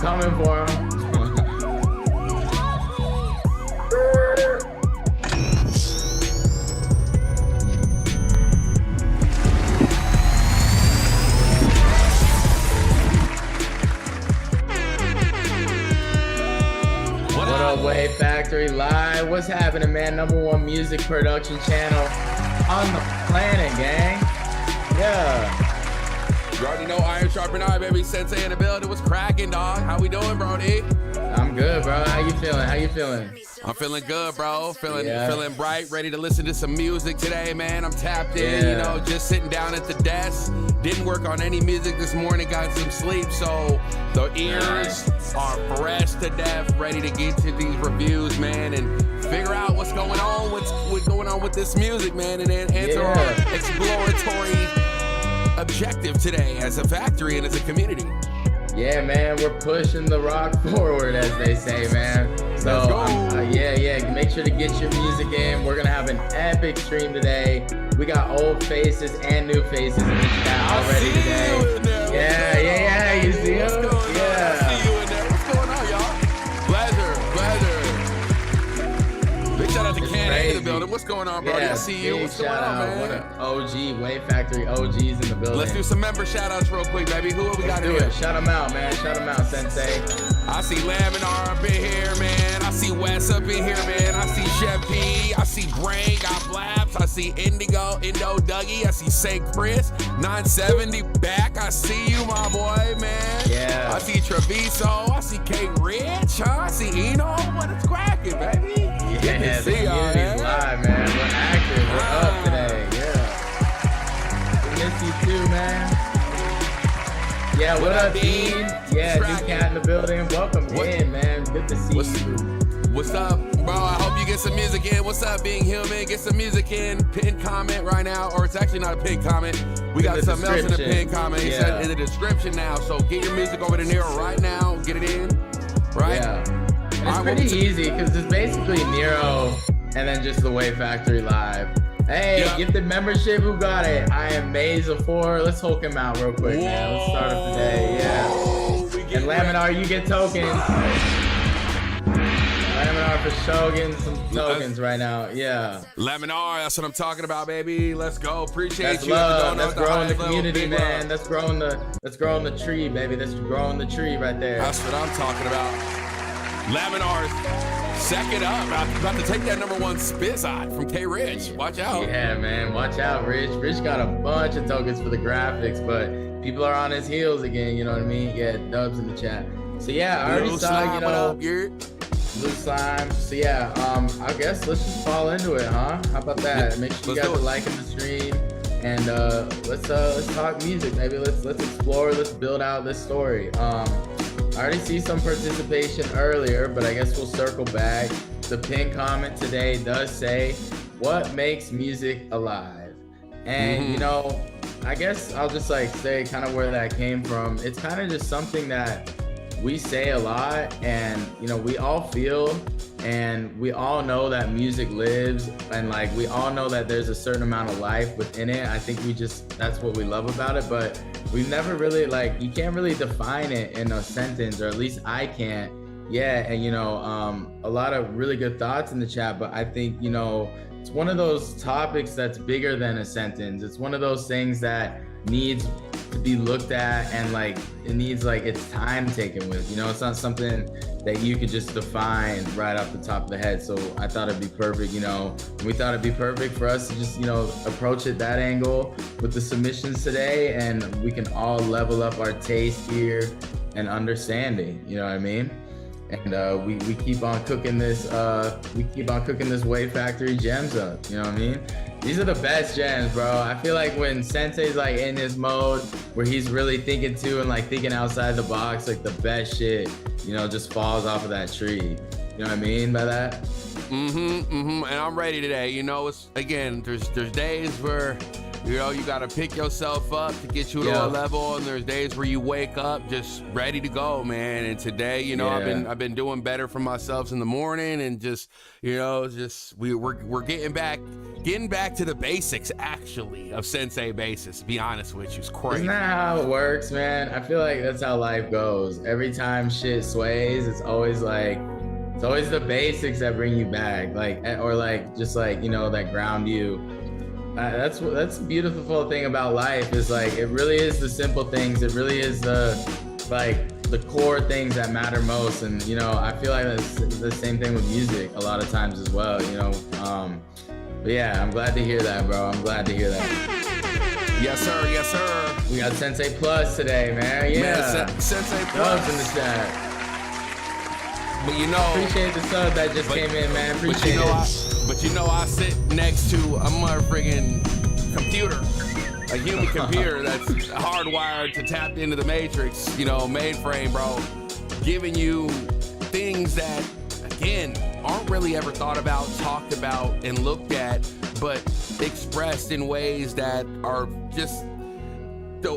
coming for him. What up, Wave Factory Live? What's happening, man? #1 music production channel on the planet, gang. Yeah. You already know Iron Sharpen Iron, baby. Sensei in the building. What's cracking, dog? How we doing, Brody? I'm good, bro. How you feeling? How you feeling? I'm feeling good, bro. Feeling bright, ready to listen to some music today, man. I'm tapped in, you know, just sitting down at the desk. Didn't work on any music this morning, got some sleep, so the ears are fresh to death, ready to get to these reviews, man, and figure out what's going on, what's going on with this music, man, and then answer our exploratory objective today as a factory and as a community. Yeah, man, we're pushing the rock forward, as they say, man. So, yeah, make sure to get your music in. We're gonna have an epic stream today. We got old faces and new faces in the chat already today. Yeah, you see him? Yeah. I see you in there. What's going on, y'all? Pleasure. Big shout out to Ken in the building. What's going on, bro? I see you. What's going on, man? What an OG, Wave Factory OGs in the building. Let's do some member shout outs real quick, baby. Who we got in here? Shout them out, man. Shout them out, Sensei. I see Laminar up in here, man. I see Wes up in here, man. I see Chef P. I see Brain, got Blaps. I see Indo Dougie. I see St. Chris, 970 back. I see you, my boy, man. Yeah. I see Treviso. I see K Rich, huh? I see Eno. What is cracking, baby? Yeah, the community's live, man. We're active. We're up today. Yeah. We miss you too, man. Yeah, what up, Dean? Yeah, new cat in the building. Welcome in, man. Good to see you. What's up, bro? I hope you get some music in. What's up, being human? Get some music in. Pin comment right now, or it's actually not a pin comment. We got something else in the pin comment. He said in the description now. So get your music over to Nero right now. Get it in, right? Yeah. And it's pretty easy because it's basically Nero and then just the Wave Factory Live. Hey, gifted membership, who got it? I am Maze4. Let's Hulk him out real quick, man. Let's start up today, yeah. And Laminar, you get tokens. Laminar for sure getting some tokens right now, yeah. Laminar, that's what I'm talking about, baby. Let's go. Appreciate that's you. Love. That's growing the community, man. That's growing the tree, baby. That's growing the tree right there. That's what I'm talking about. Laminar, second up. About to take that #1 Spizot from K Rich. Watch out. Yeah, man. Watch out, Rich. Rich got a bunch of tokens for the graphics, but people are on his heels again, you know what I mean? Yeah, Dubs in the chat. So yeah, I already saw, you know, Blue Slime. So yeah, I guess let's just fall into it, huh? How about that? Make sure you guys are liking the stream, and let's talk music, maybe. Let's explore, let's build out this story. I already see some participation earlier, but I guess we'll circle back. The pin comment today does say, what makes music alive? And you know, I guess I'll just like say kind of where that came from. It's kind of just something that we say a lot, and you know, we all feel, and we all know that music lives, and like we all know that there's a certain amount of life within it. I think that's what we love about it, but we've never really, like, you can't really define it in a sentence, or at least I can't. Yeah, and you know, a lot of really good thoughts in the chat, but I think, you know, it's one of those topics that's bigger than a sentence. It's one of those things that needs to be looked at, and like it needs like its time taken with, you know. It's not something that you could just define right off the top of the head. So I thought it'd be perfect, you know, we thought it'd be perfect for us to just, you know, approach it that angle with the submissions today, and we can all level up our taste here and understanding, you know what I mean? And we keep on cooking this Wave Factory gems up, you know what I mean? These are the best gems, bro. I feel like when Sensei's like in this mode where he's really thinking too, and like thinking outside the box, like the best shit, you know, just falls off of that tree. You know what I mean by that? And I'm ready today. You know, it's again, there's days where You know, you gotta pick yourself up to get you to a level, and there's days where you wake up just ready to go, man. And today, you know, I've been doing better for myself in the morning, and just, you know, just we're getting back to the basics, actually, of Sensei basis. To be honest with you, it's crazy. Isn't that how it works, man? I feel like that's how life goes. Every time shit sways, it's always the basics that bring you back, like, or like, just like, you know, that ground you. That's the beautiful thing about life, is like, it really is the simple things. It really is the core things that matter most. And, you know, I feel like that's the same thing with music a lot of times as well, you know. But yeah, I'm glad to hear that, bro. I'm glad to hear that. Yes, sir. Yes, sir. We got Sensei Plus today, man. Yeah. Man, Sensei Plus in the chat. But you know, appreciate the sub that just came in, man. Appreciate it. But you know, I sit next to a motherfucking computer, a human computer that's hardwired to tap into the matrix, you know, mainframe, bro, giving you things that, again, aren't really ever thought about, talked about, and looked at, but expressed in ways that are just,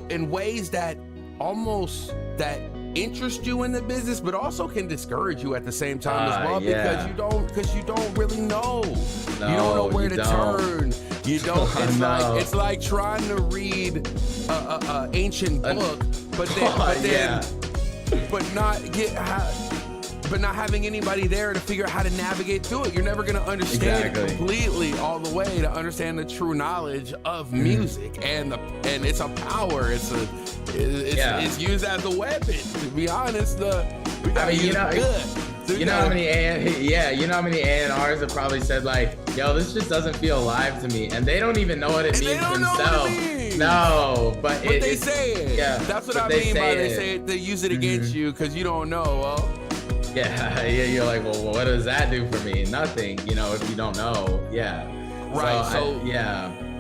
in ways that almost that interest you in the business, but also can discourage you at the same time as well, because you don't really know. You don't know where to turn. You don't. It's like trying to read a ancient book, but not having anybody there to figure out how to navigate through it. You're never going to understand completely all the way to understand the true knowledge of music and it's a power. It's used as a weapon. To be honest, we gotta use it good. You know how many A&Rs have probably said like, yo, this just doesn't feel alive to me, and they don't even know what it means themselves. No, but they say it. Yeah, that's what I mean by they say it. They use it against you because you don't know. Well, yeah, you're like, well, what does that do for me? Nothing, you know, if you don't know. Yeah. Right.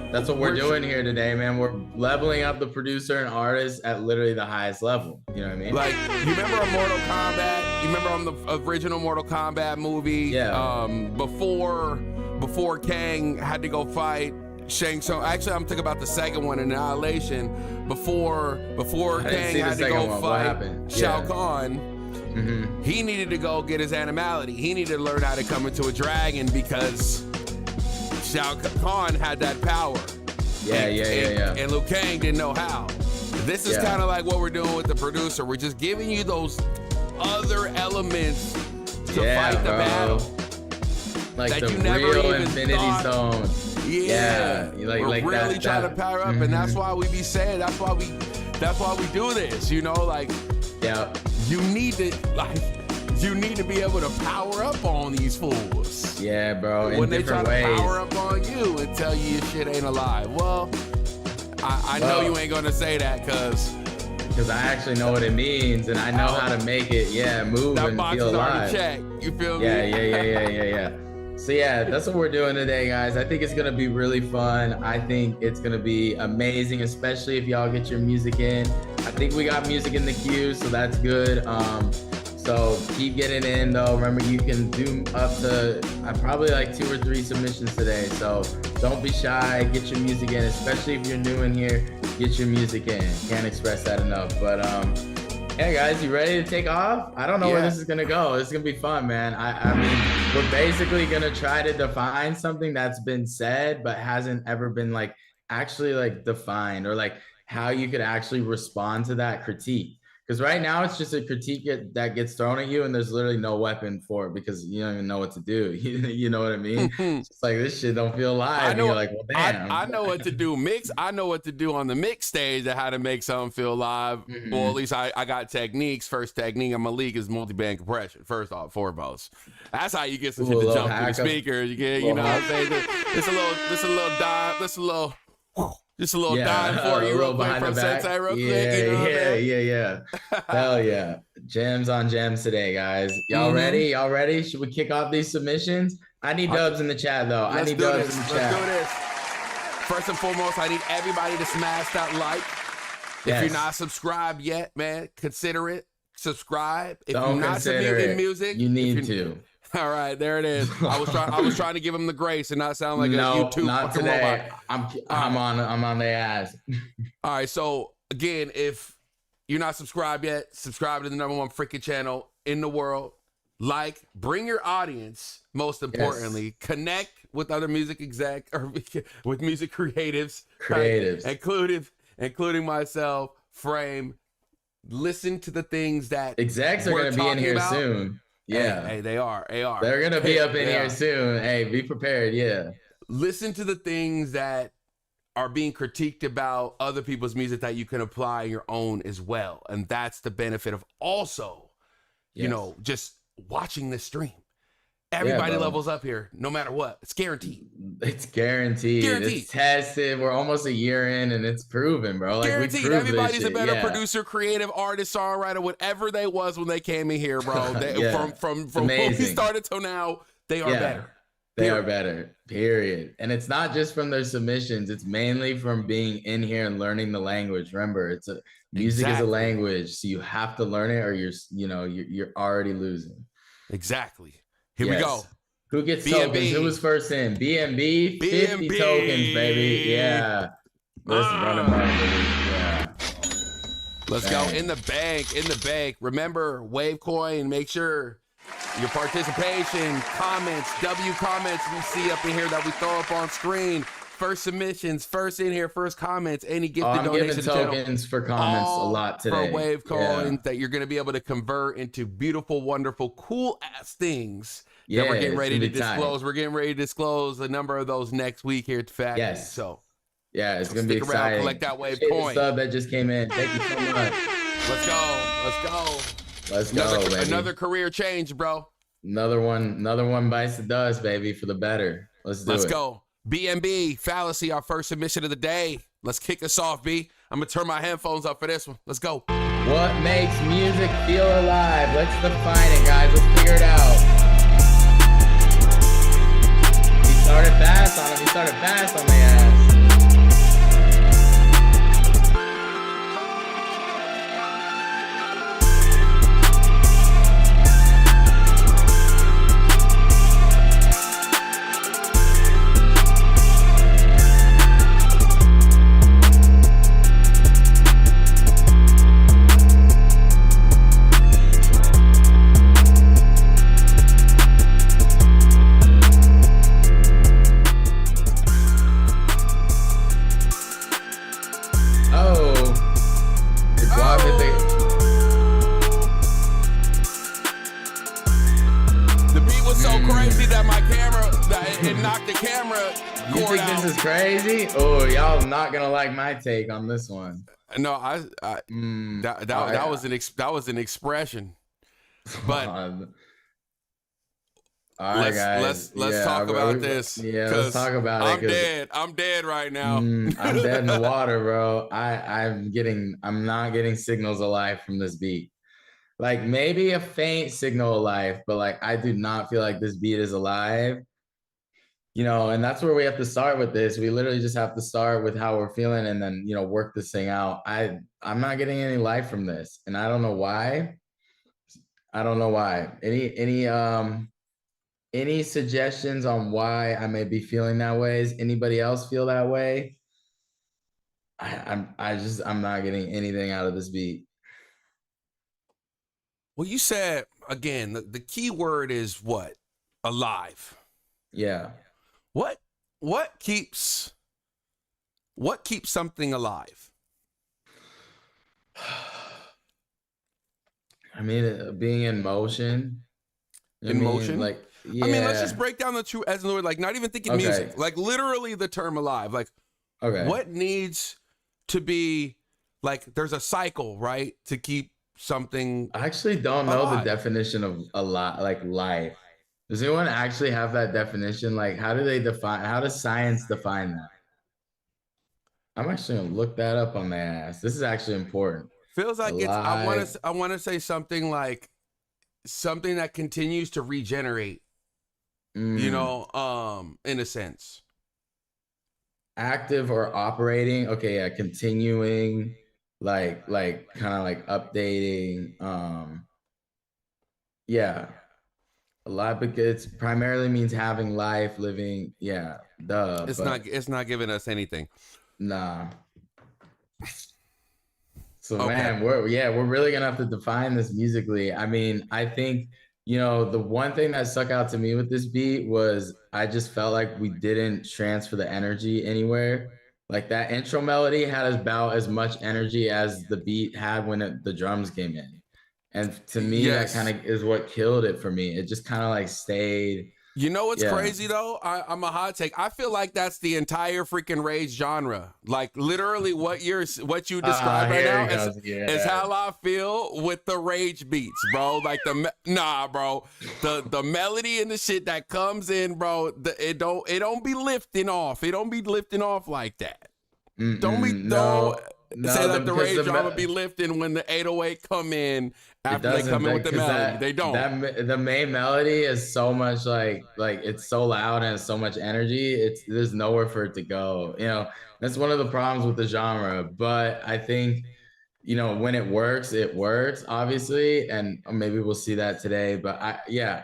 That's what we're doing here today, man. We're leveling up the producer and artist at literally the highest level. You know what I mean? Like, you remember on Mortal Kombat? You remember on the original Mortal Kombat movie? Yeah. Before Kang had to go fight Shang Tsung. Actually, I'm thinking about the second one, Annihilation. Before Kang had to go fight Shao Kahn. Mm-hmm. He needed to go get his animality. He needed to learn how to come into a dragon because Shao Kahn had that power. And Liu Kang didn't know how. This is kind of like what we're doing with the producer. We're just giving you those other elements to fight the battle. Like that the you never real even Infinity Stone. Yeah. We're like really trying to power up, and that's why we be saying, that's why we do this, you know, like, you need to be able to power up on these fools. Yeah, bro. In when they different try ways. to power up on you and tell you your shit ain't alive. Well, I know you ain't gonna say that because I actually know what it means, and I know how to make it move and feel alive. Check. You feel me? Yeah. So yeah, that's what we're doing today, guys. I think it's gonna be really fun. I think it's gonna be amazing, especially if y'all get your music in. I think we got music in the queue, so that's good. So keep getting in though. Remember, you can do up to probably like 2 or 3 submissions today. So don't be shy. Get your music in, especially if you're new in here. Get your music in. Can't express that enough. But yeah, guys, you ready to take off? I don't know where this is gonna go. It's gonna be fun, man. I mean, we're basically gonna try to define something that's been said but hasn't ever been like actually like defined, or like how you could actually respond to that critique. Because right now it's just a critique that gets thrown at you, and there's literally no weapon for it because you don't even know what to do. You know what I mean? It's like, this shit don't feel alive. And you're like, well, damn. I know what to do. I know what to do on the mix stage and how to make something feel alive. Well, at least I got techniques. First technique on my league is multi-band compression. First off, foremost. That's how you get some shit to jump through the speakers. You get, you know what I'm saying? It's a little dive. Just a little dime for you real quick from Sensei real quick. Yeah. Hell yeah. Gems on gems today, guys. Y'all ready? Y'all ready? Should we kick off these submissions? I need dubs in the chat, though. I need dubs in the chat. Let's do this. First and foremost, I need everybody to smash that like. If you're not subscribed yet, man, consider it. Subscribe. If you're not submitting music, you need to. All right, there it is. I was trying to give him the grace and not sound like a YouTube not fucking today. robot. I'm on their ass. All right, so again, if you're not subscribed yet, subscribe to the #1 freaking channel in the world. Like, bring your audience, most importantly, connect with other music exec or with music creatives, including myself, Frame. Listen to the things that execs are going to be in here soon. Yeah, hey, they are. They're going to be up in here soon. Hey, be prepared. Yeah. Listen to the things that are being critiqued about other people's music that you can apply your own as well. And that's the benefit of also, you know, just watching this stream. Everybody levels up here, no matter what. It's guaranteed. It's guaranteed. It's tested. We're almost a year in, and it's proven, bro. Like, guaranteed. Everybody's a better producer, creative, artist, songwriter, whatever they was when they came in here, bro. From when we started till now, they are better. They are better, period. And it's not just from their submissions. It's mainly from being in here and learning the language. Remember, music is a language, so you have to learn it or you're already losing. Exactly. Here we go. Who gets tokens? Who was first in? BNB? 50 tokens, baby. Yeah. Let's run them out, baby. Yeah. Let's go. In the bank. Remember, Wavecoin, make sure your participation, comments, W comments we see up in here that we throw up on screen. First submissions, first in here, first comments, any gifted donation to tokens for comments a lot today. For Wavecoin that you're going to be able to convert into beautiful, wonderful, cool ass things that we're getting ready to disclose. We're getting ready to disclose a number of those next week here at Fact. Yes. So yeah, it's going to be exciting. Collect that Wavecoin. Sub that just came in. Thank you so much. Let's go. Another career change, bro. Another one bites the dust, baby, for the better. Let's go. BNB, Fallacy, our first submission of the day. Let's kick us off, B. I'm going to turn my headphones up for this one. Let's go. What makes music feel alive? Let's define it, guys. Let's figure it out. He started fast on the ass. This is crazy. Oh, y'all not gonna like my take on this one. No, that was an expression. But all right, guys. Let's talk about this. Yeah, let's talk about it. I'm dead right now. I'm dead in the water, bro. I'm not getting signals of life from this beat. Like maybe a faint signal of life, but like I do not feel like this beat is alive. You know, and that's where we have to start with this. We literally just have to start with how we're feeling and then, work this thing out. I'm not getting any life from this, and I don't know why. Any suggestions on why I may be feeling that way? Does anybody else feel that way? I'm not getting anything out of this beat. Well, you said again, the key word is what? Alive. Yeah. What keeps something alive? I mean, being in motion. Motion? Like, yeah. I mean, let's just break down the true as in the word, like not even thinking music, like literally the term alive. Like, what needs to be like? There's a cycle, right, to keep something. I actually don't know the definition of like life. Does anyone actually have that definition? Like, how does science define that? I'm actually gonna look that up on my ass. This is actually important. Feels like I want to say something like something that continues to regenerate. In a sense. Active or operating. Okay, yeah, continuing, like kind of like updating. Yeah. A lot because it primarily means having life, living. Yeah, duh. But It's not giving us anything. nah. So Okay. man, we're really gonna have to define this musically. I mean, I think, you know, the one thing that stuck out to me with this beat was I just felt like we didn't transfer the energy anywhere. Like that intro melody had about as much energy as the beat had when the drums came in. And to me, that kind Yes. of is what killed it for me. It just kind of like stayed. You know what's Yeah. crazy though? I'm a hot take. I feel like that's the entire freaking rage genre. Like literally what you described right now is how I feel with the rage beats, bro. Like bro. The melody and the shit that comes in, bro. It don't be lifting off. It don't be lifting off like that. Don't say like the rage genre be lifting when the 808 come in after they come in with the melody. They don't. The main melody is so much like it's so loud and it's so much energy. There's nowhere for it to go. You know, that's one of the problems with the genre. But I think, you know, when it works, obviously, and maybe we'll see that today. But I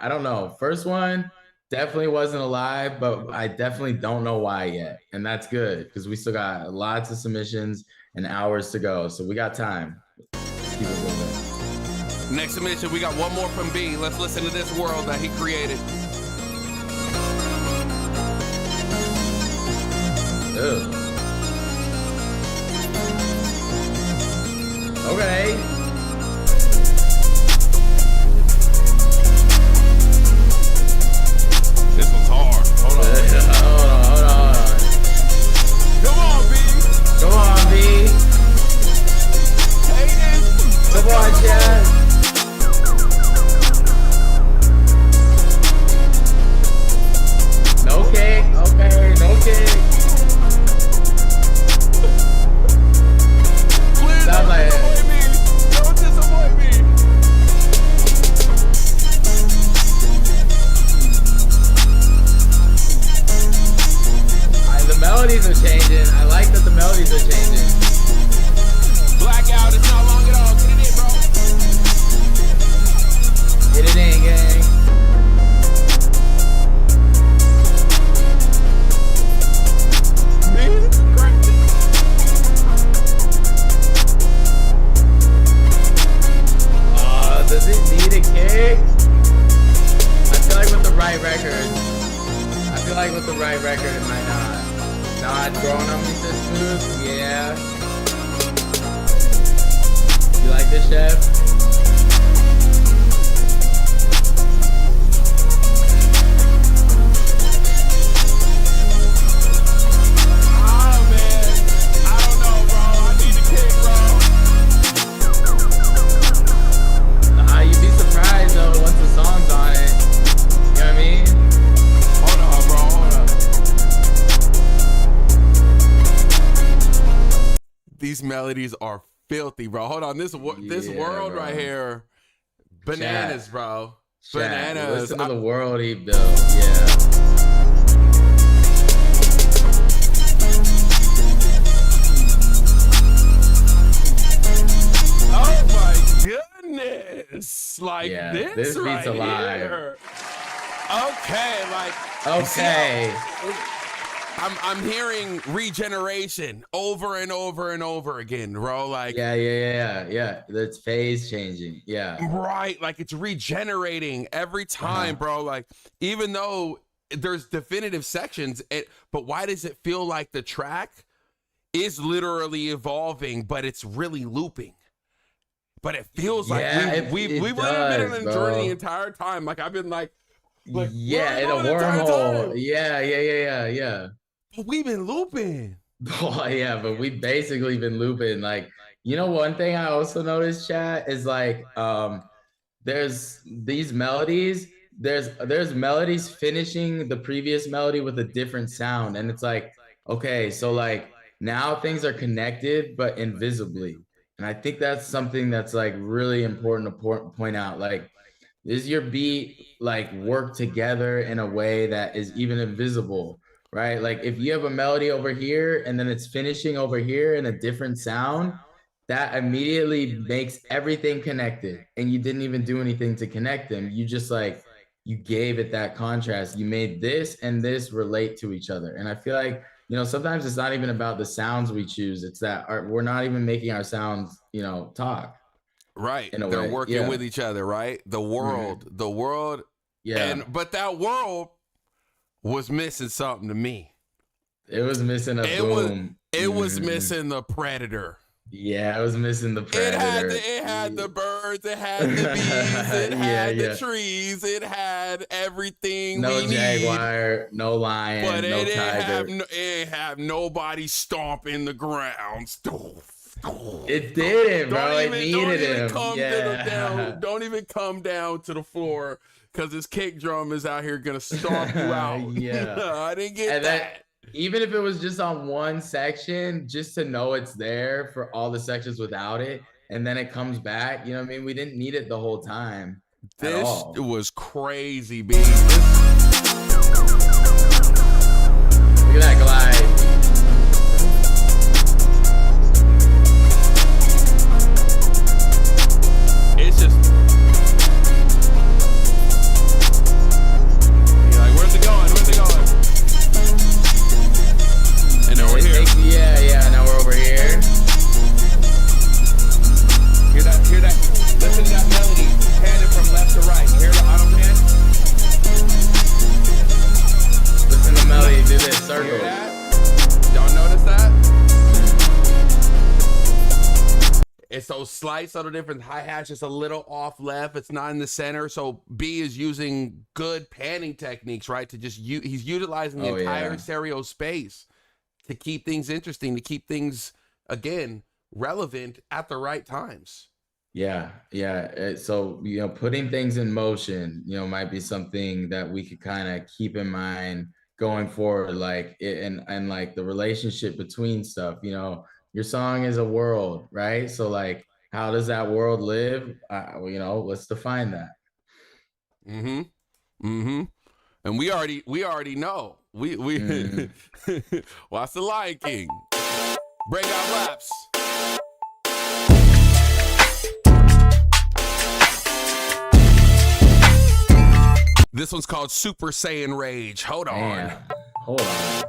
don't know. First one definitely wasn't alive, but I definitely don't know why yet, and that's good because we still got lots of submissions and hours to go, so we got time. Let's keep it moving. Next submission, we got one more from B. Let's listen to this world that he created. Ew. Okay. This one's hard. Hold on. Hold on. Come on, B. Come on, B. Come on, Chad. No cake. Okay, no cake. Sounds like it. Don't disappoint me. The melodies are changing. I like that the melodies are changing. Blackout, it's not long at all. Get it in, bro. Get it in, gang. Man, this is crazy. Does it need a kick? I feel like with the right record, it might not. Not growing on me so smooth. Yeah. You like this, Chef? Oh, man. I don't know, bro. I need a kick, bro. You'd be surprised, though, once the song's on it. You know what I mean? Hold on, bro. Hold up. These melodies are filthy, bro. Hold on. This world bro. right here. Bananas, bro. Bananas. Listen to the world he built. Yeah. Oh my goodness. Like this beat's right alive. here. Okay, like okay. I'm hearing regeneration over and over and over again, bro. Like yeah. That's phase changing. Yeah. Right, like it's regenerating every time, bro. Like even though there's definitive sections, but why does it feel like the track is literally evolving, but it's really looping? But it feels like we've been on a journey the entire time. Like I've been like in a wormhole. Yeah. But we've been looping. Oh yeah, but we basically been looping. Like, you know, one thing I also noticed, chat, is like there's these melodies, there's melodies finishing the previous melody with a different sound. And it's like, okay, so like now things are connected but invisibly. And I think that's something that's like really important to point out. Like, is your beat like work together in a way that is even invisible, right? Like if you have a melody over here and then it's finishing over here in a different sound, that immediately makes everything connected, and you didn't even do anything to connect them. You just like you gave it that contrast. You made this and this relate to each other. And I feel like, you know, sometimes it's not even about the sounds we choose. It's that we're not even making our sounds, you know, talk. Right. In a They're way. working with each other, right? The world. Yeah. But that world was missing something to me. It was missing a boom. It was missing the predator. Yeah, it was missing the predator. It had the birds, it had the bees, it had the trees, it had everything. No jaguar, no lion, but no tiger. It didn't have nobody stomping the ground. It didn't, bro. It needed him. Don't even come down to the floor, because this kick drum is out here gonna stomp you out. Yeah. I didn't get that. Even if it was just on one section, just to know it's there for all the sections without it, and then it comes back, you know what I mean? We didn't need it the whole time. This was crazy, B. Look at that glide. It's just, you're like, where's it going? Where's it going? And now we're here. Yeah, now we're over here. Hear that? Listen to that melody. Hand it from left to right. Hear the auto pan? Listen to the melody, do this, circle. Hear that? Y'all notice that? It's those slight, subtle difference. Hi-hat just a little off left. It's not in the center. So B is using good panning techniques, right? To just he's utilizing the entire stereo space to keep things interesting, to keep things, again, relevant at the right times. Yeah. So, you know, putting things in motion, you know, might be something that we could kind of keep in mind going forward, like and like the relationship between stuff. You know, your song is a world, right? So like, how does that world live? You know, let's define that. And we already know. We watch The Lion King. Break out raps. This one's called Super Saiyan Rage. Hold on. Hold on.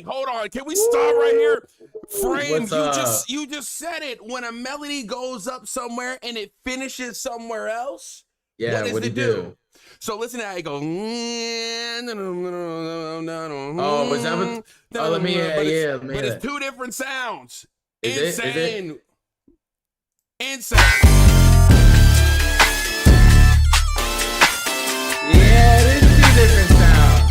Hold on. Can we stop right here? Frame, you just said it. When a melody goes up somewhere and it finishes somewhere else, what does it do? So listen to how it goes. Oh, is that what? Oh, let me hear. But it's two different sounds. Insane. Yeah, it is two different sounds.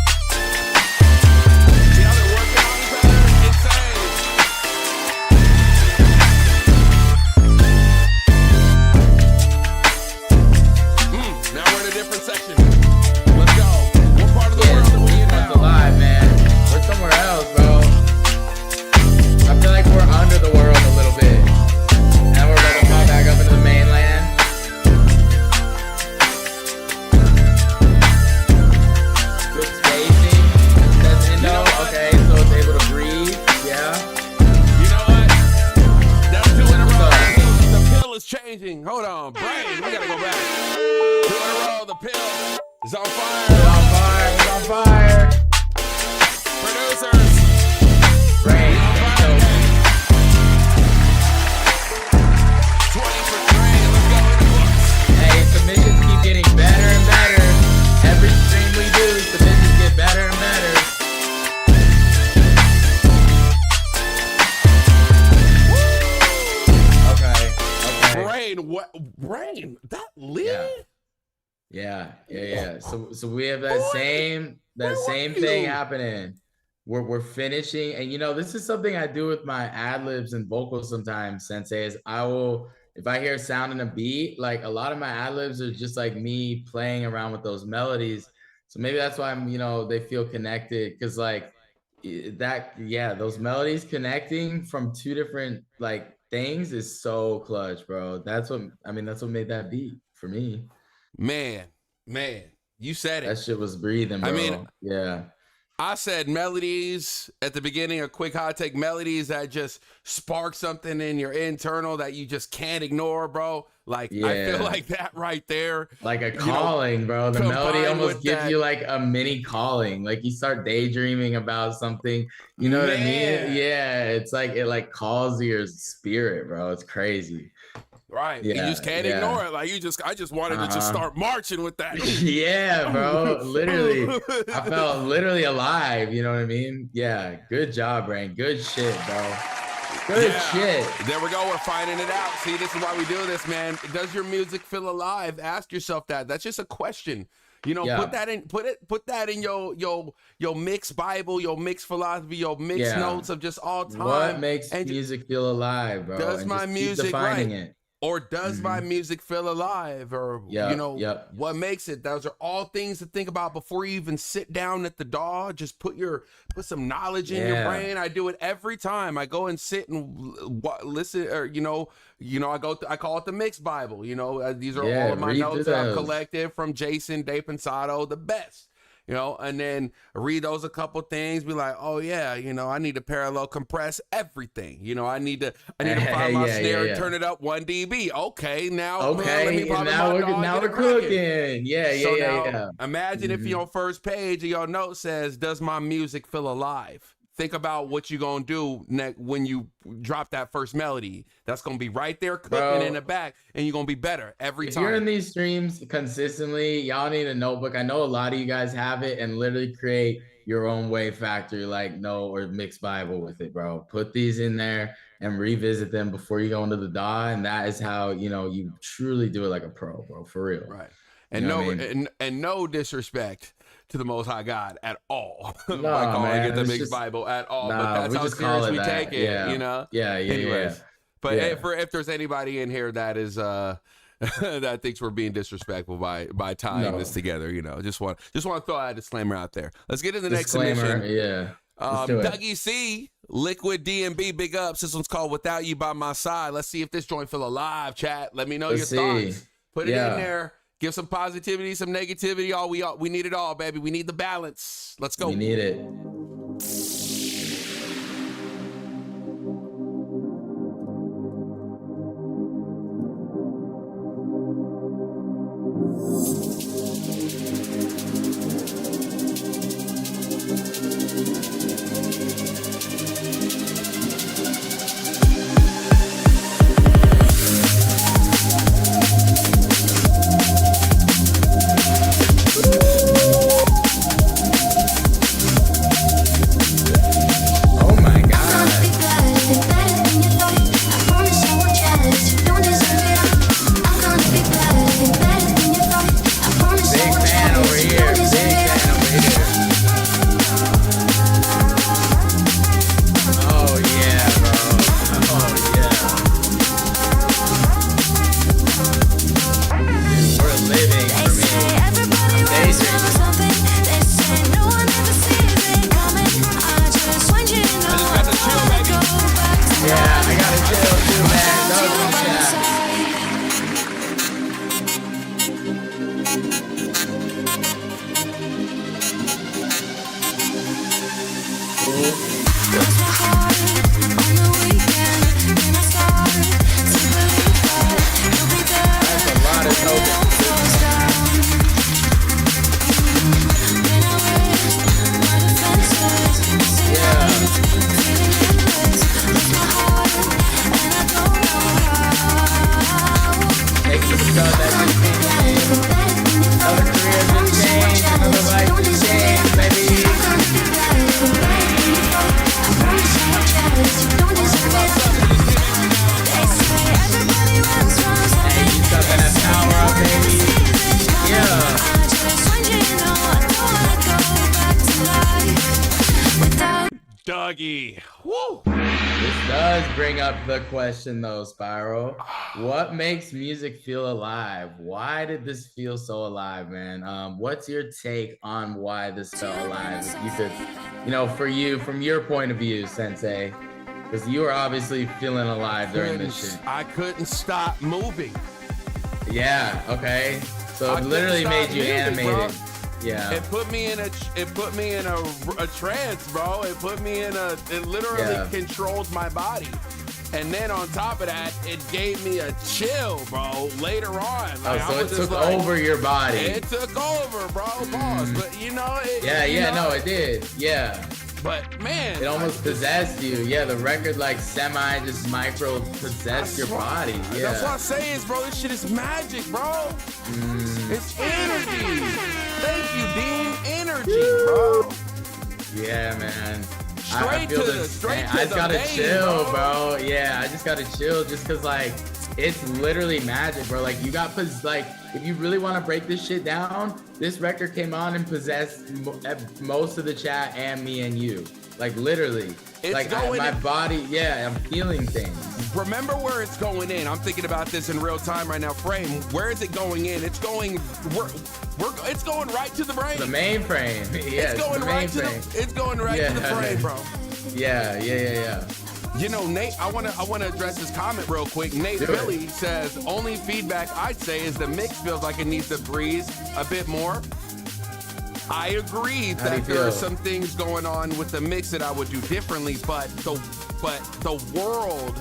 Hold on, Brain, we gotta go back. 2 in a row, the pill is on fire. It's on fire. Producers. Brain. 20 for Brain, let's go in the books. Hey, submissions keep getting better and better. Every stream we do, submissions get better and better. Brain, that lit? Yeah. So we have that same thing happening. We're finishing, and you know, this is something I do with my ad libs and vocals sometimes, Sensei, is if I hear sound in a beat, like a lot of my ad libs are just like me playing around with those melodies. So maybe that's why they feel connected, because like those melodies connecting from two different like things is so clutch, bro. That's what made that beat for me. Man, you said it. That shit was breathing, bro. I mean, yeah. I said melodies at the beginning, a quick hot take, melodies that just spark something in your internal that you just can't ignore, bro. Like, I feel like that right there. Like a calling, bro. The melody almost gives you like a mini calling. Like you start daydreaming about something. You know what I mean? Yeah. It's like, it like calls your spirit, bro. It's crazy. Right. Yeah, you just can't ignore it. Like I just wanted to just start marching with that. Yeah, bro. Literally. I felt literally alive. You know what I mean? Yeah. Good job, Brain. Good shit, bro. Good shit. There we go. We're finding it out. See, this is why we do this, man. Does your music feel alive? Ask yourself that. That's just a question. You know, put that in your mixed Bible, your mixed philosophy, your mixed notes of just all time. What makes music feel alive, bro? Does my music defining it? Or does my music feel alive? Or, what makes it? Those are all things to think about before you even sit down at the DAW. Just put some knowledge in your brain. I do it every time. I go and sit and listen, or, I call it the mixed Bible. These are all of my notes that I've collected from Jason De Pensado, the best. And then read those a couple things, be like, oh yeah, I need to parallel compress everything. I need to find my snare and turn it up 1 dB. Okay, now let me now we're cooking. Yeah. Imagine if your first page of your note says, does my music feel alive? Think about what you're going to do when you drop that first melody. That's going to be right there cooking in the back, and you're going to be better every time. If you're in these streams consistently, y'all need a notebook. I know a lot of you guys have it, and literally create your own wave factory, like note or mixed Bible with it, bro. Put these in there and revisit them before you go into the DAW, and that is how, you truly do it like a pro, bro, for real. Right. And no disrespect to the Most High God at all. No, by calling it the mixed Bible at all. But that's how serious we take it, Anyways. But if there's anybody in here that is that thinks we're being disrespectful by tying this together, just want to throw that disclaimer out there. Let's get to the next submission. Yeah. Dougie C, Liquid DMB, big ups. This one's called Without You by My Side. Let's see if this joint feel alive, chat. Let me know your thoughts. Put it in there. Give some positivity, some negativity. We need it all, baby. We need the balance. Let's go. We need it. Dougie. Woo. This does bring up the question though, Spiral. What makes music feel alive? Why did this feel so alive, man? What's your take on why this felt alive? If you could you know, for you, from your point of view, Sensei, because you were obviously feeling alive during this shit. I couldn't stop moving. Yeah. Okay. So it literally made you animated. Bro. Yeah. It put me in a trance, bro. It literally controls my body. And then on top of that, it gave me a chill, bro, later on. Like, so it took over your body. It took over, bro. Pause. But you know, it did. Yeah. But man, it almost possessed you. Yeah, the record like just micro possessed your body. Yeah. That's what I'm saying, bro. This shit is magic, bro. It's energy. Thank you, Dean. Energy, bro. Yeah, man. I just gotta chill, bro. Yeah, I just gotta chill just cause like it's literally magic, bro. Like you got if you really want to break this shit down, this record came on and possessed most of the chat and me and you. Like literally. It's like my body, I'm feeling things. Remember where it's going in. I'm thinking about this in real time right now. Frame, where is it going in? It's going it's going right to the brain. The mainframe. Yeah, it's going right to the brain, bro. Yeah. You know, Nate, I wanna address this comment real quick. Nate Billy says, only feedback I'd say is the mix feels like it needs to breathe a bit more. I agree that there are some things going on with the mix that I would do differently, but the world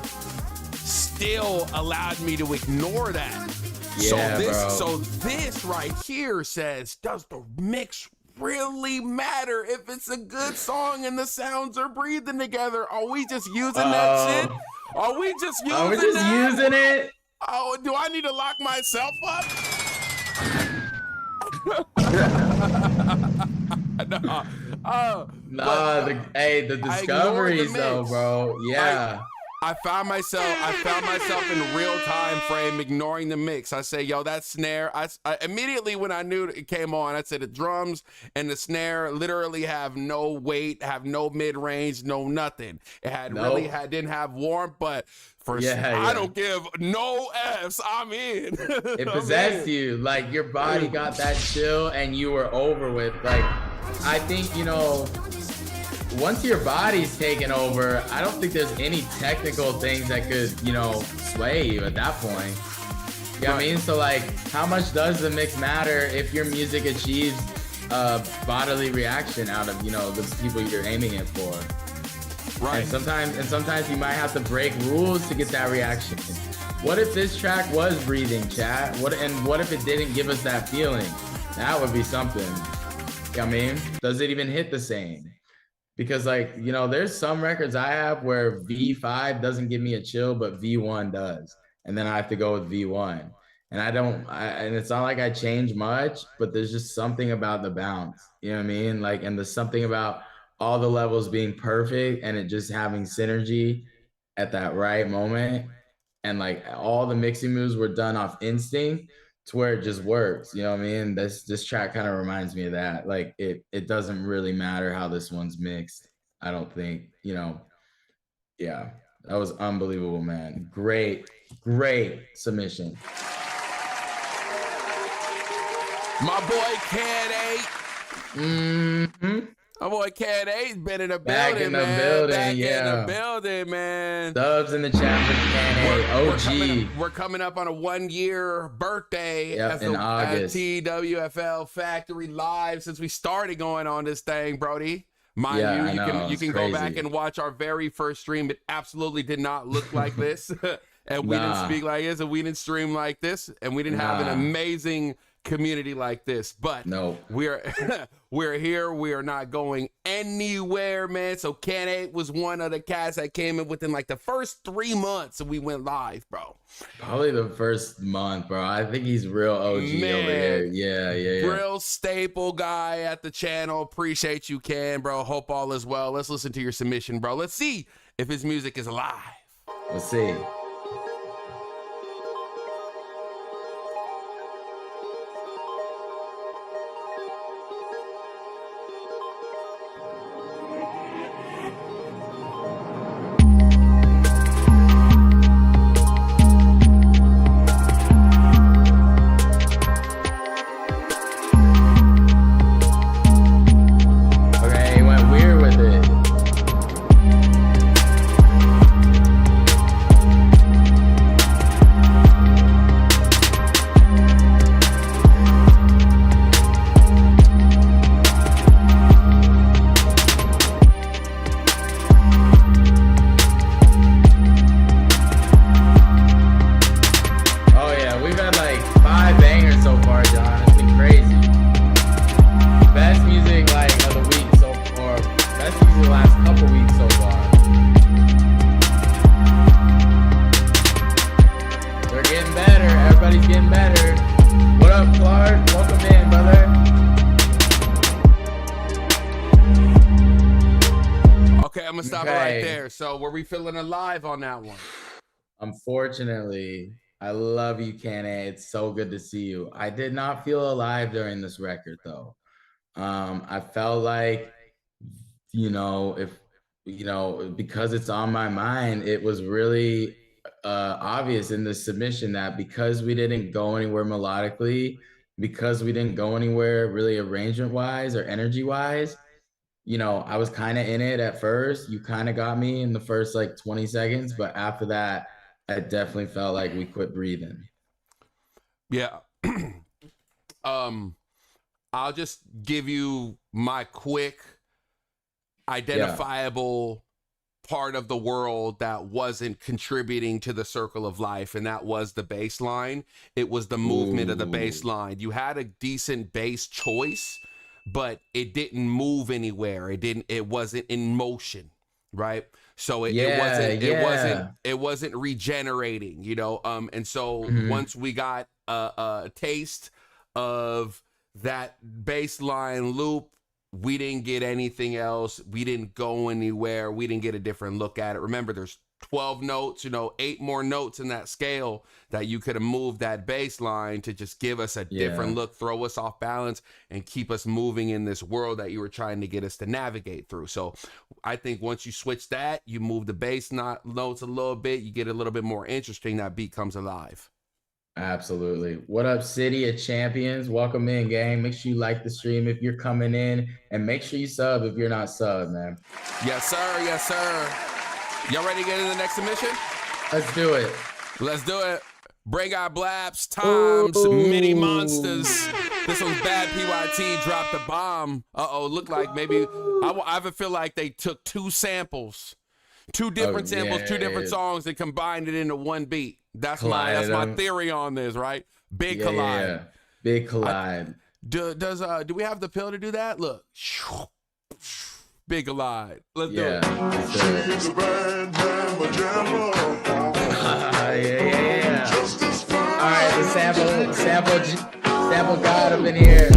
still allowed me to ignore that. Yeah, so this right here says, does the mix really matter if it's a good song and the sounds are breathing together? Are we just using that shit? Are we just using it? Oh, do I need to lock myself up? The discoveries though, bro. Yeah. I found myself in real time frame ignoring the mix. I say, yo, that snare. I immediately when I knew it came on, I said the drums and the snare literally have no weight, have no mid range, no nothing. It didn't have warmth, but I don't give no F's. I'm in. It possessed you. Like your body got that chill and you were over with. Like I think, you know, once your body's taken over, I don't think there's any technical things that could, you know, sway you at that point. You know what I mean? So like, how much does the mix matter if your music achieves a bodily reaction out of, you know, the people you're aiming it for? Right. And sometimes you might have to break rules to get that reaction. What if this track was breathing, chat? What if it didn't give us that feeling? That would be something. You know what I mean? Does it even hit the same? Because like, you know, there's some records I have where V5 doesn't give me a chill, but V1 does. And then I have to go with V1. And and it's not like I change much, but there's just something about the bounce, you know what I mean? Like, and there's something about all the levels being perfect and it just having synergy at that right moment. And like all the mixing moves were done off instinct to where it just works, you know what I mean? This track kind of reminds me of that. Like it doesn't really matter how this one's mixed, I don't think, you know. Yeah, that was unbelievable, man. Great submission. My boy Cat 8. Mm-hmm. My boy Cat 8's been in the Back building, in the man. building, Back yeah. in the building, man. Subs in the chat for Cat 8. OG. We're coming up on a 1-year birthday in August. at TWFL Factory Live since we started going on this thing, Brody. Mind you can go back and watch our very first stream. It absolutely did not look like this. And we didn't speak like this, and we didn't stream like this, and we didn't have an amazing community like this. But we're here. We are not going anywhere, man. So Cat 8 was one of the cats that came in within like the first 3 months, and we went live, bro. Probably the first month, bro. I think he's real OG over here. Yeah. Real staple guy at the channel. Appreciate you, Ken, bro. Hope all is well. Let's listen to your submission, bro. Let's see if his music is alive. Let's see. Okay, he went weird with easy the last couple weeks so far. They're getting better. Everybody's getting better. What up, Clark? Welcome in, brother. Okay, I'm gonna stop it right there. So were we feeling alive on that one? Unfortunately, I love you, Kane. It's so good to see you. I did not feel alive during this record, though. I felt like, because it's on my mind, it was really obvious in the submission that because we didn't go anywhere melodically, because we didn't go anywhere really arrangement-wise or energy-wise, I was kind of in it at first. You kind of got me in the first like 20 seconds, but after that, I definitely felt like we quit breathing. Yeah. I'll just give you my quick identifiable part of the world that wasn't contributing to the circle of life, and that was the bass line. It was the movement of the bass line. You had a decent bass choice, but it didn't move anywhere. It wasn't in motion, right? So it wasn't regenerating, and so once we got a taste of that bass line loop, we didn't get anything else. We didn't go anywhere. We didn't get a different look at it. Remember, there's 12 notes, 8 more notes in that scale that you could have moved that bass line to just give us a different look, throw us off balance, and keep us moving in this world that you were trying to get us to navigate through. So I think once you switch that, you move the bass notes a little bit, you get a little bit more interesting, that beat comes alive. Absolutely. What up, City of Champions? Welcome in, gang. Make sure you like the stream if you're coming in, and make sure you sub if you're not subbed, man. Yes, sir. Yes, sir. Y'all ready to get into the next submission? Let's do it. Let's do it. Bring our Blaps times Mini Monsters. This one's Bad PYT dropped the bomb. Look like maybe I feel like they took 2 samples, 2 different samples, 2 different songs, and combined it into one beat. That's my theory on this, right? Big collide. Yeah. Big collide. Do we have the pill to do that? Look. Big collide. Let's do it. She's a bad mama jamma. Yeah. All right, the sample god up in here.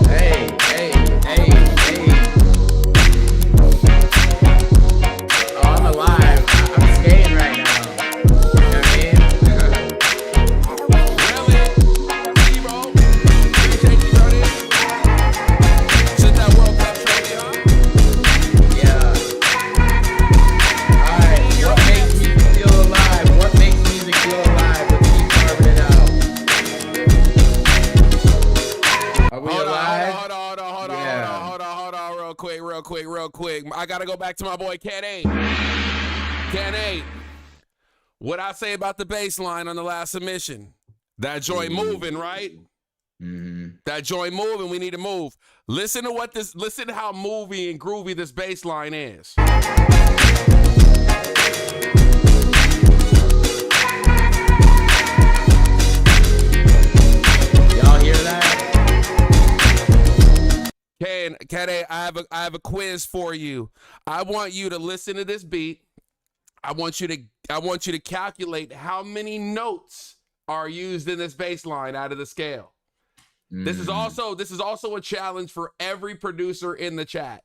Hey. Oh, I'm alive. I'm skating right now. You know what I mean? Really? Bro? Appreciate you, Tony. Sit that World Cup trophy on. Yeah. All right. What makes music feel alive? What makes music feel alive? Let's keep carving it out. Are we alive? Hold on, real quick. I gotta go back to my boy Ken 8. What I say about the bass line on the last submission? That joint moving, right? That joint moving, we need to move. Listen to how movie and groovy this bass line is. Y'all hear that? Kade, I have a quiz for you. I want you to listen to this beat. I want you to calculate how many notes are used in this bass line out of the scale. This is also a challenge for every producer in the chat.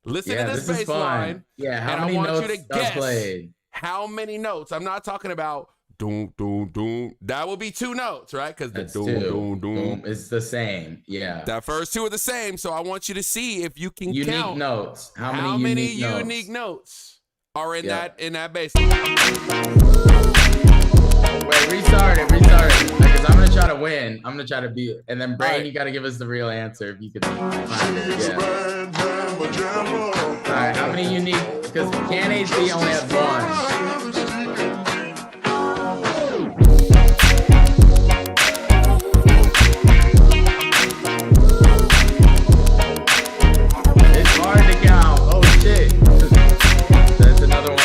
Listen to this bass line. Yeah, and I want you to guess how many notes. I'm not talking about doom, doom, doom. That will be 2 notes, right? Because the doom, doom, doom. It's the same. Yeah. That first 2 are the same. So I want you to see if you can count notes. How many unique notes are in that bass. Wait, restart it. Because I'm gonna try to win. I'm gonna try to beat it. And then Brain, you gotta give us the real answer if you could find it. Yeah. Alright, how many unique? Because Can HD only has 1. Hard to count. Oh shit. That's another one.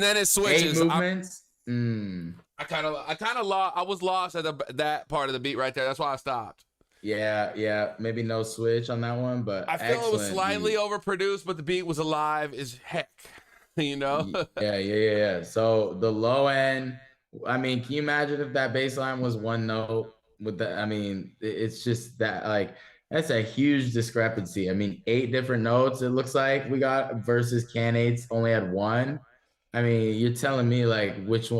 then it switches. 8 movements. I was lost at that part of the beat right there. That's why I stopped. Yeah. Maybe no switch on that one, but I feel it was slightly overproduced, but the beat was alive as heck. You know? Yeah. So the low end, I mean, can you imagine if that bass line was one note with that? I mean, it's just that, like, that's a huge discrepancy. I mean, 8 different notes it looks like we got versus Can 8's only had 1. I mean, you're telling me like which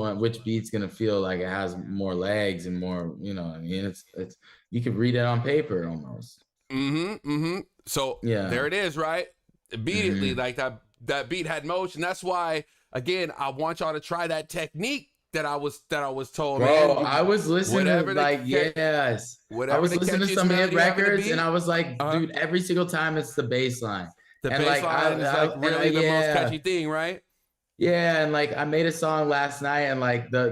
beat's gonna feel like it has more legs and more, you know, I mean, it's you could read it on paper almost. So there it is, right? Immediately, like that beat had motion. That's why, again, I want y'all to try that technique that I was told. Bro, man. I was listening to like I was listening to some hit records, and I was like, dude, every single time it's the bass line. The bass line is like really the most catchy thing, right? Yeah, and like I made a song last night, and like the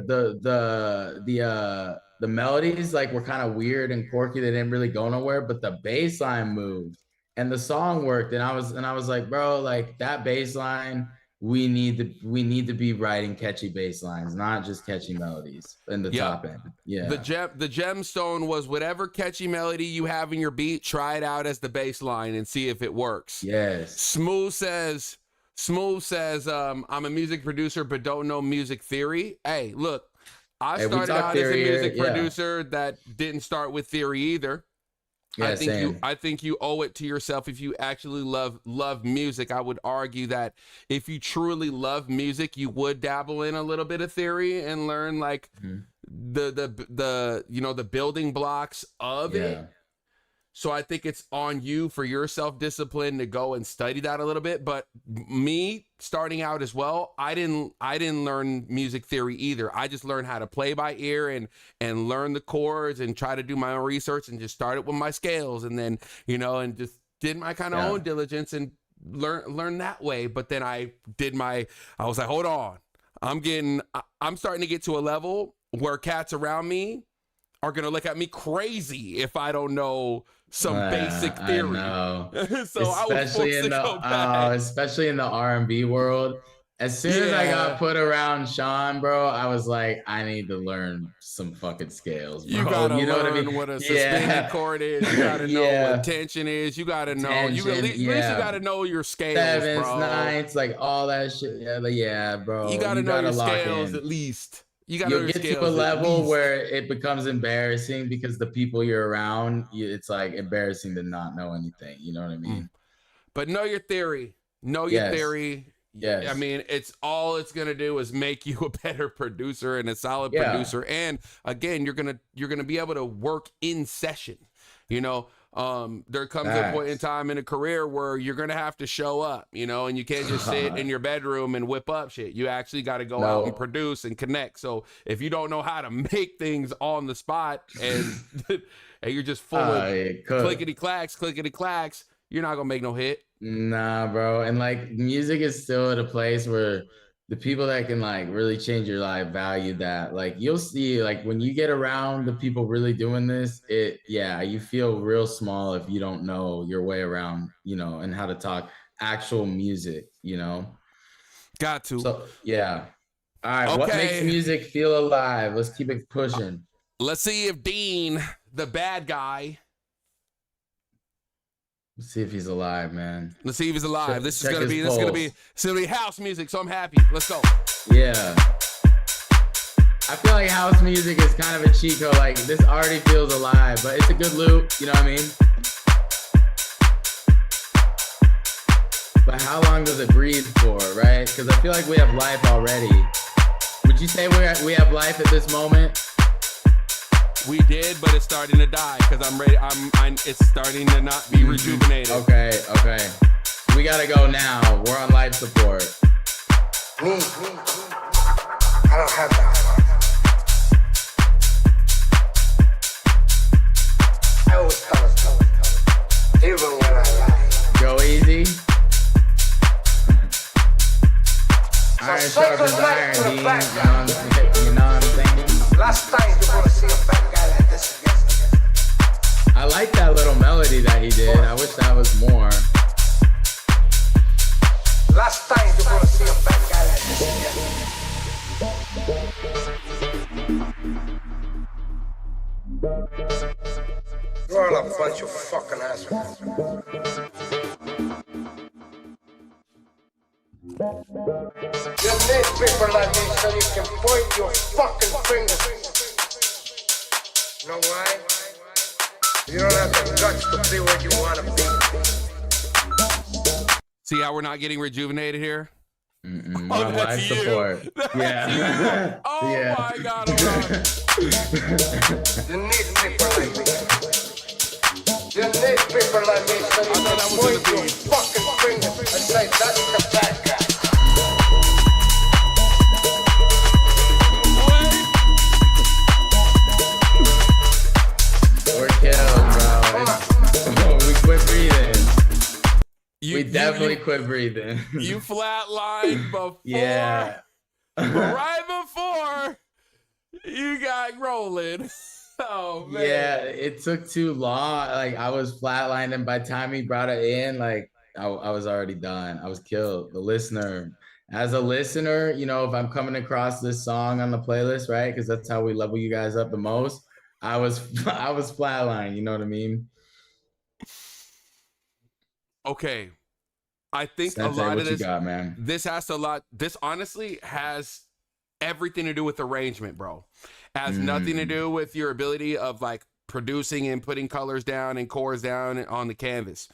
melodies like were kind of weird and quirky. They didn't really go nowhere, but the bass line moved and the song worked. And I was like, bro, like that bass line, we need to be writing catchy bass lines, not just catchy melodies in the top end. Yeah. The gemstone was whatever catchy melody you have in your beat, try it out as the bass line and see if it works. Yes. Smooth says, I'm a music producer but don't know music theory. Hey, look, I started out as a music producer that didn't start with theory either. Yeah, I think you owe it to yourself if you actually love music. I would argue that if you truly love music, you would dabble in a little bit of theory and learn like the building blocks of it. So I think it's on you for your self-discipline to go and study that a little bit. But me starting out as well, I didn't learn music theory either. I just learned how to play by ear and learn the chords and try to do my own research and just started with my scales and then, you know, and just did my kind of own diligence and learn that way. But then I was like, hold on, I'm starting to get to a level where cats around me are going to look at me crazy if I don't know some basic theory. I know. So especially especially in the R&B world. As soon as I got put around Sean, bro, I was like, I need to learn some fucking scales, bro. You gotta learn what a suspended chord is. You gotta know what tension is. You gotta know. At least you gotta know your scales, 7s, bro. 9s, like all that shit. Yeah, bro. You gotta know your scales at least. You'll get to a level where it becomes embarrassing because the people you're around, it's like embarrassing to not know anything. You know what I mean? But know your theory. Know your theory. Yes. I mean, it's gonna do is make you a better producer and a solid producer. And again, you're gonna be able to work in session. You know, there comes a point in time in a career where you're gonna have to show up, you know, and you can't just sit in your bedroom and whip up shit. You actually got to go out and produce and connect. So if you don't know how to make things on the spot and and you're just full of clickety clacks, you're not gonna make no hit. Nah, bro. And like music is still at a place where the people that can like really change your life value that. Like you'll see, like when you get around the people really doing this, you feel real small if you don't know your way around, you know, and how to talk actual music, you know. Got to. So yeah. All right. What makes music feel alive? Let's keep it pushing. Let's see if Dean, the bad guy. Let's see if he's alive, man. Let's see if he's alive. This is gonna be house music, so I'm happy. Let's go. Yeah. I feel like house music is kind of a cheat code. Like this already feels alive, but it's a good loop. You know what I mean? But how long does it breathe for, right? Because I feel like we have life already. Would you say we have life at this moment? We did, but it's starting to die because I'm ready. It's starting to not be rejuvenated. Okay. We gotta go now. We're on life support. Me, I don't have that far. I always tell us, even when I lie. Go easy. Iron sharpens iron, you know what I'm saying? Last time you're gonna see a fat guy like this again. I like that little melody that he did. I wish that was more. Last time you're gonna see a fat guy like this again. bunch of fucking assholes. You need people like me so you can point your fucking fingers. You know why? You don't have the guts to be where you want to be. See how we're not getting rejuvenated here? Oh, that's you. Support. Yeah. Oh yeah. my God. You need people like me. You need people like me so you can point your fucking fingers and say that's the bad guy. We're killed, bro. We quit breathing. We definitely quit breathing. You flatlined before. Yeah. Right before you got rolling. Oh, man. Yeah, it took too long. Like, I was flatlined, and by the time he brought it in, like, I was already done. I was killed. The listener. As a listener, you know, if I'm coming across this song on the playlist, right? Because that's how we level you guys up the most. I was flatlined, you know what I mean? Okay. I think Sensei, a lot what of this, you got, man? this honestly has everything to do with arrangement, bro. Has nothing to do with your ability of like producing and putting colors down and chords down on the canvas.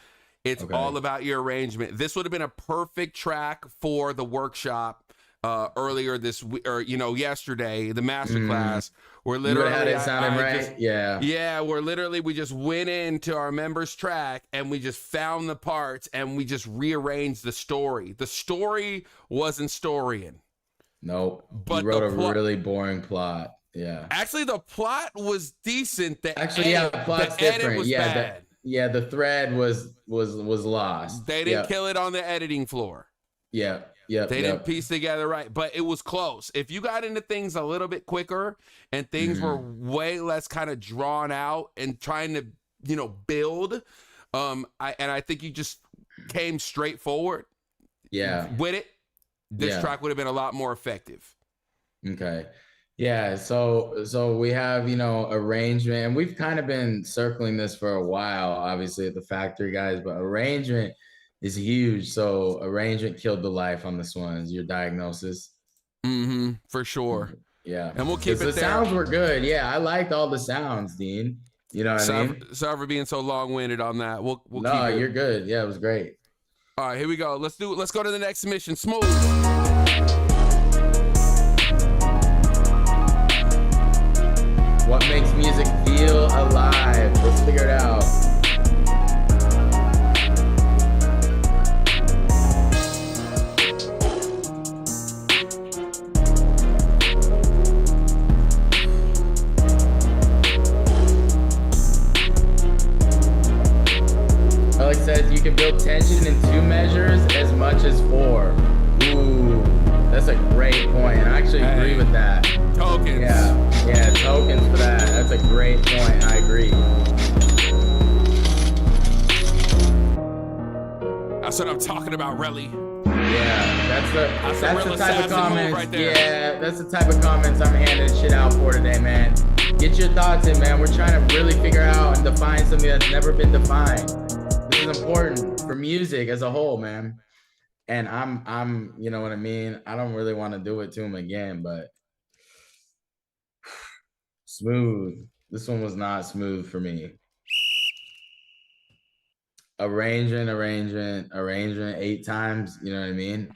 It's all about your arrangement. This would have been a perfect track for the workshop earlier this week, or yesterday, the masterclass. Where literally had it sounding right. Where literally we just went into our members track and we just found the parts and we just rearranged the story. The story wasn't storying. Nope. But you wrote a really boring plot. Yeah. Actually, the plot was decent. The plot's different. The thread was lost. They didn't kill it on the editing floor. Yeah. They didn't piece together right, but it was close. If you got into things a little bit quicker and things were way less kind of drawn out and trying to, build, I think you just came straight forward. Yeah. With it, this track would have been a lot more effective. Okay. Yeah. So we have, arrangement, and we've kind of been circling this for a while, obviously at the factory, guys, but arrangement is huge. So arrangement killed the life on this one. Is your diagnosis? For sure. Yeah. And we'll keep it there. The sounds were good. Yeah, I liked all the sounds, Dean. You know what I mean? Sorry for being so long-winded on that. We'll keep it. You're good. Yeah, it was great. All right, here we go. Let's go to the next submission. Smooth. What makes music feel alive? Let's figure it out. Alex says you can build tension in 2 measures as much as 4. Ooh, that's a great point. I actually agree with that. Tokens. Yeah, tokens for that. That's a great point. I agree. That's what I'm talking about, Relly. Yeah, that's the type of comments. Right there. Yeah, that's the type of comments I'm handing shit out for today, man. Get your thoughts in, man. We're trying to really figure out and define something that's never been defined. This is important for music as a whole, man. And I'm, you know what I mean? I don't really want to do it to him again, but smooth. This one was not smooth for me. Arrangement 8 times, you know what I mean?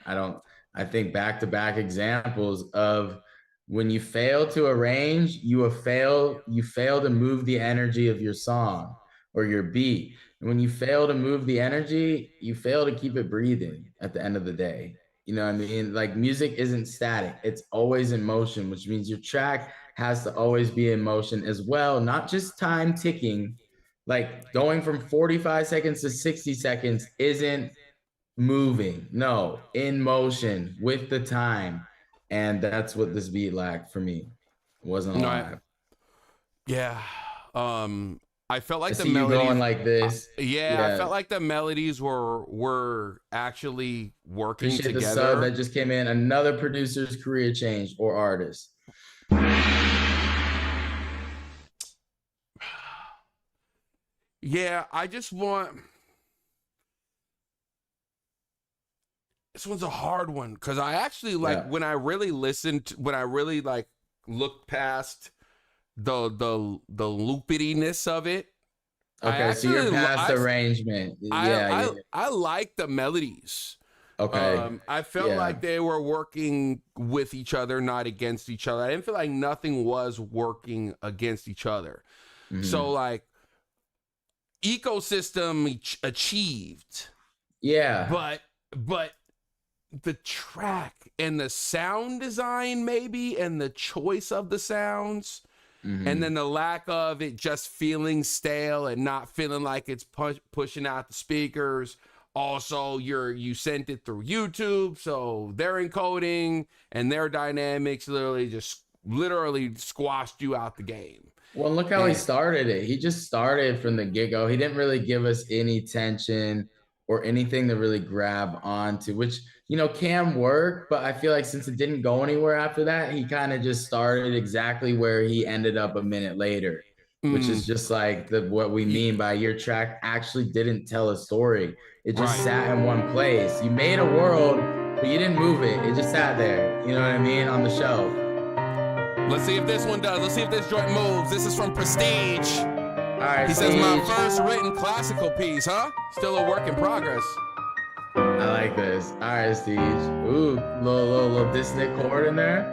I think back-to-back examples of when you fail to arrange, you fail to move the energy of your song or your beat. And when you fail to move the energy, you fail to keep it breathing at the end of the day. You know what I mean? Like, music isn't static. It's always in motion, which means your track has to always be in motion as well, not just time ticking. Like, going from 45 seconds to 60 seconds isn't moving. No, in motion with the time. And that's what this beat lacked for me. It wasn't alive. Yeah. I felt like I the see melodies you going like this. I felt like the melodies were actually working Appreciate together. The sub that just came in. Another producer's career change or artist. Yeah, I just want. This one's a hard one because I actually like when I really listened, when I really like looked past the loopiness of it. Okay, so you're past arrangement. I like the melodies. Okay. I felt like they were working with each other, not against each other. I didn't feel like nothing was working against each other. Mm-hmm. So like ecosystem achieved. Yeah. But the track and the sound design maybe and the choice of the sounds and then the lack of it just feeling stale and not feeling like it's pushing out the speakers. Also, you sent it through YouTube, so their encoding and their dynamics literally squashed you out the game. Well, look how he started it. He just started from the get-go. He didn't really give us any tension or anything to really grab onto, which, you know, can work. But I feel like since it didn't go anywhere after that, he kind of just started exactly where he ended up a minute later, which is just like what we mean by your track actually didn't tell a story. It just sat in one place. You made a world, but you didn't move it. It just sat there, you know what I mean, on the shelf. Let's see if this one does. Let's see if this joint moves. This is from Prestige. All right, he says, my first written classical piece, huh? Still a work in progress. I like this. All right, Steve. Ooh, little dissonant chord in there.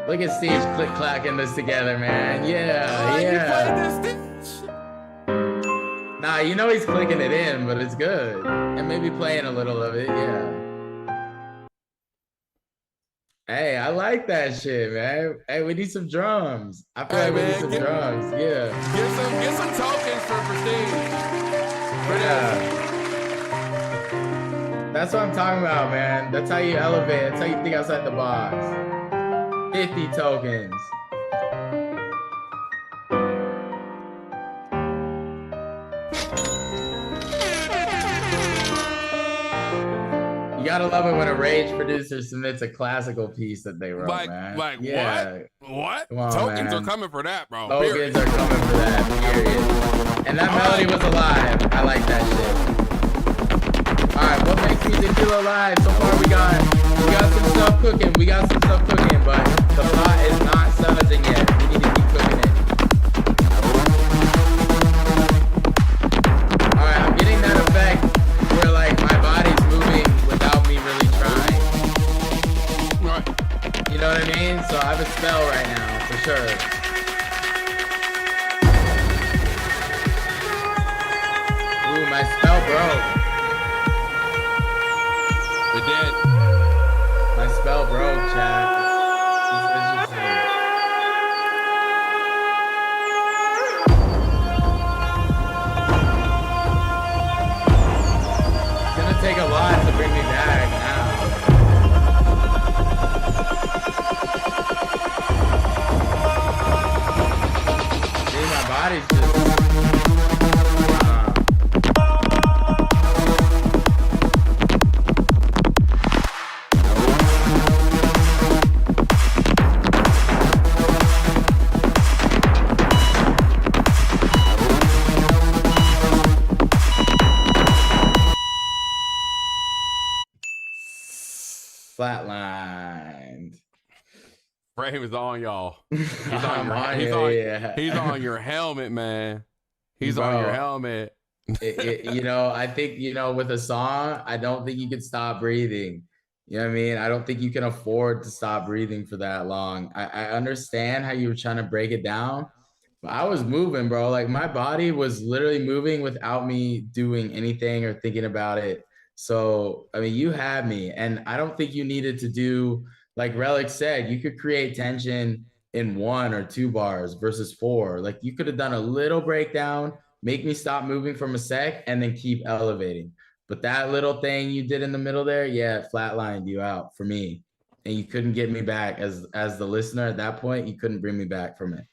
Look at Steve click-clacking this together, man. Yeah. You played this, Nah, you know he's clicking it in, but it's good. And maybe playing a little of it, Hey, I like that shit, man. Hey, we need some drums. I feel like we need some drums, Get some tokens for Prestige. That's what I'm talking about, man. That's how you elevate. That's how you think outside the box. 50 tokens. You gotta love it when a Rage producer submits a classical piece that they wrote, man. What? On, tokens are coming for that, bro. Tokens are coming for that, period. And that melody was alive. I like that shit. All right, what makes music feel alive? So far we got some stuff cooking. But the pot is not suzzing yet. We need to keep cooking it. All right, I'm getting that effect where like my body's moving without me really trying. Right. You know what I mean? So I have a spell right now, for sure. Ooh, my spell broke. It did. My spell broke, chat. It's gonna take a lot to bring me back now. See, my body's just... Flatlined. Ray was on y'all. He's on your helmet, man. He's on your helmet. You know, I think, you know, with a song, I don't think you can stop breathing. You know what I mean? I don't think you can afford to stop breathing for that long. I understand how you were trying to break it down, but I was moving, bro. Like my body was literally moving without me doing anything or thinking about it. So, I mean, you had me, and I don't think you needed to do, like Relic said, you could create tension in 1 or 2 bars versus 4. Like you could have done a little breakdown, make me stop moving from a sec, and then keep elevating. But that little thing you did in the middle there, yeah, it flatlined you out for me. And you couldn't get me back as the listener at that point, you couldn't bring me back from it.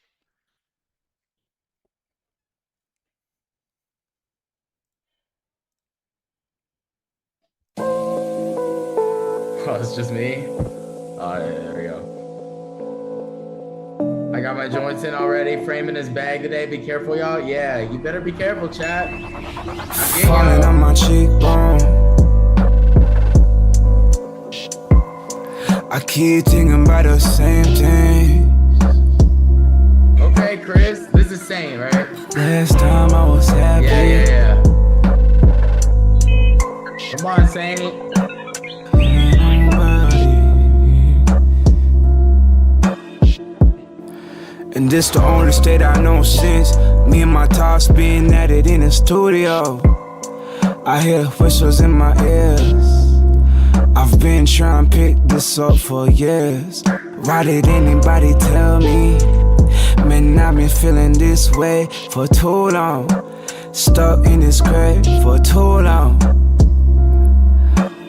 Oh, it's just me? Oh, yeah, there we go. I got my joints in already, framing his bag today. Be careful, y'all. Yeah, you better be careful, chat. Falling on my cheekbone. I keep thinking about the same thing. Okay, Chris, this is same, right? Last time I was happy. Yeah. Come on, Saint. And this the only state I know since me and my thoughts been at it in the studio. I hear whistles in my ears. I've been trying to pick this up for years. Why did anybody tell me? Man, I've been feeling this way for too long. Stuck in this grave for too long.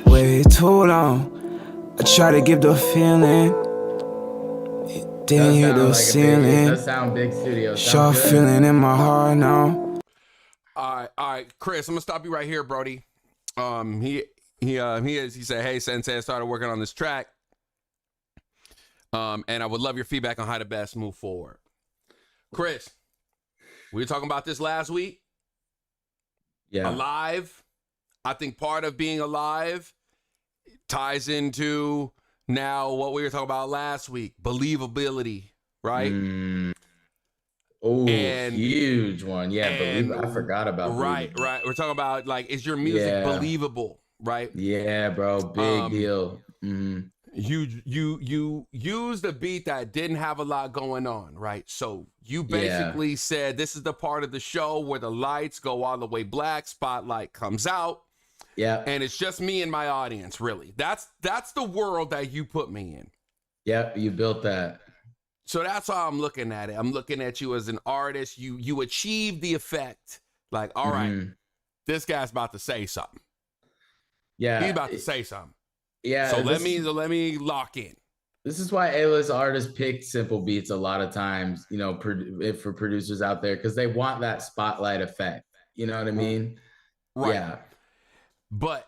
Way too long. I try to give the feeling. Didn't hear the ceiling. Does sound big studio. Sharp feeling in my heart now. All right, Chris, I'm gonna stop you right here, Brody. He said, hey, Sensei, I started working on this track. And I would love your feedback on how to best move forward. Chris, we were talking about this last week. Yeah. Alive. I think part of being alive ties into now what we were talking about last week, believability, right? Oh, huge one. Yeah, I forgot about that. Right. We're talking about, like, is your music believable, right? Yeah, bro, big deal. You used a beat that didn't have a lot going on, right? So you basically said this is the part of the show where the lights go all the way black, spotlight comes out. Yeah. And it's just me and my audience, really. That's the world that you put me in. Yep, you built that. So that's how I'm looking at it. I'm looking at you as an artist. You achieved the effect. Like, all right, this guy's about to say something. Yeah. He's about to say something. Yeah. So let me lock in. This is why A-list artists pick simple beats a lot of times, you know, for producers out there, because they want that spotlight effect. You know what I mean? Right. Yeah. But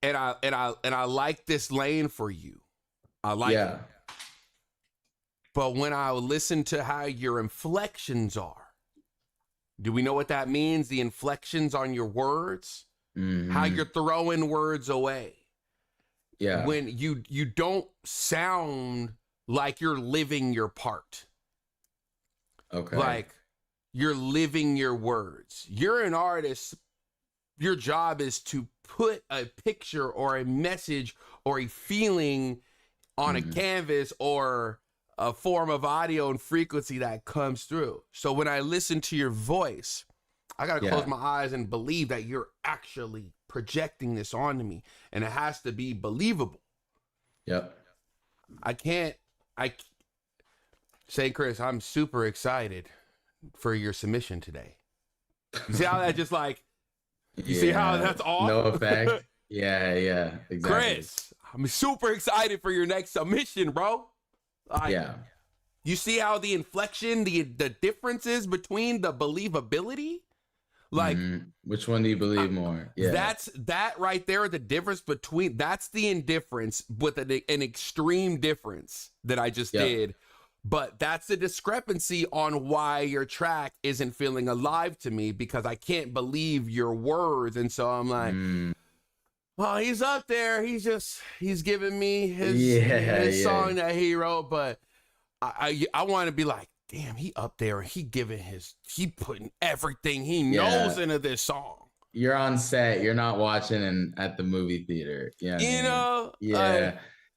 and I like this lane for you. I like it. But when I listen to how your inflections are, do we know what that means? The inflections on your words, how you're throwing words away. Yeah. When you don't sound like you're living your part. Okay. Like you're living your words. You're an artist. Your job is to put a picture or a message or a feeling on a canvas or a form of audio and frequency that comes through. So when I listen to your voice, I got to close my eyes and believe that you're actually projecting this onto me, and it has to be believable. Yep. Say, Chris, I'm super excited for your submission today. You see how that just like, you see how that's off? No effect. Yeah, exactly. Chris, I'm super excited for your next submission, bro. Like, you see how the inflection, the differences between the believability? Like, which one do you believe more? Yeah. That's that right there, the difference between, that's the indifference with an extreme difference that I just did. But that's the discrepancy on why your track isn't feeling alive to me, because I can't believe your words. And so I'm like, well, he's up there. He's giving me his song that he wrote. But I want to be like, damn, he up there and he putting everything he knows into this song. You're on set. You're not watching at the movie theater. Yeah. You know?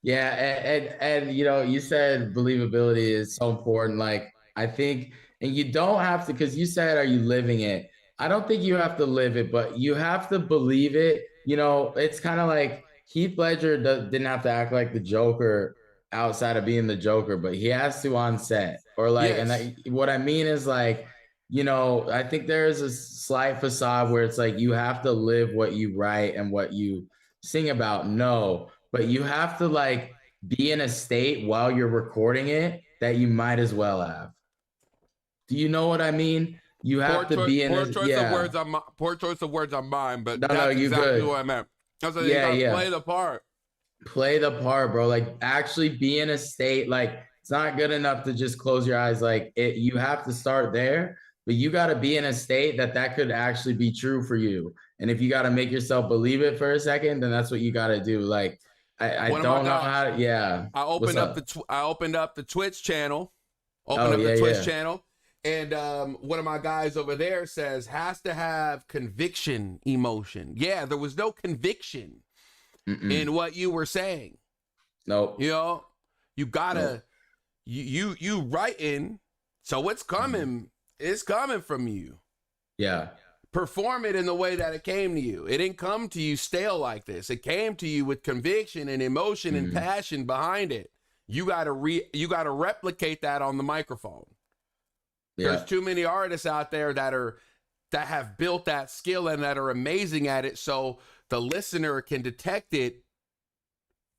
Yeah, and you know, you said believability is so important. Like, I think, and you don't have to, because you said, are you living it? I don't think you have to live it, but you have to believe it. You know, it's kind of like Heath Ledger didn't have to act like the Joker outside of being the Joker, but he has to on set. Or like, what I mean is, like, you know, I think there is a slight facade where it's like you have to live what you write and what you sing about. No. But you have to like be in a state while you're recording it that you might as well have. Do you know what I mean? You have to be in poor choice of words on mine, but that's you exactly good. what I meant. I was like, you gotta play the part. play the part, bro. Like actually be in a state, like it's not good enough to just close your eyes. Like you have to start there, but you got to be in a state that could actually be true for you. And if you got to make yourself believe it for a second, then that's what you got to do. Like I don't know how to, yeah. I opened up the Twitch channel. Channel. And one of my guys over there says has to have conviction emotion. Yeah, there was no conviction in what you were saying. Nope. You know, you gotta you writing, so it's coming. It's coming from you. Yeah. Perform it in the way that it came to you. It didn't come to you stale like this. It came to you with conviction and emotion and passion behind it. You gotta replicate that on the microphone. Yeah. There's too many artists out there that have built that skill and that are amazing at it, so the listener can detect it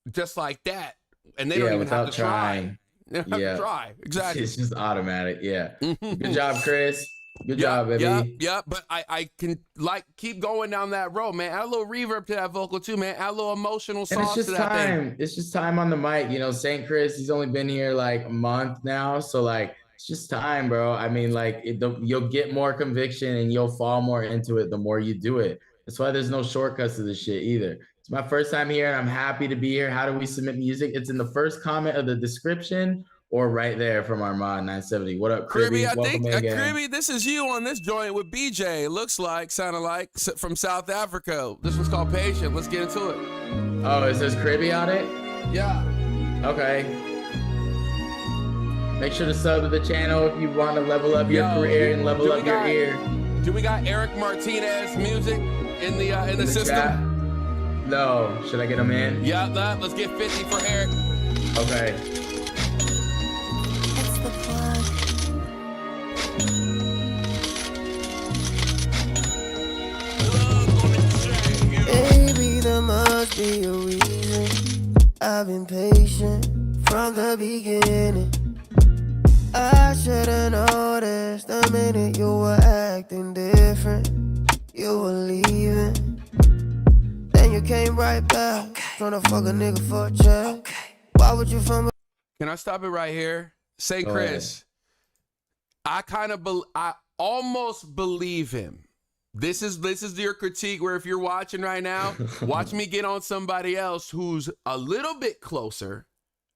just like that, and they don't even have to try. They don't have to try. Exactly. It's just automatic. Yeah. Good job, Chris. Good job, baby. Yeah. But I can keep going down that road, man. Add a little reverb to that vocal too, man. Add a little emotional sauce to that thing. It's just time on the mic. You know, St. Chris, he's only been here like a month now, so like it's just time, bro. I mean, like you'll get more conviction and you'll fall more into it the more you do it. That's why there's no shortcuts to this shit either. It's my first time here and I'm happy to be here. How do we submit music? It's in the first comment of the description or right there from Armand 970. What up, Cribby? I think, Cribby, this is you on this joint with BJ. Sounded like, from South Africa. This one's called Patient. Let's get into it. Oh, it says Cribby on it? Yeah. Okay. Make sure to sub to the channel if you want to level up your career and level up your ear. Do we got Eric Martinez music in the system? Chat? No. Should I get him in? Yeah, let's get 50 for Eric. Okay. Baby, there must be a reason. I've been patient from the beginning. I should've noticed the minute you were acting different. You were leaving, then you came right back, trying to fuck a nigga for a check. Why would you fumble? Can I stop it right here? Say, Chris, I almost believe him. This is your critique, where if you're watching right now, watch me get on somebody else who's a little bit closer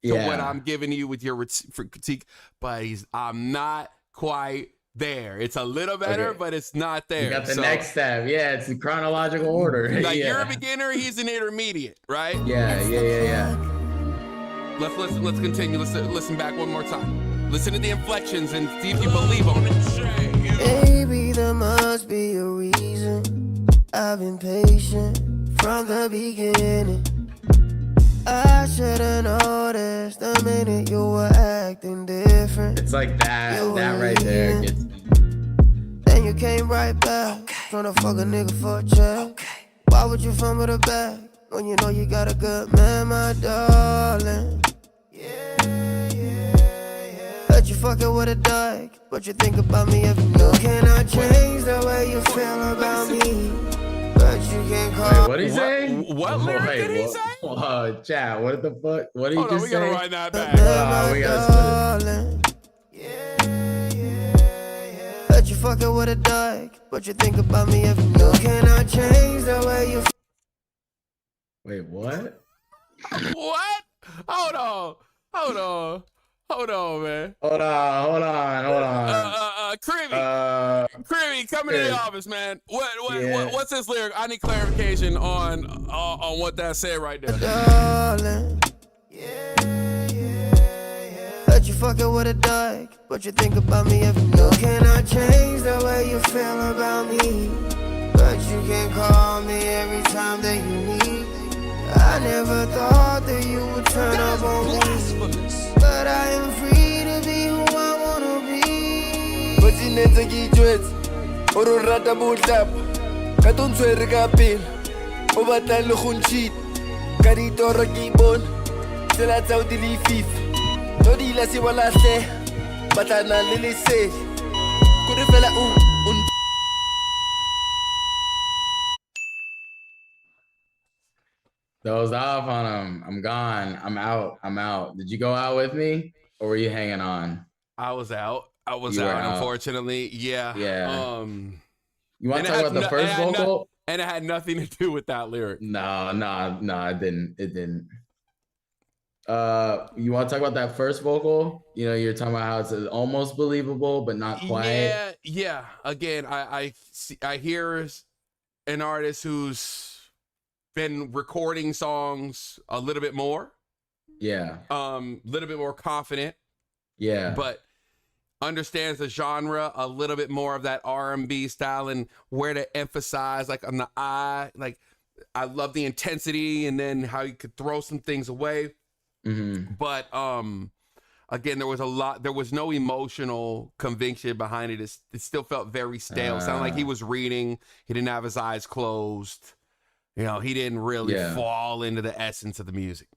to what I'm giving you with your critique, but I'm not quite there. It's a little better, but it's not there. You got the next step. Yeah, it's in chronological order. Like you're a beginner, he's an intermediate, right? Yeah. Let's continue. Listen back one more time. Listen to the inflections and see if you believe them. Baby, there must be a reason. I've been patient from the beginning. I should've noticed the minute you were acting different. It's like that right there gets me. Then you came right back, trying to fuck a nigga for a check. Why would you fumble the bag when you know you got a good man, my darling? Heard you fucking with a dog, but you think about me every night. Can I change the way you feel about me? But you can't call. Wait, what did he say? What lyric did he say? Chat, what the fuck? What did he just say? We gotta ride that back. We gotta Heard you fucking with a dog, but you think about me every night. Can I change the way you? Wait, what? What? Hold on, man. Hold on. Cribby, come into the office, man. What's this lyric? I need clarification on what that said right there. Darling, heard you fucking with a dog, but you think about me every night. Can I change the way you feel about me? But you can't call me every time that you need. I never thought that you would turn up on me, but I am free to be who I wanna be. But you never get it. Oro rata butlap. Ka ton tswere ka pele. O batla le go ncheat. Ka ditoro ke bon. Tsela tsa o di le fifi. No di la se wala se. Batla na le le se. Ku re fela un Those off on them. I'm gone. I'm out. I'm out. Did you go out with me or were you hanging on? I was out. You were out. Unfortunately. Yeah. Yeah. You want to talk about the first and vocal? And it had nothing to do with that lyric. No, it didn't. It didn't. You want to talk about that first vocal? You know, you're talking about how it's almost believable, but not quite. Yeah. Again, I hear an artist who's been recording songs a little bit more. Yeah. Little bit more confident. Yeah. But understands the genre a little bit more of that R&B style and where to emphasize, like on the eye. Like, I love the intensity and then how you could throw some things away. Mm-hmm. But again, there was no emotional conviction behind it. It still felt very stale. It sounded like he was reading. He didn't have his eyes closed. You know, he didn't really fall into the essence of the music.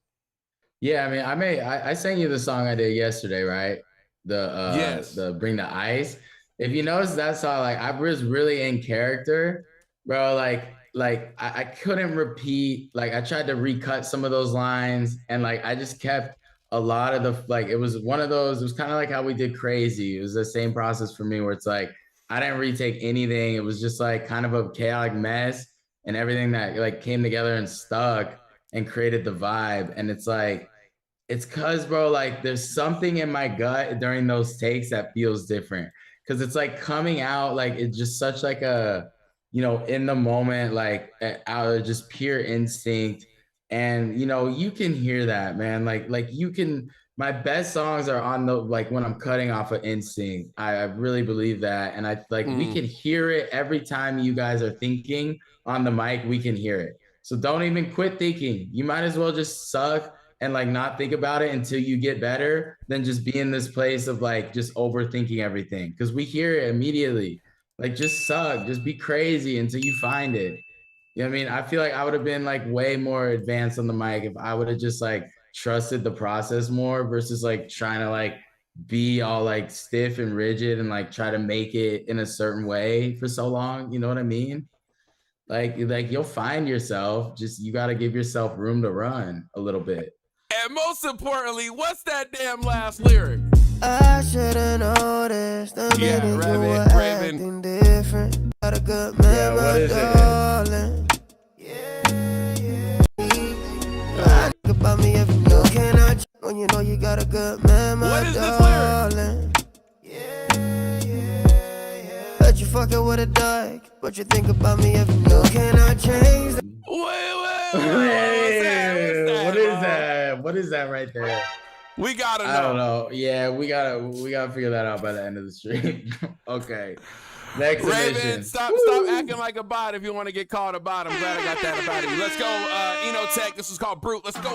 Yeah, I mean, I sang you the song I did yesterday, right? The Bring the Ice. If you notice that song, like I was really in character, bro. Like I couldn't repeat. Like I tried to recut some of those lines, and like I just kept a lot of the like. It was one of those. It was kind of like how we did Crazy. It was the same process for me, where it's like I didn't retake anything. It was just like kind of a chaotic mess, and everything that like came together and stuck and created the vibe. And it's like, it's cause bro, like there's something in my gut during those takes that feels different. Cause it's like coming out, like it's just such like a, you know, in the moment, like out of just pure instinct. And, you know, you can hear that, man. Like you can, my best songs are on the, like when I'm cutting off of instinct. I really believe that. And I like, we can hear it every time you guys are thinking on the mic, we can hear it. So don't even quit thinking. You might as well just suck and like not think about it until you get better than just be in this place of like just overthinking everything. Cause we hear it immediately. Like just suck, just be crazy until you find it. You know what I mean? I feel like I would have been like way more advanced on the mic if I would have just like trusted the process more versus like trying to like be all like stiff and rigid and like try to make it in a certain way for so long. You know what I mean? Like you'll find yourself, just you got to give yourself room to run a little bit. And most importantly, what's that damn last lyric? I should've noticed the minute you were acting different. Got a good man, my darling. Yeah. I think about me every day. Can I check when you know you got a good man, my darling? Yeah. Bet you fucking with a dog, but you think about me every day. Can I change that? Wait. What is that? What is that right there? We gotta know. I don't know. Yeah, we gotta figure that out by the end of the stream. Okay. Next Raven, stop acting like a bot if you want to get called a bot. I'm glad I got that about you. Let's go, Eno Tech. This is called Brute. Let's go.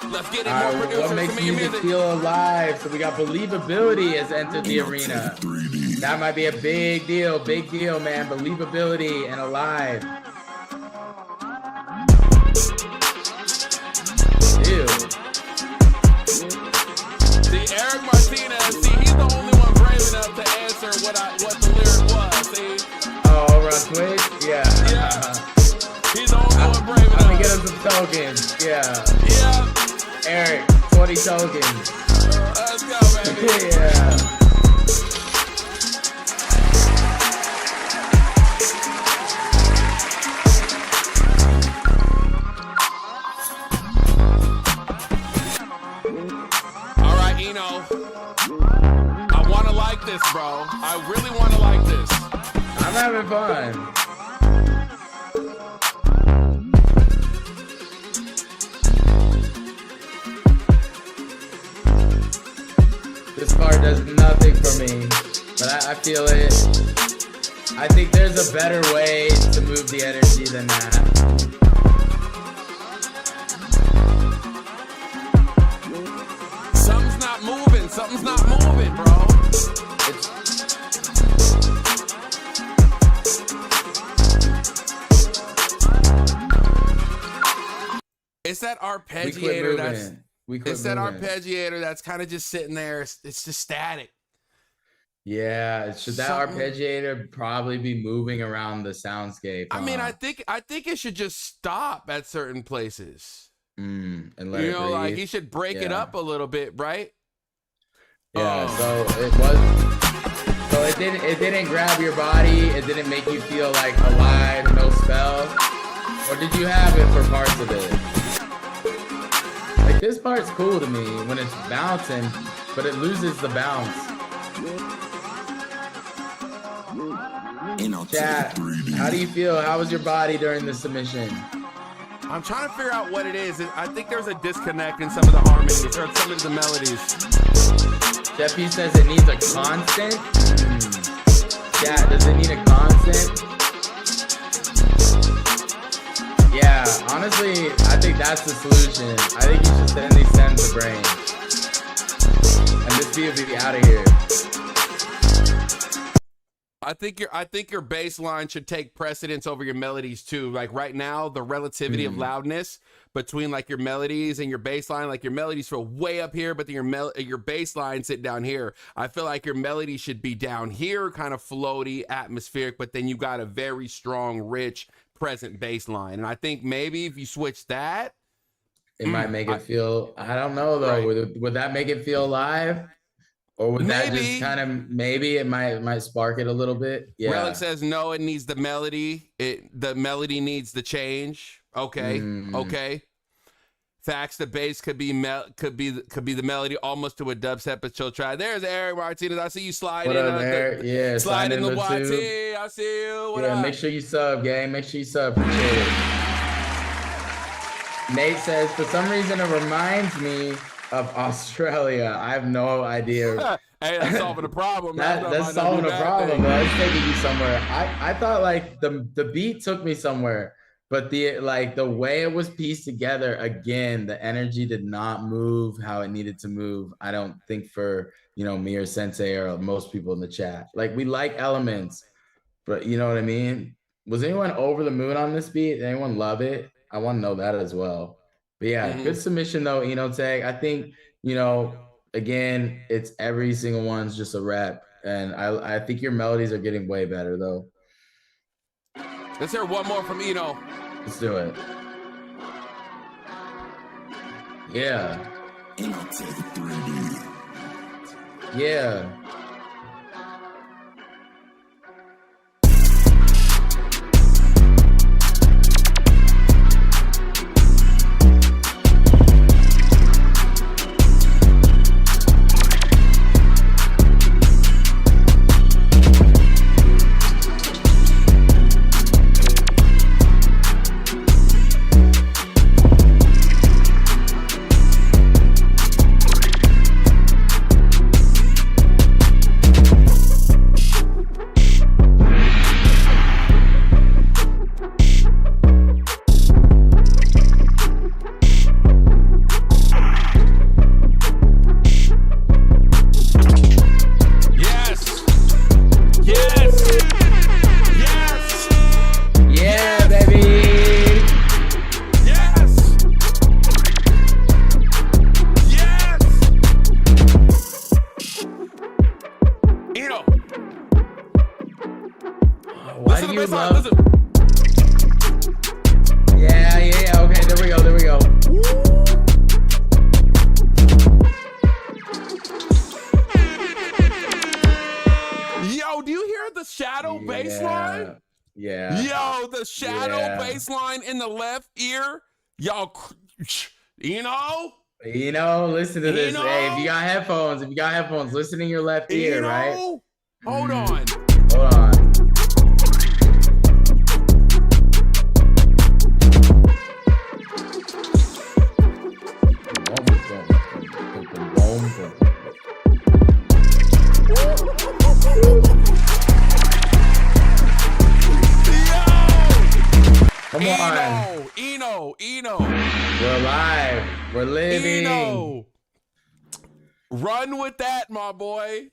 Let's get it. All More right, producers. what makes music feel alive? So we got Believability has entered the arena. That might be a big deal, man. Believability and Alive. Ew. See, Eric Martinez, he's the only one brave enough to answer what the lyric was, see? Oh, over on Twitch? Yeah. He's the only one brave enough. Let me get him some tokens. Yeah. Eric, 20 tokens. Let's go, baby. Yeah. I want to like this, bro. I really want to like this. I'm having fun. This card does nothing for me, but I feel it. I think there's a better way to move the energy than that. Something's not moving, bro. It's that arpeggiator that's arpeggiator that's kind of just sitting there. It's just static. Yeah, should that arpeggiator probably be moving around the soundscape? I mean, I think it should just stop at certain places. And let it breathe. Like he should break it up a little bit, right? Yeah. So it didn't grab your body. It didn't make you feel like alive, no spell. Or did you have it for parts of it? Like this part's cool to me when it's bouncing, but it loses the bounce. Chat, how do you feel? How was your body during the submission? I'm trying to figure out what it is. I think there's a disconnect in some of the harmonies or some of the melodies. Jeffy says it needs a constant. Chat, does it need a constant? Yeah, honestly, I think that's the solution. I think you should send these stems to brain. And this beat will be out of here. I think your bass line should take precedence over your melodies too. Like right now, the relativity of loudness between like your melodies and your bass line, like your melodies feel way up here, but then your bass line sit down here. I feel like your melody should be down here, kind of floaty, atmospheric, but then you got a very strong, rich, present bass line. And I think maybe if you switch that, it might make it feel, I don't know though, right. Would that make it feel live? Or would that just kind of, maybe it might spark it a little bit? Yeah. Relic says no, it needs the melody. The melody needs the change. Okay, okay. Facts, the bass could be the melody almost to a dubstep, but she'll try. There's Eric Martinez. I see you sliding. What up, Eric? Yeah, slide in the YT. I see you. What up? Make sure you sub, gang. Make sure you sub. Appreciate it. Nate says, for some reason, it reminds me of Australia. I have no idea. Hey, that's solving a problem. That's solving a problem. It's taking you somewhere. I thought like the beat took me somewhere, but the way it was pieced together, again, the energy did not move how it needed to move. I don't think for me or Sensei or most people in the chat. Like we like elements, but you know what I mean? Was anyone over the moon on this beat? Did anyone love it? I want to know that as well. But yeah, good submission though, Tag. I think, again, it's every single one's just a rep. And I think your melodies are getting way better though. Let's hear one more from Eno. Let's do it. Yeah. Yeah. Listen to this. Hey, if you got headphones, listen in your left ear, right? Hold on. Hold on. Come on. Eno. We're alive. We're living. Eno. Run with that, my boy.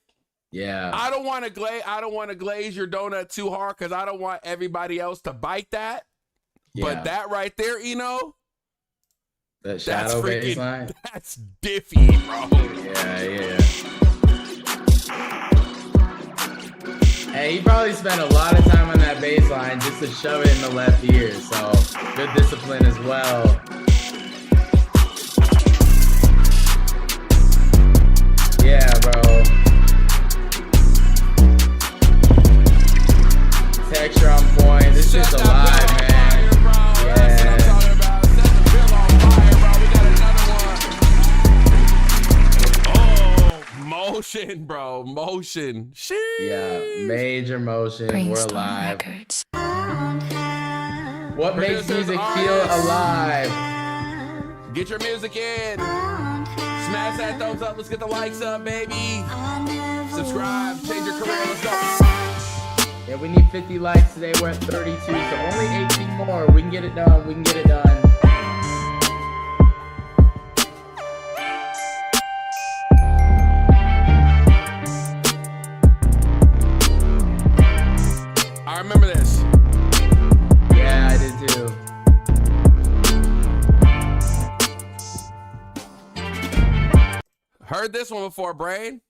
Yeah. I don't want to glaze your donut too hard because I don't want everybody else to bite that. Yeah. But that right there, Eno. That shadow bass line. That's diffy, bro. Yeah. he probably spent a lot of time on that bass line just to shove it in the left ear. So good discipline as well. Yeah, bro. Texture on point. This shit's alive, man. Yeah. That's what I'm talking about. Set the bill on fire, bro. We got another one. Oh, motion, bro. Motion. Sheesh. Yeah, major motion. We're alive. Records. What makes music feel alive? Get your music in. Smash that thumbs up. Let's get the likes up, baby. Subscribe. Change your career. Let's go. Yeah, we need 50 likes today. We're at 32, so only 18 more. We can get it done. We can get it done. I remember this. Yeah, I did too. Heard this one before, Brain.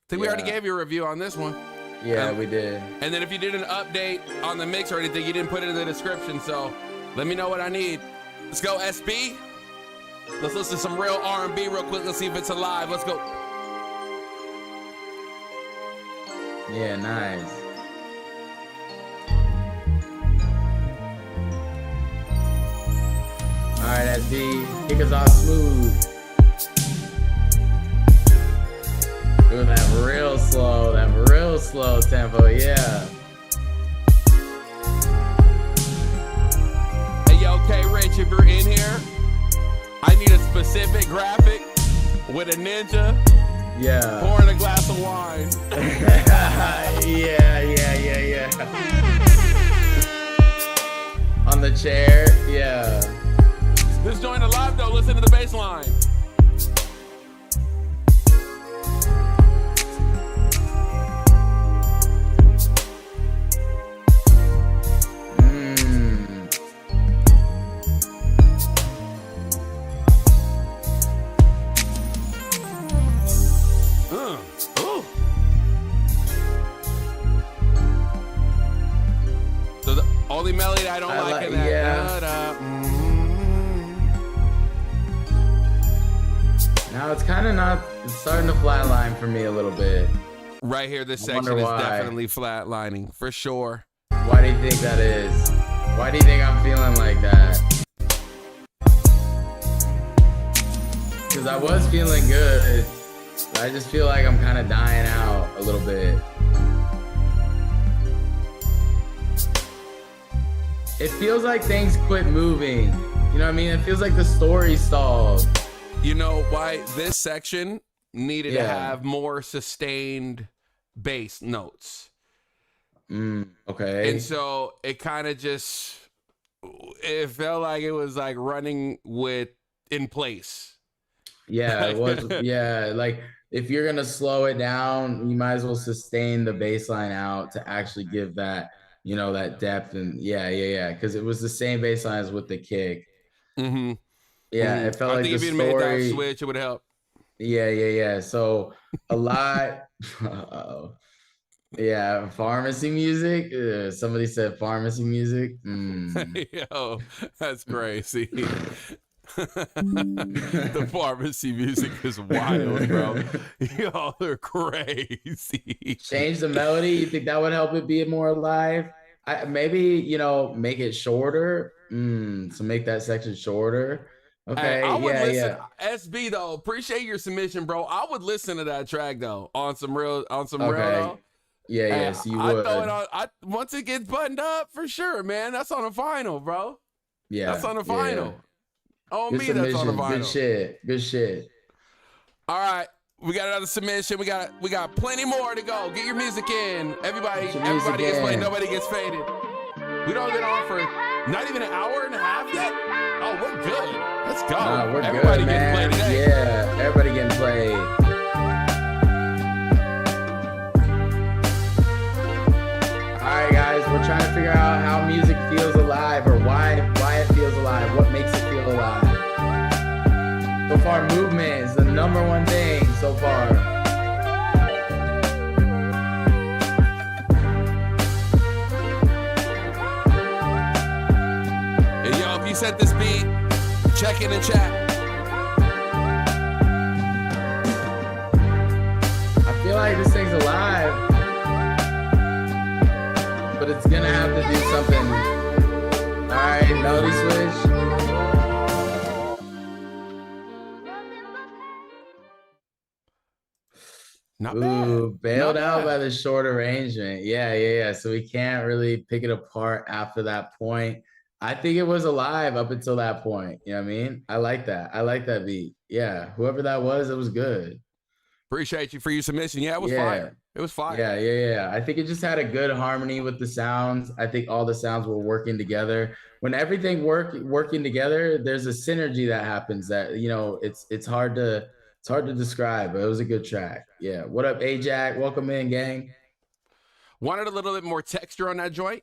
Think we already gave you a review on this one. Yeah, we did. And then if you did an update on the mix or anything, you didn't put it in the description. So let me know what I need. Let's go, SB. Let's listen to some real R&B real quick. Let's see if it's alive. Let's go. Yeah, nice. All right, SB, kick us off smooth. Doing that real slow tempo, yeah. Hey, yo, K-Rich, if you're in here, I need a specific graphic with a ninja pouring a glass of wine. yeah. On the chair, yeah. This joint alive, though. Listen to the bass line. So the only melody I don't like in that. Yeah. Now it's kind of not, it's starting to flatline for me a little bit. Right here, this section is definitely flatlining, for sure. Why do you think that is? Why do you think I'm feeling like that? Because I was feeling good. I just feel like I'm kind of dying out a little bit. It feels like things quit moving. You know what I mean? It feels like the story stalled. You know why this section needed to have more sustained bass notes. Okay. And so it kind of just, it felt like it was like running in place. Yeah, it was. Yeah, like if you're gonna slow it down, you might as well sustain the bass line out to actually give that, you know, that depth. And yeah. Because it was the same bass line as with the kick. Mm-hmm. Yeah, it felt like the if you story. made that switch, it would help. Yeah. So a lot. Uh-oh. Yeah, pharmacy music. Somebody said pharmacy music. Yo, that's crazy. The pharmacy music is wild, bro. Y'all are crazy. Change the melody. You think that would help it be more alive? Maybe, you know, make it shorter. So make that section shorter. Okay. I would listen. Yeah. SB though, appreciate your submission, bro. I would listen to that track though on some real real though. Yeah. So you would. Throw it on. Once it gets buttoned up, for sure, man. That's on the final, bro. Yeah. That's on the final. Yeah. On Good me, that's on the final. Good shit. All right. We got another submission. We got plenty more to go. Get your music in. Everybody gets played. Nobody gets faded. We don't get on for not even an hour and a half yet. Oh, we're good. Let's go. Nah, we're everybody good, man. Getting played today. Yeah, everybody getting played. All right, guys, we're trying to figure out how music feels alive, or why it feels alive. What makes it feel alive? So far, movement is the number one thing so far. sent this beat. Check in and chat. I feel like this thing's alive, but it's gonna have to do something. All right, melody switch. Not Ooh, bad. bailed Not out bad. by the short arrangement. Yeah. So we can't really pick it apart after that point. I think it was alive up until that point. You know what I mean? I like that. I like that beat. Yeah. Whoever that was, it was good. Appreciate you for your submission. Yeah, it was fire. It was fire. Yeah. I think it just had a good harmony with the sounds. I think all the sounds were working together. When everything working together, there's a synergy that happens that, you know, it's hard to describe, but it was a good track. Yeah. What up, Ajax? Welcome in, gang. Wanted a little bit more texture on that joint,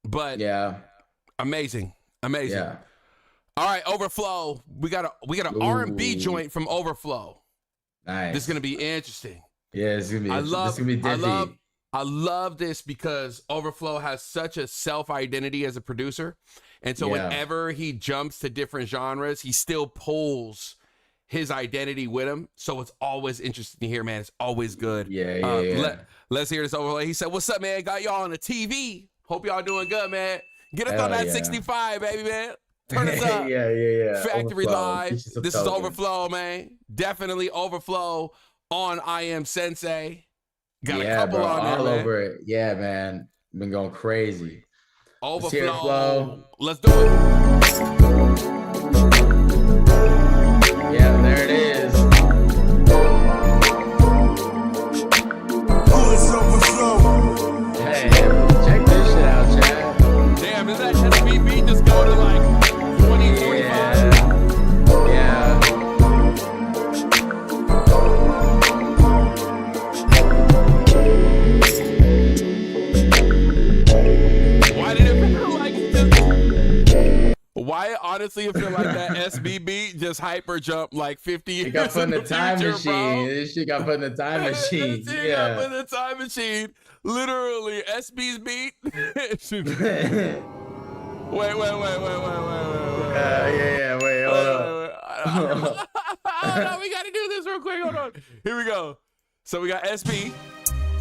but yeah. Amazing. Yeah. All right, Overflow. We got an R&B joint from Overflow. Nice. This is gonna be interesting. Yeah, it's gonna be. This is gonna be diffy. I love this because Overflow has such a self-identity as a producer, and so whenever he jumps to different genres, he still pulls his identity with him. So it's always interesting to hear, man. It's always good. Yeah. Let's hear this Overflow. He said, "What's up, man? Got y'all on the TV. Hope y'all doing good, man. Get us on that 65, baby, man. Turn us up." Yeah. Factory Overflow. Live. This is Overflow, man. Definitely Overflow on I Am Sensei. Got a couple bro, on there, all man. over it. Yeah, man. Been going crazy. Overflow. Let's do it. Yeah, there it is. Hey, check this shit out, Chad. Damn, is that SBB just go to like 20, 25? Yeah. Why did it feel like just... Why honestly it feel like that SBB just hyper jump like 50 years? It got put in the time future, machine. bro. This shit got put in the time machine. Got put in the time machine. Literally, SB's beat. Wait. Yeah. Wait, hold up. Hold on, we gotta do this real quick. Hold on. Here we go. So we got SB.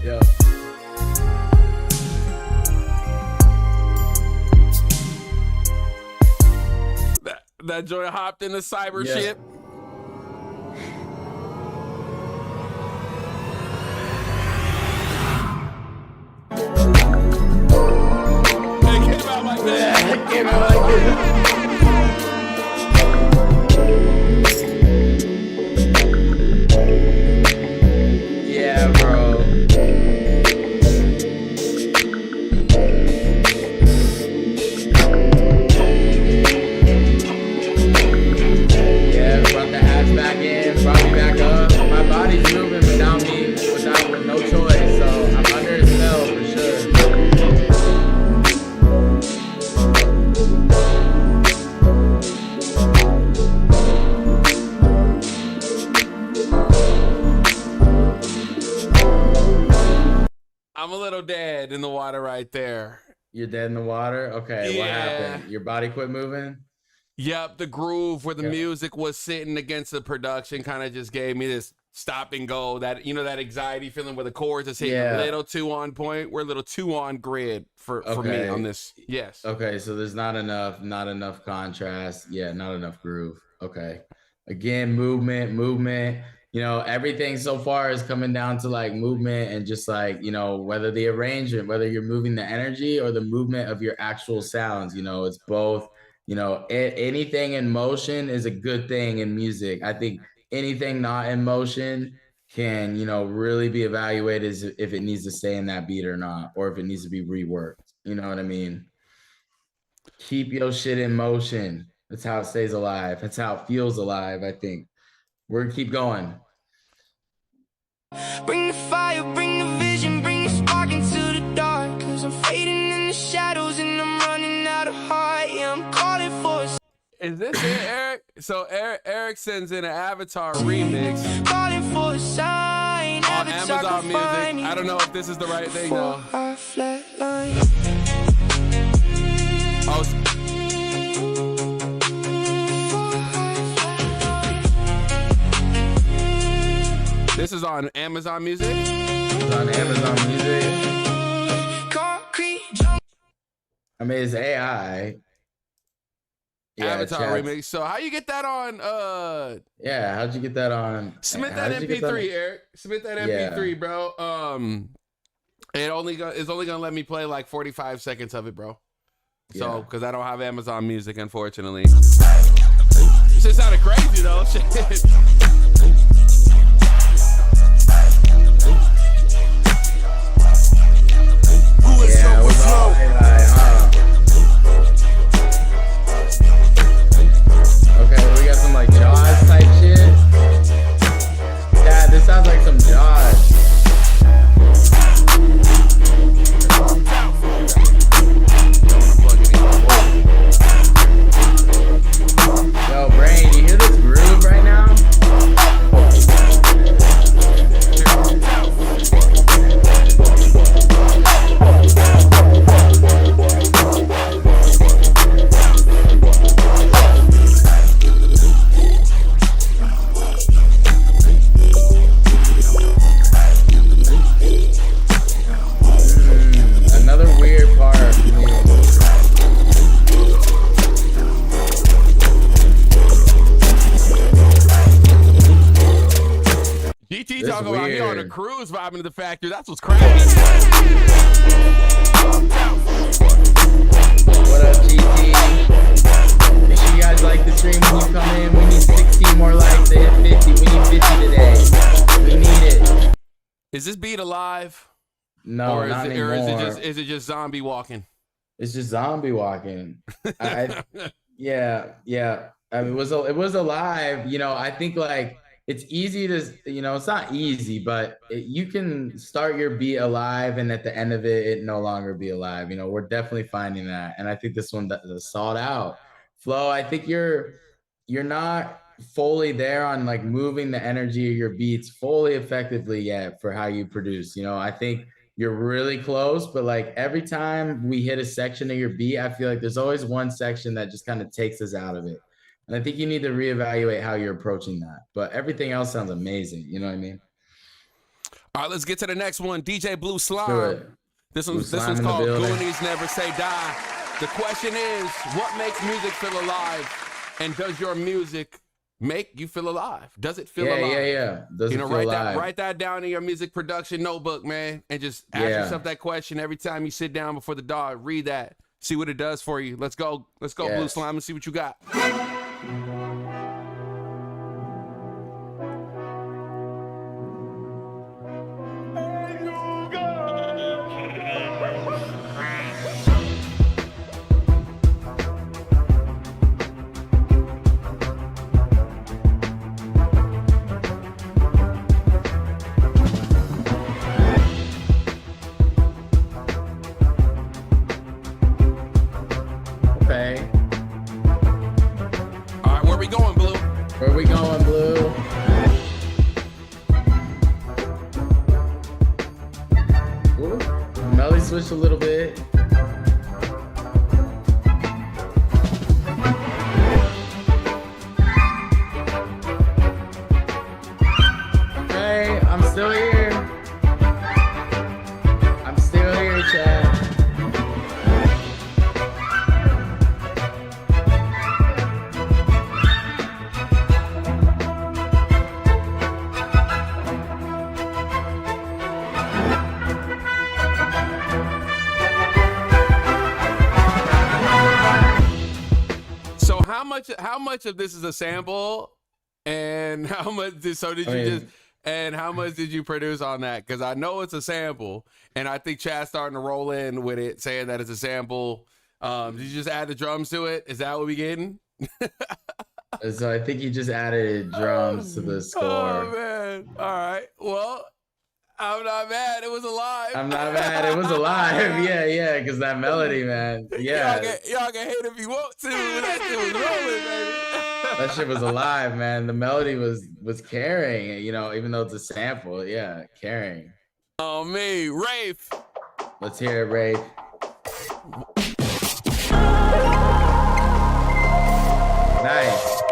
Yeah. That joint hopped in the cyber ship. It came out like that. It came out like this. Yeah, bro. Yeah, brought the hats back in, brought me back up. My body's moving without me, with no choice. So I'm under his spell for sure. I'm a little dead in the water right there. You're dead in the water? Okay, what Yeah. happened? Your body quit moving? Yep, the groove where the music was sitting against the production kind of just gave me this stop and go, that, you know, that anxiety feeling where the chords is hitting a little too on point. We're a little too on grid for me on this. Yes. Okay, so there's not enough contrast. Yeah, not enough groove. Okay. Again, movement. You know, everything so far is coming down to like movement and just like, you know, whether the arrangement, whether you're moving the energy or the movement of your actual sounds, you know, it's both. You know, anything in motion is a good thing in music. I think anything not in motion can, you know, really be evaluated if it needs to stay in that beat or not, or if it needs to be reworked. You know what I mean? Keep your shit in motion. That's how it stays alive. That's how it feels alive, I think. We're gonna keep going. Bring the fire, bring the vision, bring the spark into the dark. Cause I'm fading in the shadows and I'm running out of heart. Yeah, I'm calling for a... Is this it, Eric? So Eric sends in an Avatar remix Calling for a sign. on Amazon Music. I don't know if this is the right thing though. Our flat line. Oh, This is on Amazon Music? It's on Amazon Music. I mean, it's AI. Yeah, Avatar remix. So how you get that on? Yeah, how'd you get that on? Submit that MP3, Eric. Submit that MP3, bro. It's only gonna let me play like 45 seconds of it, bro. So, because I don't have Amazon Music, unfortunately. This just sounded crazy though. Shit. Yeah, it was all AI, huh? Okay, we got some like Jaws type shit. Yeah, this sounds like some Jaws. Yo, Brain, you hear this groove right now? Another weird part for me. GT talking about he on a cruise vibing to the factory. That's what's crazy. What up, GT? Make sure you guys like the stream when you come in. We need 16 more likes to hit 50. We need 50 today. We need it. Is this beat alive? No, or not anymore. Or is it just zombie walking? It's just zombie walking. Yeah. I mean, it was alive. You know, I think like it's easy to, it's not easy, but you can start your beat alive and at the end of it no longer be alive. You know, we're definitely finding that. And I think this one is sought out. Flo, I think you're not fully there on like moving the energy of your beats fully effectively yet for how you produce. You know, I think you're really close, but like every time we hit a section of your beat, I feel like there's always one section that just kind of takes us out of it. And I think you need to reevaluate how you're approaching that. But everything else sounds amazing. You know what I mean? All right, let's get to the next one. DJ Blue Slime. Sure. This one's called Goonies Never Say Die. The question is, what makes music feel alive? And does your music make you feel alive? Does it feel alive? Yeah. Does it feel alive? Write that down in your music production notebook, man. And just ask yourself that question every time you sit down before the dog. Read that. See what it does for you. Let's go. Let's go, Blue Slime, and see what you got. Okay. All right, where we going, Blue? Where we going, Blue? Ooh, melody switch a little bit. Hey, I'm still here. I'm still here, Chad. How much of this is a sample, and how much did you produce on that? Because I know it's a sample, and I think Chad's starting to roll in with it, saying that it's a sample. Did you just add the drums to it? Is that what we getting? So I think you just added drums to the score. Oh man! All right. Well, I'm not mad. It was alive. I'm not mad. It was alive. Yeah. Because that melody, man. Yeah. Y'all can hate if you want to. That shit was rolling, baby. That shit was alive, man. The melody was carrying, even though it's a sample. Yeah, carrying. Oh, me. Rafe. Let's hear it, Rafe. Nice.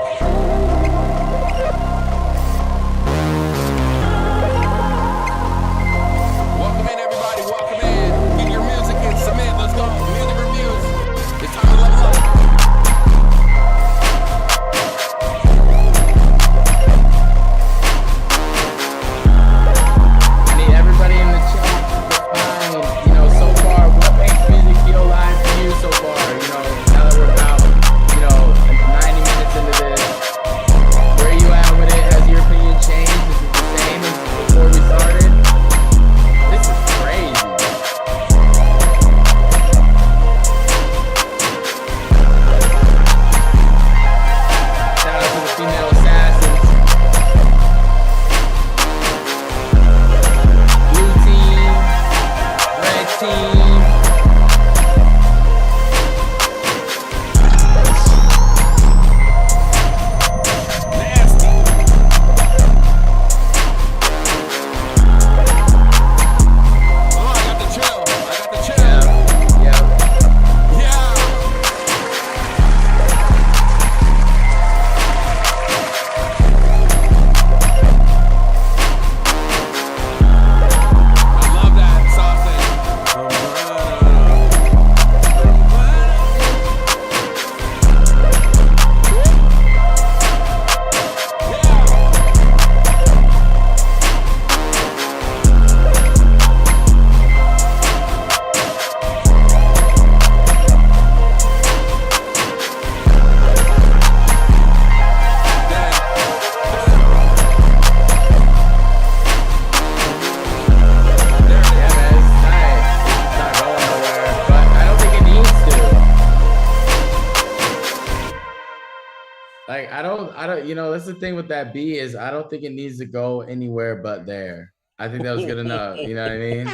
Like I don't, you know, that's the thing with that beat is I don't think it needs to go anywhere but there. I think that was good enough. You know what I mean?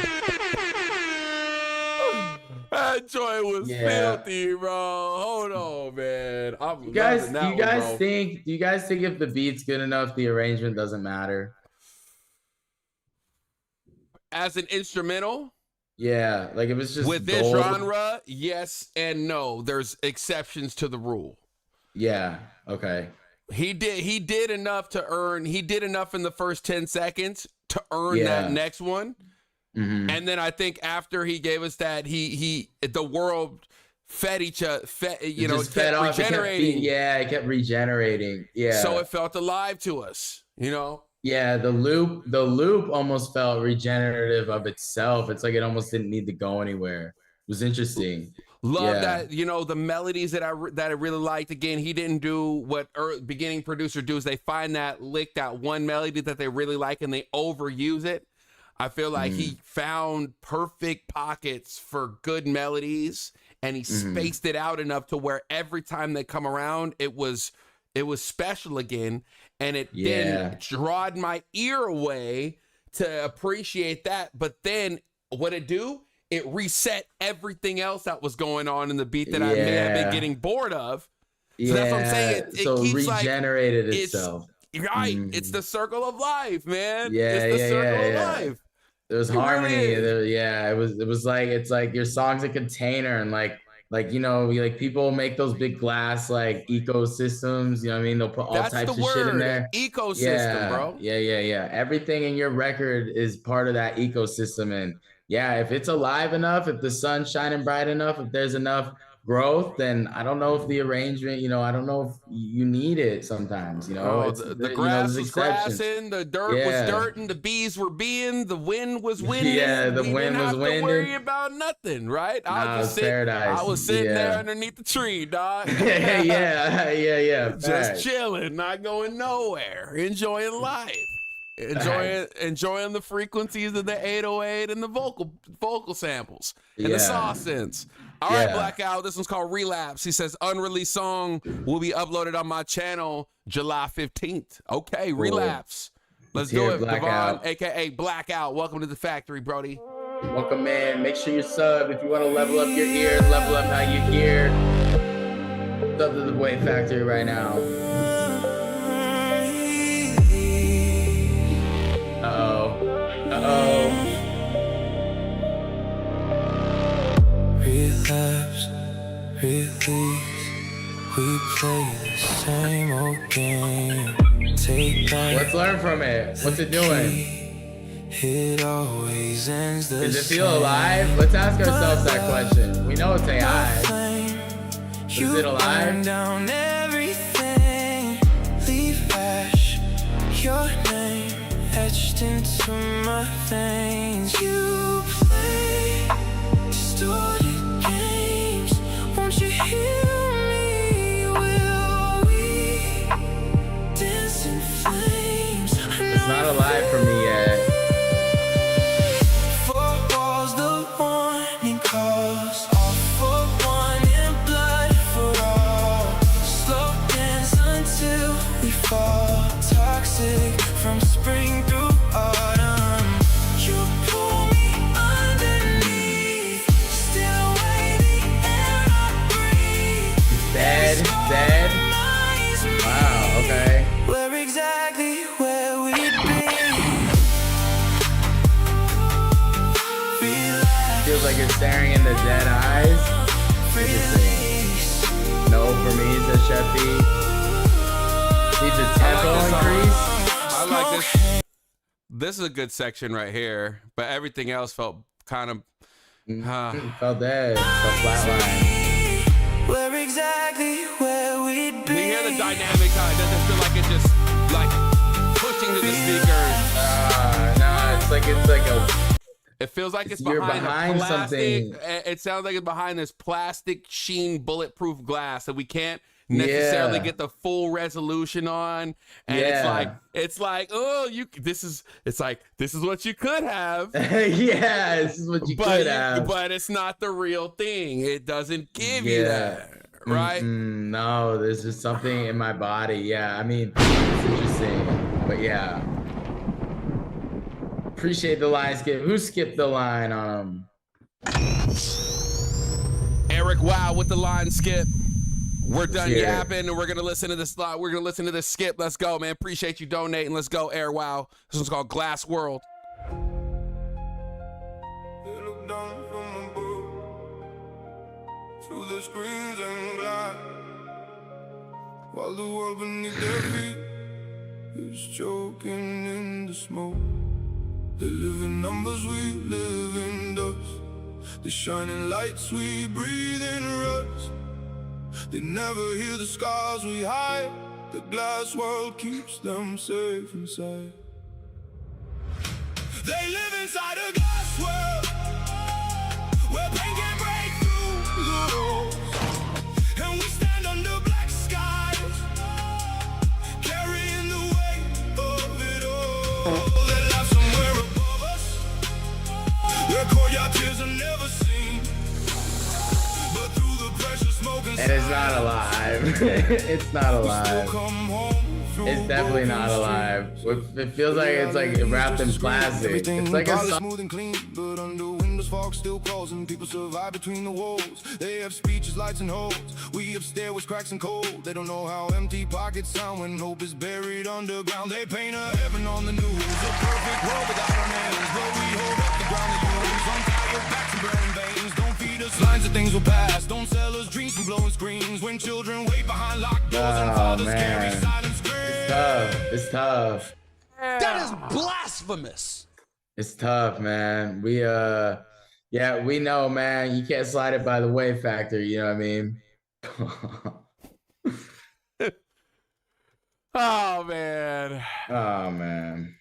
That joint was filthy, bro. Hold on, man. Do you guys think if the beat's good enough, the arrangement doesn't matter? As an instrumental? Yeah, like if it's just with this genre, yes and no. There's exceptions to the rule. Yeah. Okay. He did enough to earn. He did enough in the first 10 seconds to earn that next one. Mm-hmm. And then I think after he gave us that, the world fed each other. You know, kept regenerating. It kept regenerating. Yeah. So it felt alive to us. You know. Yeah, the loop almost felt regenerative of itself. It's like it almost didn't need to go anywhere. It was interesting. Love that, you know, the melodies that I really liked. Again, he didn't do what beginning producer do is they find that lick, that one melody that they really like and they overuse it. I feel like he found perfect pockets for good melodies and he spaced it out enough to where every time they come around, it was special again. And it then drawed my ear away to appreciate that. But then what it do? It reset everything else that was going on in the beat that I may have been getting bored of. So that's what I'm saying. It keeps regenerated itself. Right. It's the circle of life, man. Yeah, it's the circle of life. There was harmony. Really it was like, it's like your song's a container and like, you know, like people make those big glass like ecosystems, you know what I mean? They'll put all types of shit in there. Ecosystem, bro. Yeah. Everything in your record is part of that ecosystem. And yeah, if it's alive enough, if the sun's shining bright enough, if there's enough growth, then I don't know if the arrangement, you know, I don't know if you need it sometimes, you know. The grass was grassing, the dirt was dirt, and the bees were being, the wind was winding. Yeah, the wind was winding. Don't worry about nothing, right? I was sitting there underneath the tree, dog. yeah. Just chilling, not going nowhere, enjoying life. Enjoying the frequencies of the 808 and the vocal samples and the saw synths. All right, Blackout. This one's called Relapse. He says unreleased song will be uploaded on my channel July 15th. Okay, cool. Relapse. Let's do it, Devon, aka Blackout. Welcome to the factory, Brody. Welcome, man. Make sure you sub if you want to level up your ear, level up how you hear. Sub to the Boy Factory right now. Relapse, release, we play the same old game. Take back. Let's learn from it. What's it doing? It always ends the same. Does it feel alive? Let's ask ourselves that question. We know it's AI. Is it alive? Down everything, leave ash, your name etched into my veins. You play distorted games. Won't you heal me? Will we dance in flames? It's not alive for me yet. Four walls, the warning calls. All for one in blood for all. Slow dance until we fall. Toxic from spring through autumn. You pull me underneath. Still away the air I breathe. Dead. Wow, okay. We're exactly where we'd be. Feels like you're staring into dead eyes. Interesting. No for me, says Sheffy. Needs a tempo increase. I like this. This is a good section right here, but everything else felt kind of felt dead. Felt flatline. We're exactly where we'd be. We hear the dynamic, how it doesn't feel like it's just like pushing to the speakers. No, it's like a. It feels like it's you're behind plastic. Something. It sounds like it's behind this plastic sheen bulletproof glass that we can't necessarily get the full resolution on. And it's like, oh, this is what you could have. Yeah, this is what you could have. But it's not the real thing. It doesn't give you that. right? No, there's just something in my body. Yeah, I mean, it's interesting, but yeah. Appreciate the line skip. Who skipped the line on him? Eric Wow with the line skip. We're done yapping, and we're gonna listen to this. We're gonna listen to this skip. Let's go, man. Appreciate you donating. Let's go, Air Wow. This one's called Glass World. They look down from above through the screens and glass, while the world beneath their feet is choking in the smoke. They live in numbers, we live in dust. The shining lights, we breathe in rust. They never hear the scars we hide. The glass world keeps them safe inside. They live inside a glass world where pain can break through the walls, and we stand under black skies, carrying the weight of it all. They live somewhere above us, where courtyard tears are never seen. But through the pressure, smoke and And it's not alive. It's not alive. It's definitely not alive. It feels like it's like wrapped in plastic. It's like a smooth and clean, but under windows fog still crawls and people survive between the walls. They have speeches, lights and holes. We have stairways, cracks and cold. They don't know how empty pockets sound when hope is buried underground. They paint a heaven on the news, a perfect world without our names, but we hold up the ground they use. Untired backs and burning veins. Don't feed us lines that things will pass. Don't sell us dreams from blowing screens when children wait behind locked doors and fathers carry silent screams. It's tough. That is blasphemous. It's tough, man. We know, man. You can't slide it by the way factor. You know what I mean? Oh man. Oh man.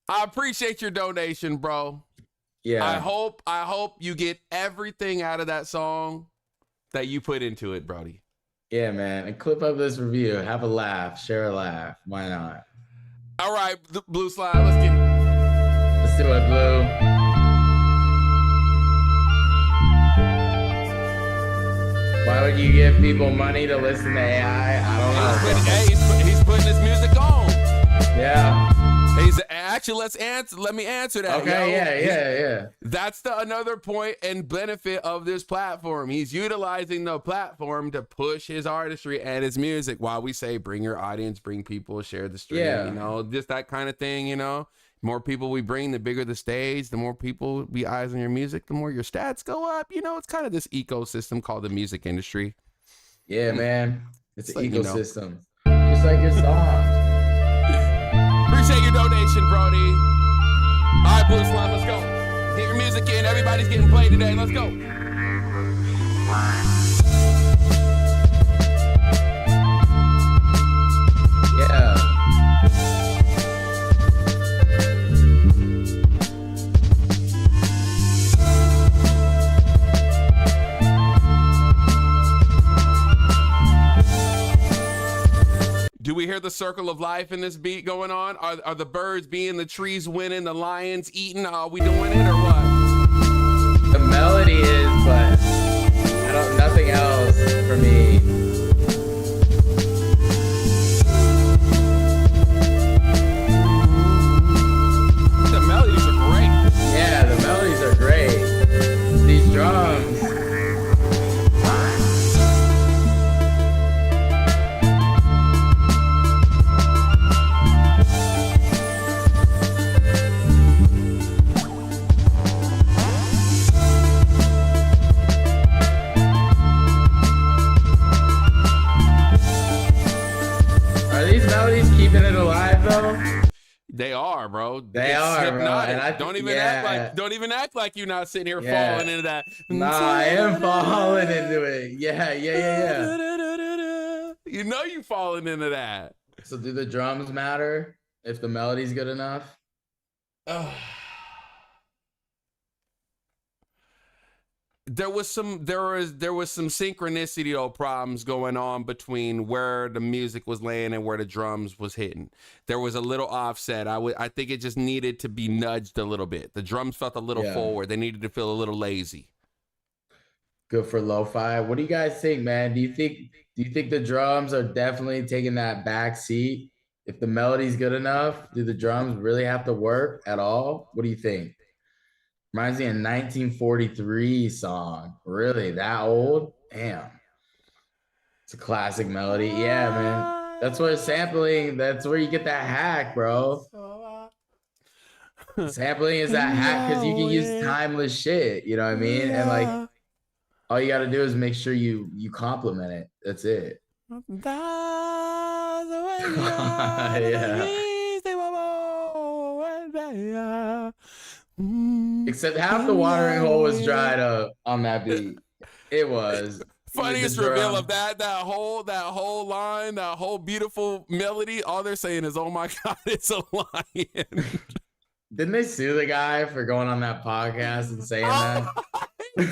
I appreciate your donation, bro. Yeah. I hope you get everything out of that song that you put into it, Brody. Yeah, man. And clip up this review. Have a laugh. Share a laugh. Why not? All right, Blue Slide, let's do it, Blue. Why would you give people money to listen to AI? I don't know. He's putting his music on. Yeah. Let me answer that. Okay, yo. yeah. That's another point and benefit of this platform. He's utilizing the platform to push his artistry and his music while we say, bring your audience, bring people, share the stream, Yeah. you know, just that kind of thing, you know. More people we bring, the bigger the stage, the more people be eyes on your music, the more your stats go up. You know, it's kind of this ecosystem called the music industry. Yeah, man. It's an ecosystem. You know. Just like your songs. Appreciate your donation, Brody. All right, Blue Slime, let's go. Get your music in. Everybody's getting played today. Let's go. Yeah. Do we hear the circle of life in this beat going on? Are the birds being the trees winning, the lions eating? Are we doing it or what? The melody is, but nothing else for me. The melodies are great. Yeah, the melodies are great. These drums. Keeping it alive though? They are, bro. They are, hypnotic. bro. And don't even act like you're not sitting here falling into that. Nah, I am falling into it. Yeah. You know you falling into that. So do the drums matter if the melody's good enough? There was some synchronicity problems going on between where the music was laying and where the drums was hitting. There was a little offset. I think it just needed to be nudged a little bit. The drums felt a little forward. They needed to feel a little lazy. good for lo-fi. What do you guys think, man? Do you think the drums are definitely taking that back seat? If the melody's good enough, do the drums really have to work at all? What do you think? Reminds me of a 1943 song. Really, that old? Damn. It's a classic melody. Yeah, man. That's where sampling, that's where you get that hack, bro. Sampling is that hack because you can use timeless shit. You know what I mean? And like all you gotta do is make sure you complement it. That's it. Yeah. Except half the watering hole was dried up on that beat. It was. Funniest reveal of that whole line, that whole beautiful melody. All they're saying is, "Oh my God, it's a lion." Didn't they sue the guy for going on that podcast and saying that?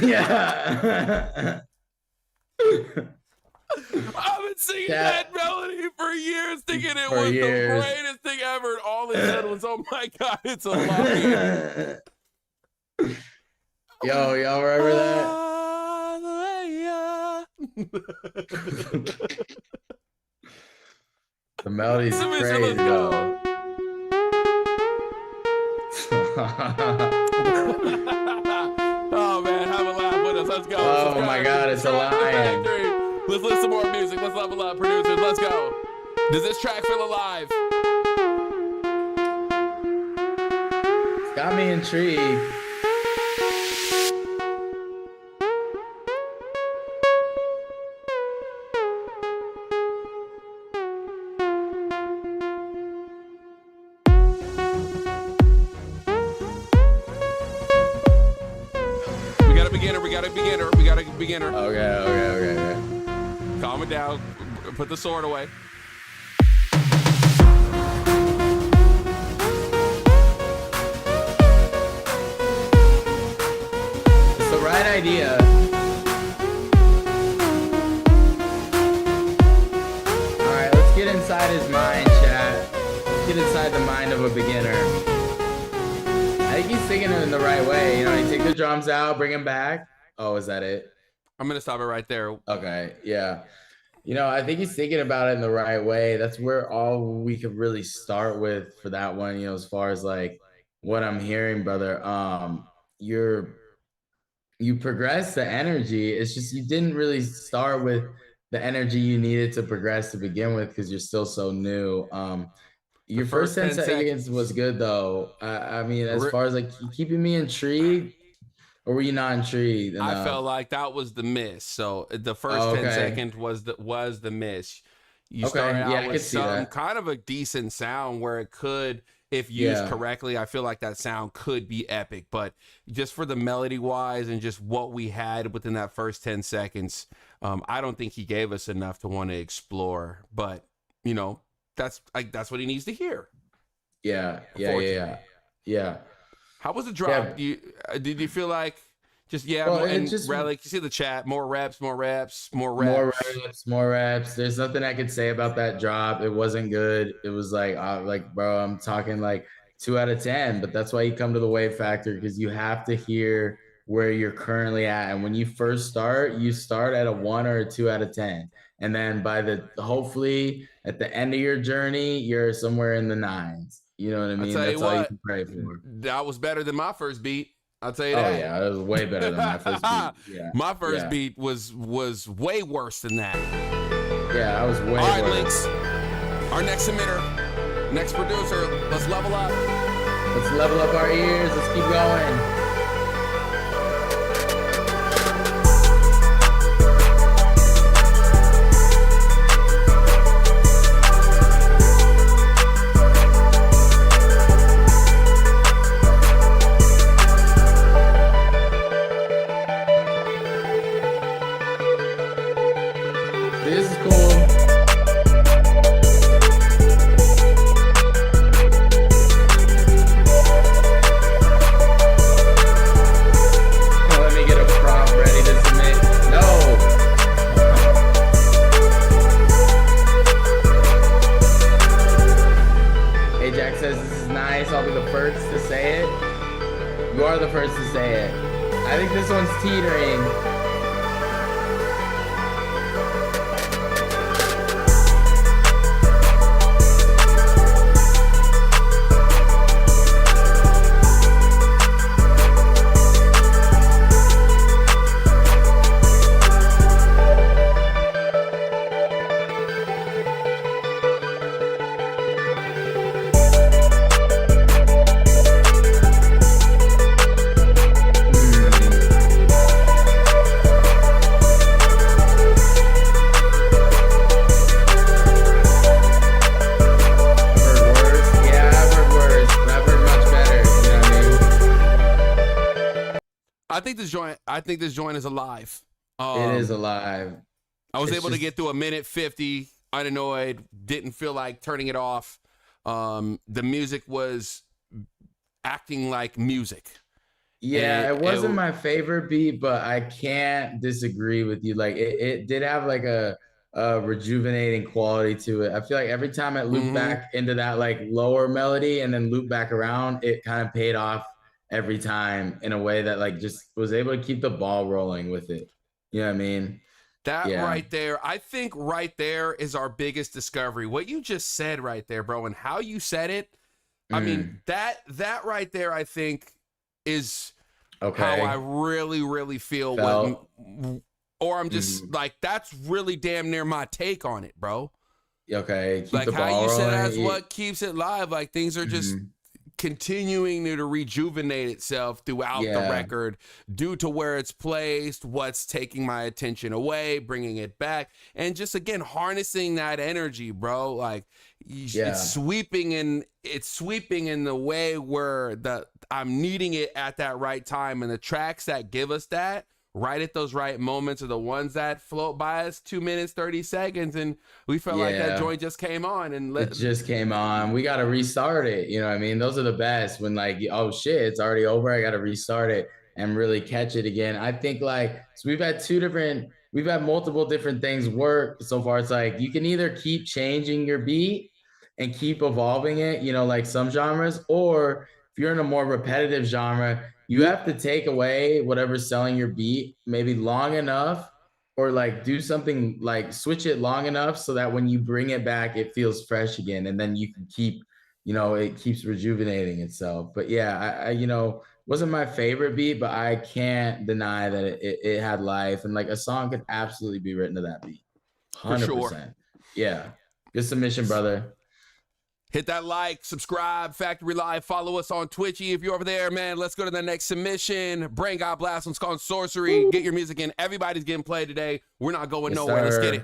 Yeah. I've been singing that melody for years, thinking it was the greatest thing ever. And all they said was, "Oh my God, it's a lion." Yo, y'all remember that? The melody's crazy, though. Oh man, have a laugh with us. Let's go. Oh my God, it's a lion. Let's listen to more music. Let's level up, producers. Let's go. Does this track feel alive? It's got me intrigued. We got a beginner. Okay. Calm it down. Put the sword away. It's the right idea. All right, let's get inside his mind, chat. Let's get inside the mind of a beginner. I think he's singing it in the right way. You know, you take the drums out, bring him back. Oh, is that it? I'm going to stop it right there. Okay, yeah. You know, I think he's thinking about it in the right way. That's where all we could really start with for that one, you know, as far as like what I'm hearing, brother. You progress the energy. It's just you didn't really start with the energy you needed to progress to begin with because you're still so new. Your first 10 seconds was good though. I mean, as far as like keeping me intrigued, or were you not intrigued enough? I felt like that was the miss. So the first 10 seconds was the miss. You started out with some kind of a decent sound where it could, if used correctly, I feel like that sound could be epic. But just for the melody wise and just what we had within that first 10 seconds, I don't think he gave us enough to want to explore. But, you know, that's what he needs to hear. Yeah. How was the drop? Yeah. Did you feel like just Relic? You see the chat, more reps. More reps. There's nothing I could say about that drop. It wasn't good. It was like bro, I'm talking like 2 out of 10. But that's why you come to the Wave Factor, because you have to hear where you're currently at. And when you first start, you start at a 1 or a 2 out of 10. And then hopefully at the end of your journey, you're somewhere in the 9s. You know what I mean? That's all you can pray for. That was better than my first beat. I'll tell you that. Oh yeah, it was way better than my first beat. Yeah. My first beat was way worse than that. Yeah, I was way worse. All right, Links. Our next emitter, next producer, let's level up. Let's level up our ears. Let's keep going. I think this joint is alive. It is alive. I was able to get through a minute 50 unannoyed. Didn't feel like turning it off. The music was acting like music. Yeah, it wasn't my favorite beat, but I can't disagree with you. Like it did have like a rejuvenating quality to it. I feel like every time it looped back into that like lower melody and then looped back around, it kind of paid off every time in a way that like just was able to keep the ball rolling with it. You know what I mean? That right there, I think right there is our biggest discovery. What you just said right there, bro, and how you said it. I mean, that right there, I think is how I really, really feel. Or I'm just like, that's really damn near my take on it, bro. Okay. Keep like the how you said that's what keeps it live. Like things are just continuing to rejuvenate itself throughout the record due to where it's placed, what's taking my attention away, bringing it back, and just again harnessing that energy, bro. Like it's sweeping in the way where I'm needing it at that right time, and the tracks that give us that right at those right moments are the ones that float by us 2 minutes 30 seconds, and we felt like that joint just came on and it just came on. We got to restart it, you know what I mean? Those are the best, when like, oh shit, it's already over, I got to restart it and really catch it again. I think like, so we've had multiple different things work so far. It's like you can either keep changing your beat and keep evolving it, you know, like some genres, or if you're in a more repetitive genre, you have to take away whatever's selling your beat maybe long enough, or like do something like switch it long enough so that when you bring it back, it feels fresh again. And then you can keep, you know, it keeps rejuvenating itself. But yeah, I you know, wasn't my favorite beat, but I can't deny that it had life. And like a song could absolutely be written to that beat. 100%. For sure. Yeah. Good submission, brother. Hit that like, subscribe, Factory Live, follow us on Twitchy if you're over there, man. Let's go to the next submission. Brain God Blast, one's called Sorcery. Get your music in. Everybody's getting played today. We're not going nowhere. Let's get it.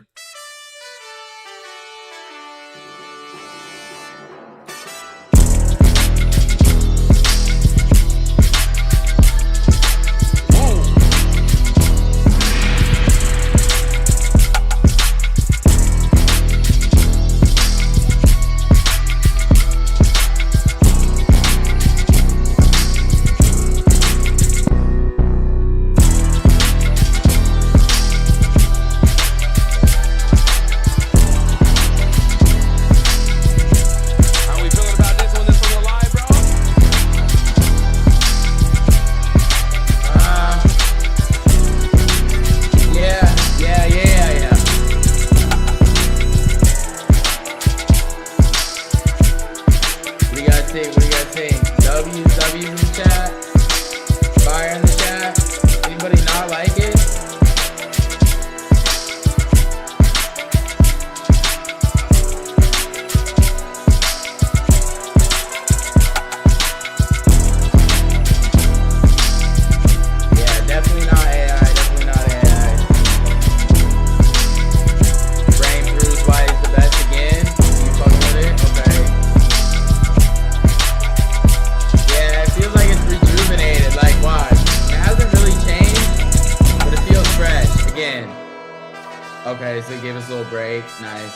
Okay, so he gave us a little break. Nice.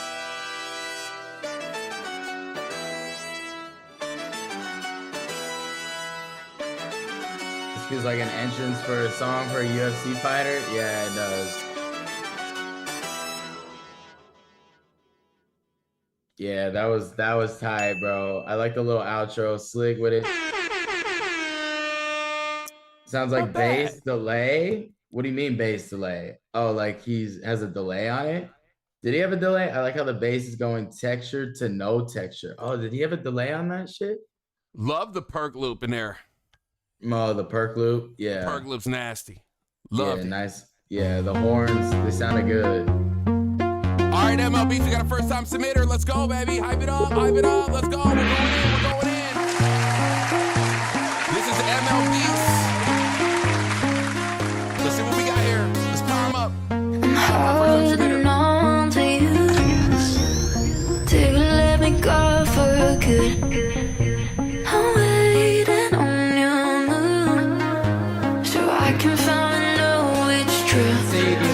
This feels like an entrance for a song for a UFC fighter. Yeah, it does. Yeah, that was tight, bro. I like the little outro, slick with it. Sounds like bass delay. What do you mean bass delay? Oh, like has a delay on it? Did he have a delay? I like how the bass is going texture to no texture. Oh, did he have a delay on that shit? Love the perk loop in there. Oh, the perk loop? Yeah. Perk loop's nasty. Love it. Nice. Yeah, the horns, they sounded good. All right, MLBs, we got a first time submitter. Let's go, baby. Hype it up, hype it up. Let's go. We're going in. This is MLBs. Let's see what we got here. Let's power them up. Holding on to you till you let me go for good. I'm waiting on your move so I can find out it's true.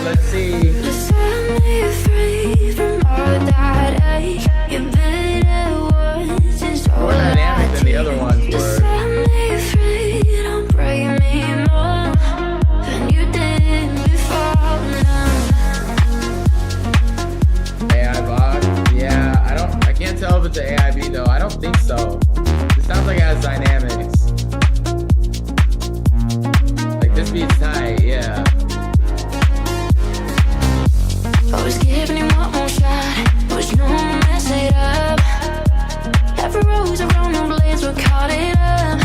Let's see. To set me free from all that ache. You better words is all More I dynamic than the other take. ones To were. set me free, don't break me more than you did before now. AI box? Yeah, I can't tell if it's an AIB though. I don't think so. It sounds like it has dynamics. Like this beat's tight, yeah. Always giving you one more shot, but you know I'ma mess it up. Every rose around the blades were caught it up.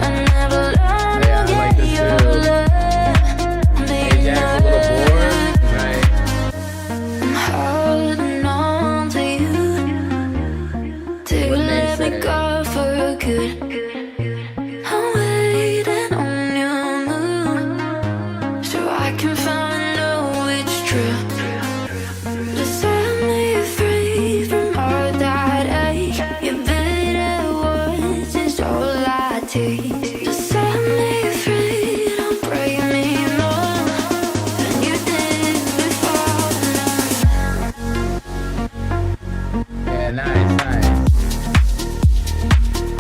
I never learned Yeah, to I like get this your too. love. Hey, Jack's a little bored, right? I'm holding on to you till you What they let me say. go for good. I'm waiting on your move so I can find out it's true. To set me free from all that ache. Your bitter words is all I take. To set me free, don't break me more than you did before now. Yeah, nice.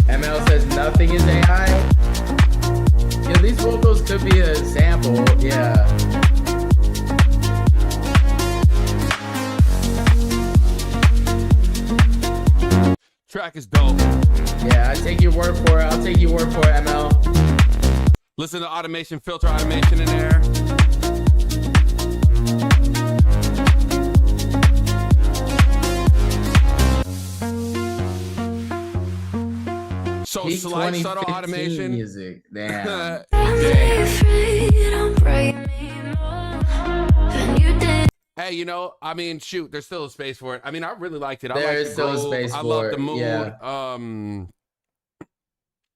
ML says nothing is AI. Yeah, these vocals could be a sample, yeah. Track is dope. Yeah, I take your word for it. I'll take your word for it, ML. Listen to automation, filter automation in there. So Peak slight, 2015 subtle automation. music. Damn. Hey, you know, I mean, shoot, there's still a space for it. I mean, I really liked it. I There like is the still a groove. space I for love it, the mood. yeah.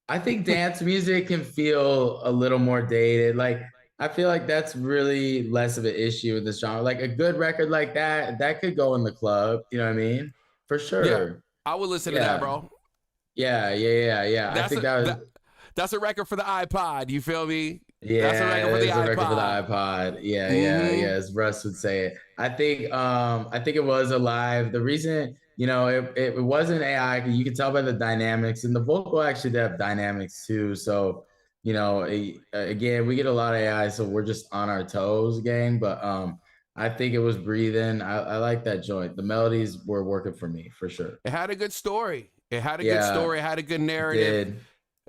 I think dance music can feel a little more dated. Like, I feel like that's really less of an issue with this genre. Like a good record like that could go in the club. You know what I mean? For sure. Yeah, I would listen to that, bro. Yeah. I think that's a record for the iPod. You feel me? Yeah, that's a record for the it's iPod. a record for the iPod. Yeah, as Russ would say it. I think it was alive. The reason, it wasn't AI. You can tell by the dynamics, and the vocal actually did have dynamics too. So, again, we get a lot of AI, so we're just on our toes, gang. But I think it was breathing. I like that joint. The melodies were working for me for sure. It had a good story. It had a good story. It had a good narrative.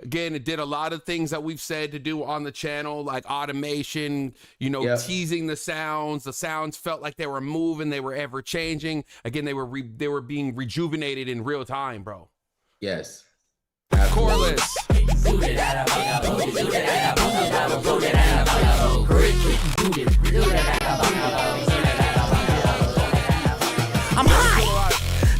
Again, it did a lot of things that we've said to do on the channel, like automation, teasing the sounds. The sounds felt like they were moving, they were ever changing. Again, they were being rejuvenated in real time, bro. Yes. Coreless. I'm high,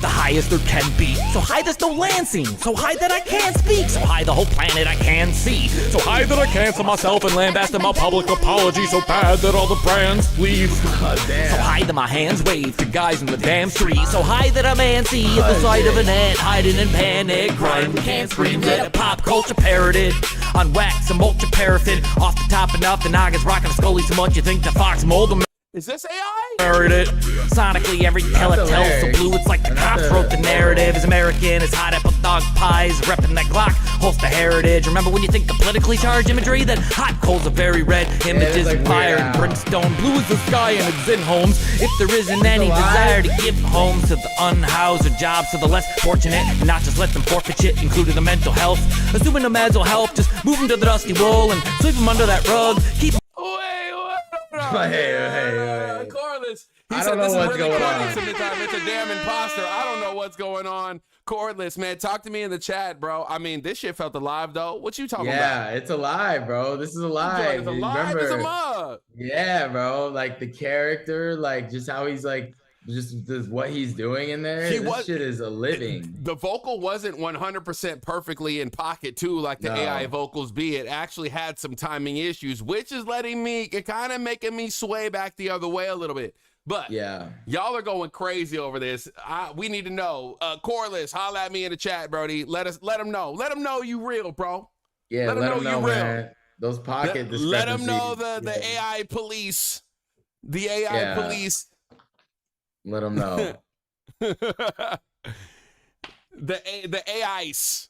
the highest there can be. So high there's no land scene. So high that I can't speak. So high the whole planet I can't see. So high that I cancel myself and lambast my public apology. So bad that all the brands leave. So high that my hands wave to guys in the damn street. So high that a man see at the sight of an ant hiding in panic. Crime can't scream that a pop culture parroted on wax and mulch paraffin. Off the top enough, the noggins rocking the scully so much you think the fox mold them. Is this AI? Heard it. Sonically, every tell it tells so blue. It's like the cops wrote the narrative. Is American, is hot apple dog pies, repping that Glock, holds the heritage. Remember when you think of politically charged imagery? That hot coals are very red. Images of fire and brimstone. Blue is the sky and it's in homes. If there isn't any desire to give homes to the unhoused or jobs to the less fortunate, and not just let them forfeit shit, including the mental health. Assuming the meds will help, just move them to the dusty wall and sweep them under that rug. Keep Hey. Coreless. He I said don't know this what's is really going corny on. sometimes. It's a damn imposter. I don't know what's going on. Cordless, man. Talk to me in the chat, bro. I mean, this shit felt alive, though. What you talking about? Yeah, it's alive, bro. This is alive. It's alive as a mug. Yeah, bro. Like the character, like just how he's like, just what he's doing in there. This shit is a living. The vocal wasn't 100% perfectly in pocket, too, like the AI vocals be. It actually had some timing issues, which is kind of making me sway back the other way a little bit. But yeah, y'all are going crazy over this. We need to know. Coreless, holla at me in the chat, Brody. Let them know. Let them know you real, bro. Yeah, let them know, man. those pocket discrepancies. Let them know the AI police. The AI police. Let them know. the AIs.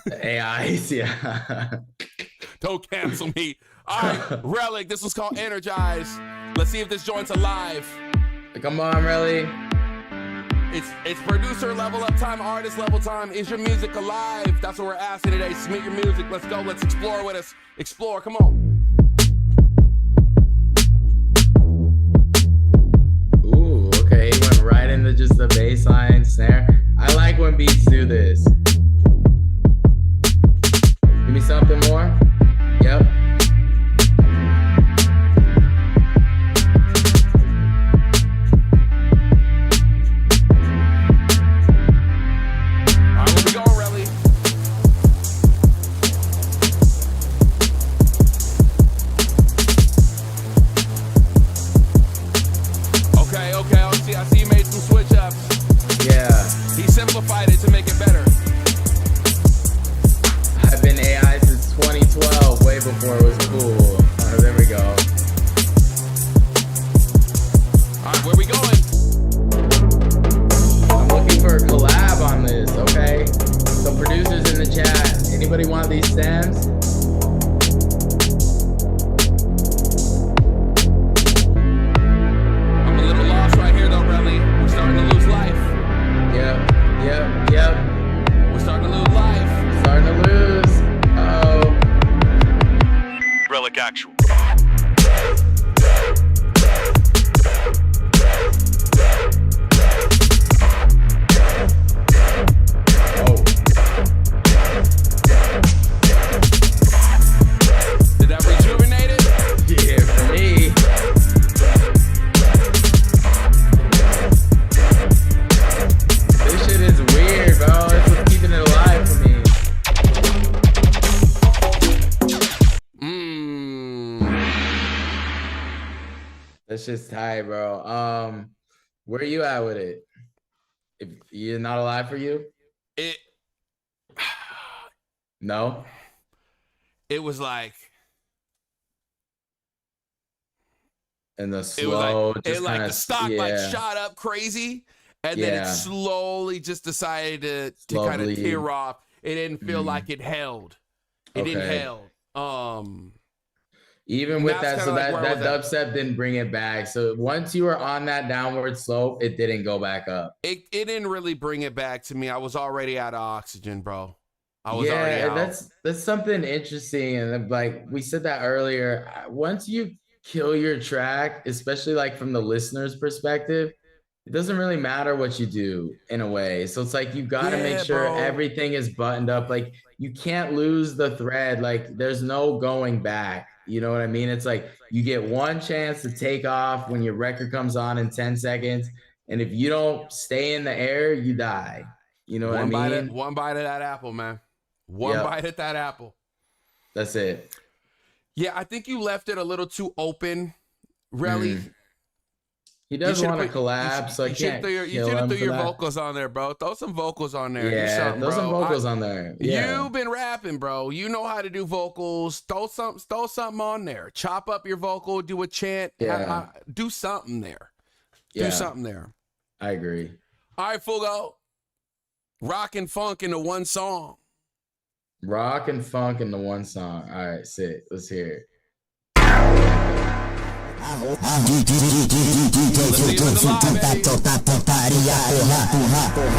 The AIs, yeah. Don't cancel me. All right, Relic, this was called Energize. Let's see if this joint's alive. Come on, Relic. It's producer level up time, artist level time. Is your music alive? That's what we're asking today. Submit your music. Let's go. Let's explore with us. Explore. Come on. Ooh, okay. He went right into just the bass line snare. I like when beats do this. Give me something more. Yep. I see you made some switch ups. Yeah. He simplified it to make it better. I've been AI since 2012, way before it was cool. There we go. All right, where we going? I'm looking for a collab on this, okay? So producers in the chat, anybody want these stems? Yep. We're starting to lose life. Starting to lose. Uh-oh. Relic Actual. Oh. Did that rejuvenate it? Yeah, for me. This shit is weird, bro. It's what's keeping it alive for me. That's just tight, bro. Where are you at with it? If you're not alive for you? No? It was like. And the slow, the stock like shot up crazy. And then it slowly just decided to kind of tear off. It didn't feel like it held. It didn't held. Even with that, so that dubstep didn't bring it back. So once you were on that downward slope, it didn't go back up. It didn't really bring it back to me. I was already out of oxygen, bro. I was already out. That's something interesting. And like we said that earlier, once you kill your track, especially like from the listener's perspective, it doesn't really matter what you do in a way. So it's like you got to make sure everything is buttoned up. Like you can't lose the thread. Like there's no going back. You know what I mean? It's like you get one chance to take off when your record comes on in 10 seconds. And if you don't stay in the air, you die. You know what I mean? One bite of that apple, man. One bite at that apple. That's it. Yeah, I think you left it a little too open. Really. He doesn't want to collab, so I can't. You should have threw your vocals on there, bro. Throw some vocals on there. Yeah, throw some vocals on there. Yeah. You've been rapping, bro. You know how to do vocals. Throw something on there. Chop up your vocal. Do a chant. Yeah. Do something there. Yeah. Do something there. I agree. All right, Fugo. Rock and funk into one song. Rock and funk into one song. All right, sit. Let's hear it. Let's see if it's alive, baby.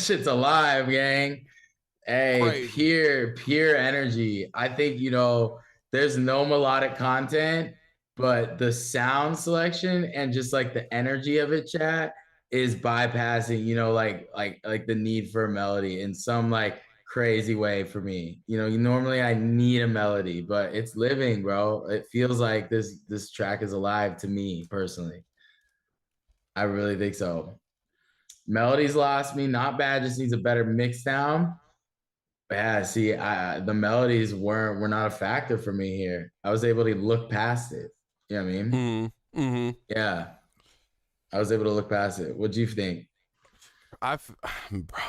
shit's alive, gang. Hey, Crazy. pure energy. I think, you know, there's no melodic content, but the sound selection and just like the energy of it, chat, is bypassing, you know, like the need for a melody in some like crazy way for me. You know, normally I need a melody, but it's living, bro. It feels like this track is alive to me personally. I really think so. Melody's lost me, not bad, just needs a better mix down. Yeah, see, the melodies were not a factor for me here. I was able to look past it. You know what I mean? Mm-hmm. Yeah, I was able to look past it. What do you think? Bro,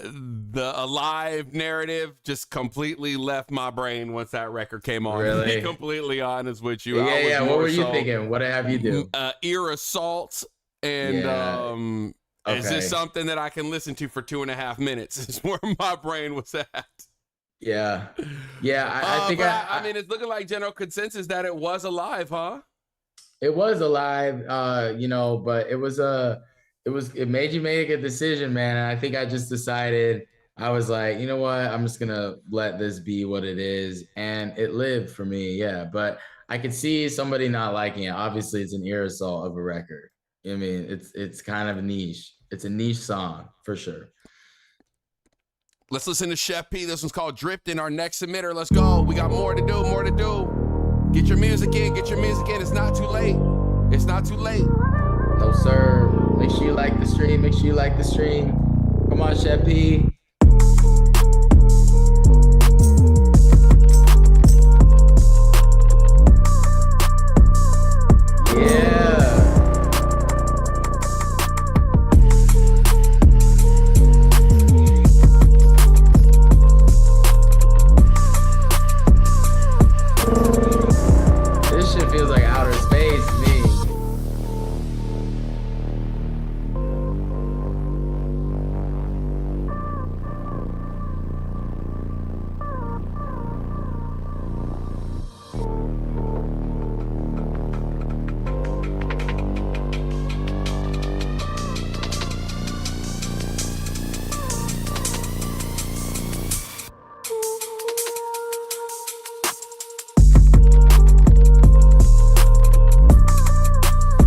the Alive narrative just completely left my brain once that record came on. Really? To be completely honest with you. Yeah. What were you thinking? What have you do? Ear Assault and Okay. Is this something that I can listen to for 2.5 minutes? Is where my brain was at. Yeah. I think I mean, it's looking like general consensus that it was Alive, huh? It was Alive, you know, but it made you make a decision, man. And I think I just decided, I was like, you know what? I'm just gonna let this be what it is. And it lived for me, yeah. But I could see somebody not liking it. Obviously, it's an ear assault of a record. I mean, it's kind of a niche. It's a niche song for sure. Let's listen to Chef P. This one's called Drifting, our next submitter. Let's go. We got more to do. Get your music in. It's not too late. No, sir. Make sure you like the stream. Come on, Chef P. Yeah. This shit feels like outer space to me.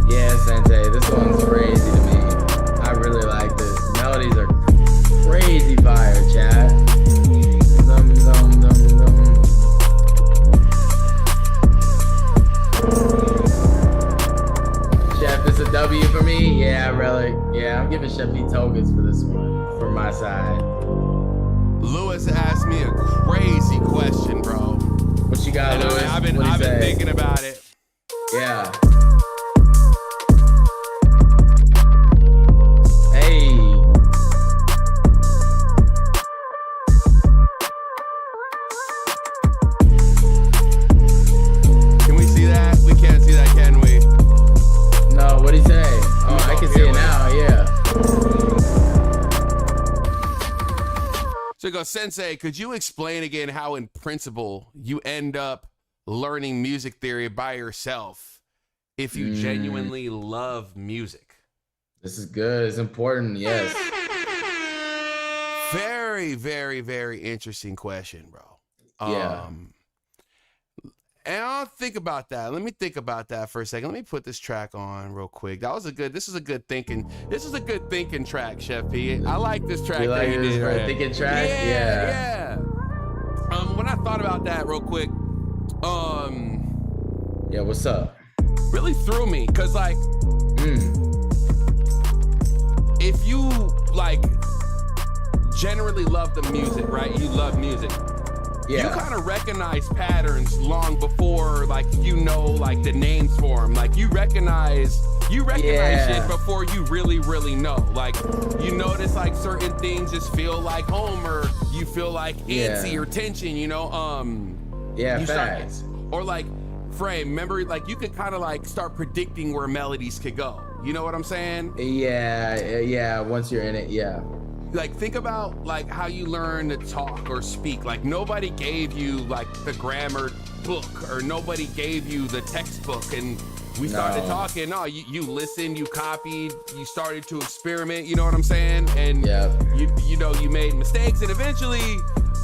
Yeah, Sensei, this one's crazy to me. I really like this. Melodies are crazy fire, chat. Dum, dum, dum, dum. Chef, this a W for me? Yeah, really. Yeah, I'm giving Chef P tokens for this one, for my side. Lewis asked me a crazy question, bro. What you got, Lewis? I've been thinking about it. Yeah. Hey. Can we see that? We can't see that, can we? No, what'd he say? Oh, I can see it now, yeah. So go, Sensei, could you explain again how in principle you end up learning music theory by yourself if you genuinely love music? This is good. It's important, yes. Very, very, very interesting question, bro. Yeah. And I'll think about that. Let me think about that for a second. Let me put this track on real quick. This is a good thinking track, Chef P. I like this track. You like this right? Thinking track? Yeah. When I thought about that real quick, yeah, what's up? Really threw me, cause like, if you like generally love the music, right? You love music. Yeah. You kind of recognize patterns long before, like, you know, like the names for them. Like you recognize shit before you really know. Like you notice like certain things just feel like home, or you feel like antsy or tension, you know? Yeah, facts. Or like frame, remember, like you could kind of like start predicting where melodies could go. You know what I'm saying? Yeah, once you're in it, yeah. Like think about like how you learn to talk or speak. Like nobody gave you like the grammar book, or nobody gave you the textbook, and we started talking. No, you listened, you copied, you started to experiment. You know what I'm saying? And you know, you made mistakes, and eventually,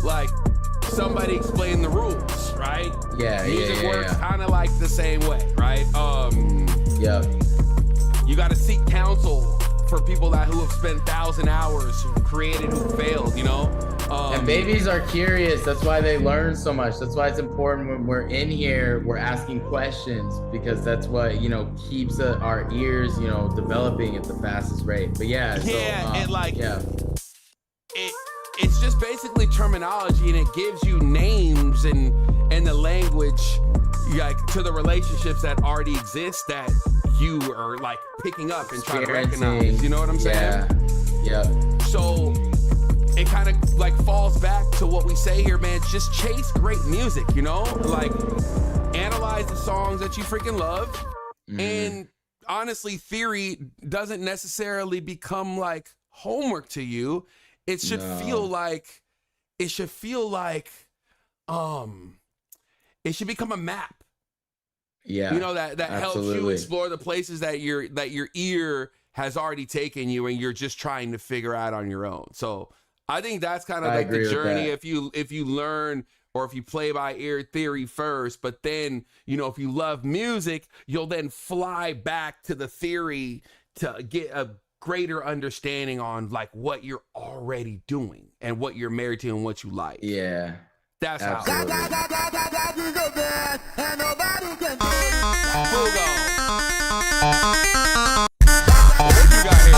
like, somebody explained the rules, right? Music works kind of like the same way, right? You got to seek counsel for people who have spent 1,000 hours, who created, who failed, you know? And babies are curious. That's why they learn so much. That's why it's important when we're in here, we're asking questions, because that's what, you know, keeps our ears, you know, developing at the fastest rate. But it's just basically terminology, and it gives you names and the language, like, to the relationships that already exist that you are like picking up and trying to recognize. You know what I'm saying? So it kind of like falls back to what we say here, man. Just chase great music, you know? Like, analyze the songs that you freaking love. And honestly, theory doesn't necessarily become like homework to you. It should feel like it should become a map. You know, that helps you explore the places that your ear has already taken you, and you're just trying to figure out on your own. So I think that's kind of like the journey. If you learn, or if you play by ear theory first, but then, you know, if you love music, you'll then fly back to the theory to get a greater understanding on like what you're already doing and what you're married to and what you like. That's how. What you got here?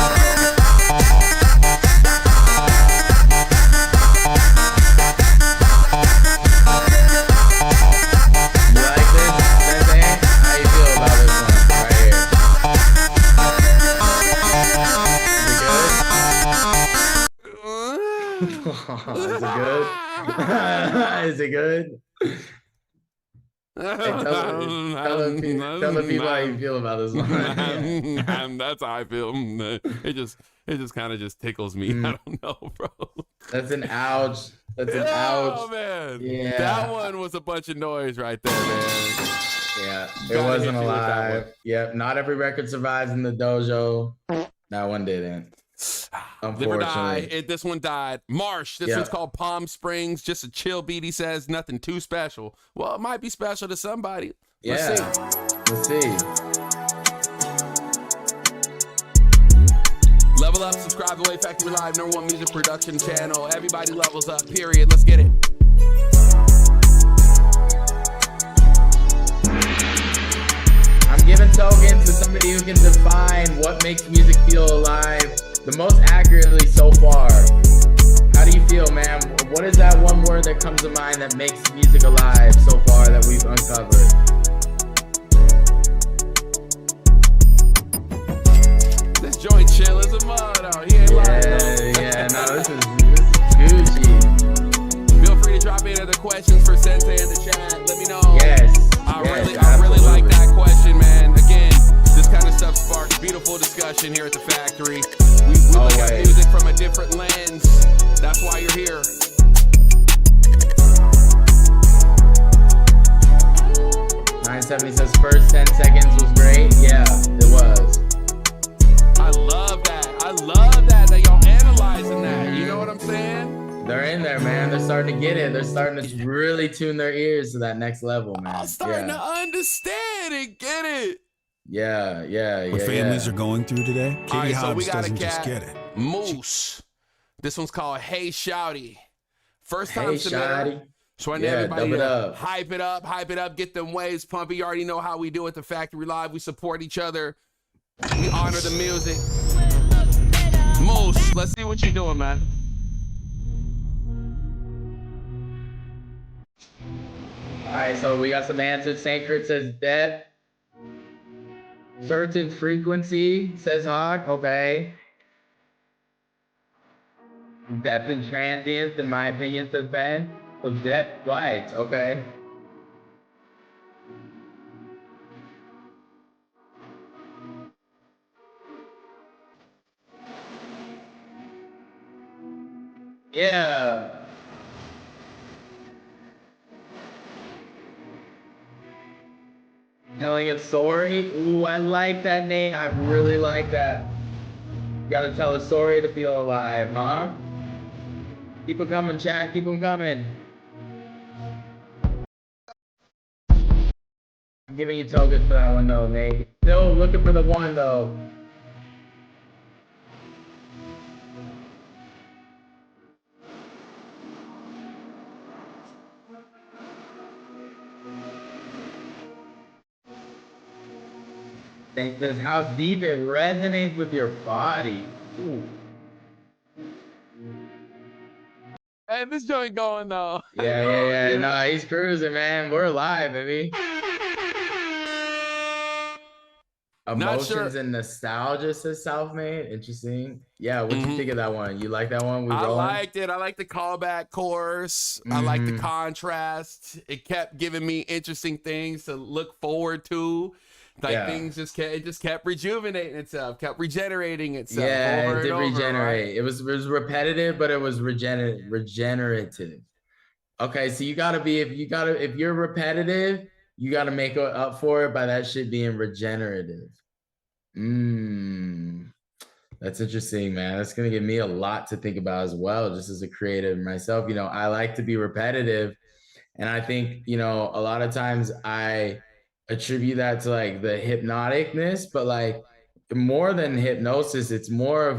You like this? How you feel about this one right here? Is it good? Hey, tell the people how you feel about this one. That's how I feel. It just kind of just tickles me. I don't know, bro. That's an ouch. That's an ouch. Oh man, that one was a bunch of noise right there, man. Yeah, it wasn't alive. Yep, not every record survives in the dojo. That one didn't. Live or Die. This one died. Marsh. This one's called Palm Springs. Just a chill beat. He says nothing too special. Well, it might be special to somebody. Let's see. Level up. Subscribe to Wave Factory Live, #1 music production channel. Everybody levels up. Period. Let's get it. I'm giving tokens to somebody who can define what makes music feel alive the most accurately so far. How do you feel, man? What is that one word that comes to mind that makes music alive so far that we've uncovered? This joint chill as a mud out. He ain't lying though. No, this is Gucci. Feel free to drop any other questions for Sensei in the chat. Let me know. I really like that question, man. Again, this kind of stuff sparks beautiful discussion here at the factory. We look at music from a different lens. That's why you're here. $970 says first 10 seconds was great. Yeah, it was. I love that y'all analyzing that. You know what I'm saying? They're in there, man. They're starting to get it. They're starting to really tune their ears to that next level, man. I'm starting to understand and get it. What families are going through today. Katie Hobbs doesn't just get it. Moose. This one's called Hey Shouty. First time Shouty. So I need everybody to hype it up, get them waves pumping. You already know how we do at the Factory Live. We support each other. We honor the music. Moose, let's see what you're doing, man. All right, so we got some answers. St. Kurt says death. Certain frequency says Hawk. Okay. Death and transient, in my opinion, says Ben. So death, right? Okay. Yeah. Telling a story. Ooh, I like that name. I really like that. Gotta tell a story to feel alive, huh? Keep them coming, chat. Keep them coming. I'm giving you tokens for that one, though, Nate. Still looking for the one, though. Think this how deep it resonates with your body. Ooh. Hey, this joint going though. Yeah. No, he's cruising, man. We're alive, baby. Emotions and nostalgia, says Self-Made. Interesting. Yeah, what you think of that one? You like that one? I liked it. I like the callback chorus. I like the contrast. It kept giving me interesting things to look forward to. Like things just kept rejuvenating itself, kept regenerating itself. Yeah, over it did and over, regenerate. right? It was repetitive, but it was regenerative. Okay, so if you're repetitive, you gotta make up for it by that shit being regenerative. That's interesting, man. That's gonna give me a lot to think about as well, just as a creative myself. You know, I like to be repetitive, and I think, you know, a lot of times I attribute that to like the hypnoticness, but like more than hypnosis, it's more of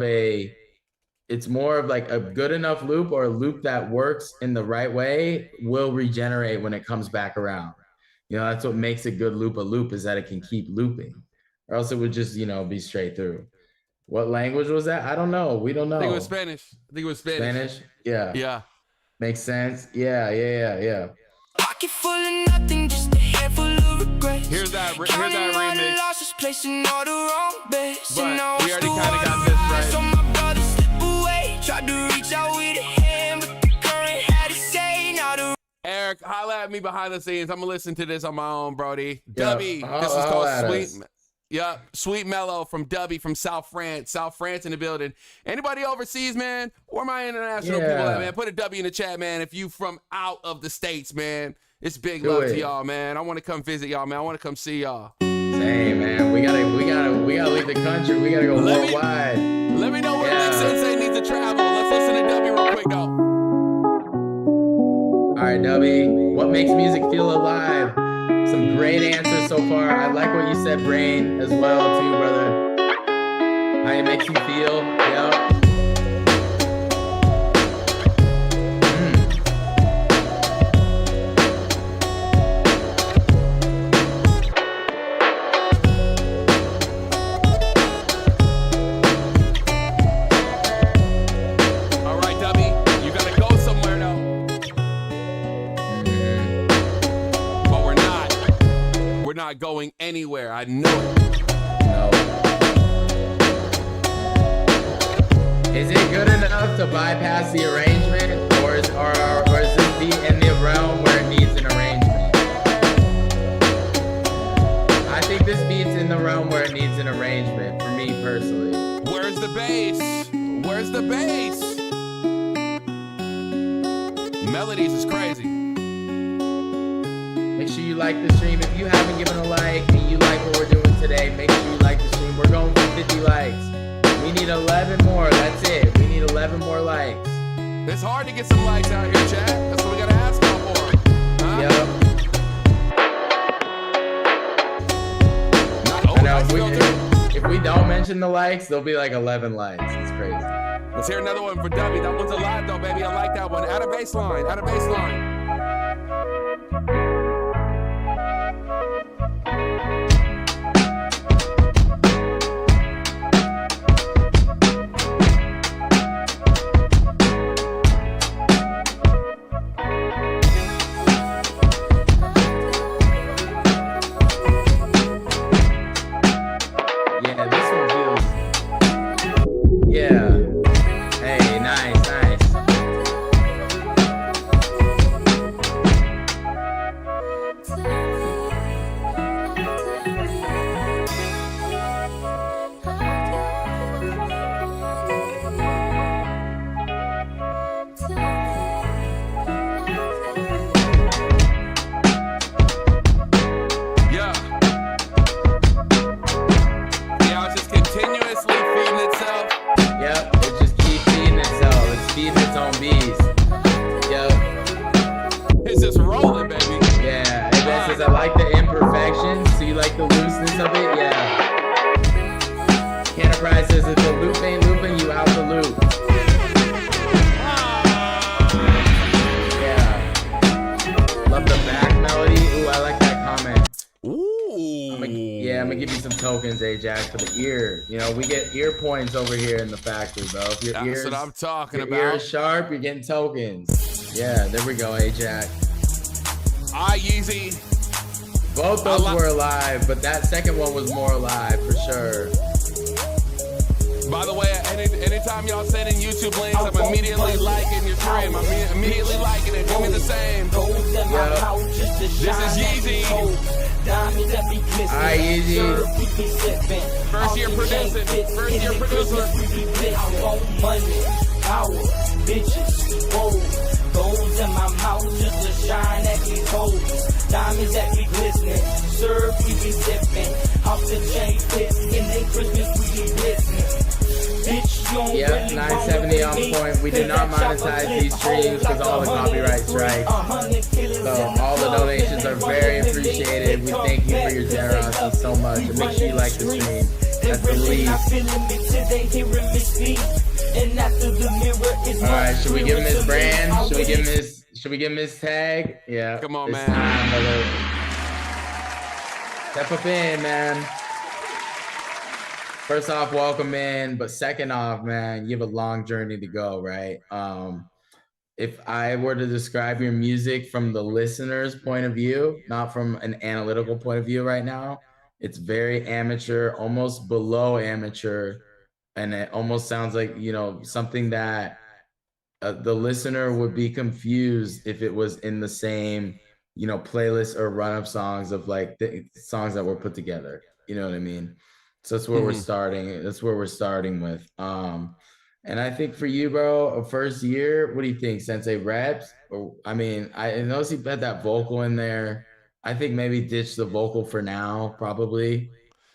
like a good enough loop, or a loop that works in the right way will regenerate when it comes back around. You know, that's what makes a good loop a loop, is that it can keep looping, or else it would just, you know, be straight through. What language was that? I don't know. We don't know. I think it was Spanish. Spanish? Yeah. Makes sense. Yeah. Pocket full of nothing, just a handful of regrets. Here's that remix. Losses, placing all the wrong bets. But we already kind of got this right. So my brother slip away. Tried to reach out with a hand, but the current had to say now the Eric, holla at me behind the scenes. I'm gonna listen to this on my own, Brody. Yeah, Dubby, this is called Sweet. Yeah, Sweet Mellow from Dubby from South France. South France in the building. Anybody overseas, man? Where my international people at, man? Put a W in the chat, man. If you from out of the States, man. It's big love to y'all, man. I want to come visit y'all, man. I want to come see y'all. Same, man. We gotta leave the country. We gotta go worldwide. Let me know where Big Sensei needs to travel. Let's listen to Dubby real quick, though. All right, Dubby. What makes music feel alive? Some great answers so far. I like what you said, Brain, as well, too, brother. How it makes you feel. Yep. Not going anywhere. I know it. No. Is it good enough to bypass the arrangement, or is this beat in the realm where it needs an arrangement? I think this beat's in the realm where it needs an arrangement, for me personally. Where's the bass? Where's the bass? Melodies is crazy. Make sure you like the stream. If you haven't given a like and you like what we're doing today, make sure you like the stream. We're going for 50 likes. We need 11 more. That's it. We need 11 more likes. It's hard to get some likes out here, chat. That's what we gotta ask y'all for. Huh? Yep. If we don't mention the likes, there'll be like 11 likes. It's crazy. Let's hear another one for Dubby. That one's alive though, baby. I like that one. Add a baseline. Add a baseline. because I like the imperfections. So you like the looseness of it? Yeah. Enterprise says if the loop ain't looping, you out the loop. Yeah. Love the back melody. Ooh, I like that comment. Ooh. I'm gonna give you some tokens, Ajax, for the ear. You know, we get ear points over here in the factory, bro. If your That's ears, what I'm talking your about. ear is sharp, you're getting tokens. Yeah, there we go, Ajax. All right, Yeezy. Both those were alive, but that second one was more alive for sure. By the way, anytime y'all send in YouTube links, I'm immediately liking your stream. I'm immediately liking it. Do me the same. Yep. This is Yeezy. Alright, Yeezy. First year producing. First year producer. Gold in my mouth just to shine at these hoes. Diamonds that be glistening. Serve we be sipping. Off the chain fits. In they Christmas we be listening. Yep, 970 on point. We do not monetize these streams because all the copyright strikes. So all the donations are very appreciated. We thank you for your generosity so much. And make sure you like the stream. That's the least. Alright, should we give him his brand? Should we give him his tag? Yeah. Come on, man. Step up in, man. First off, welcome in. But second off, man, you have a long journey to go, right? If I were to describe your music from the listener's point of view, not from an analytical point of view right now, it's very amateur, almost below amateur. And it almost sounds like, you know, something that the listener would be confused if it was in the same, you know, playlist or run-up songs of like the songs that were put together. You know what I mean? So that's where we're starting. That's where we're starting with. And I think for you, bro, a first year, what do you think? Sensei reps? Or I mean, I noticed he had that vocal in there. I think maybe ditch the vocal for now, probably.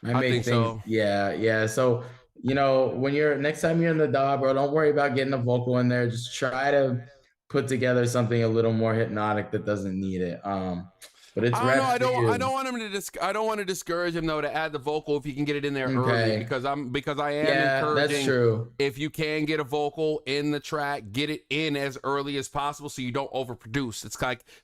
I think so. Yeah. So, you know, when next time you're in the DAW, bro, don't worry about getting a vocal in there. Just try to put together something a little more hypnotic that doesn't need it. But it's I don't want him to I don't want to discourage him though to add the vocal if he can get it in there early because I am encouraging. That's true. If you can get a vocal in the track, get it in as early as possible so you don't overproduce. It's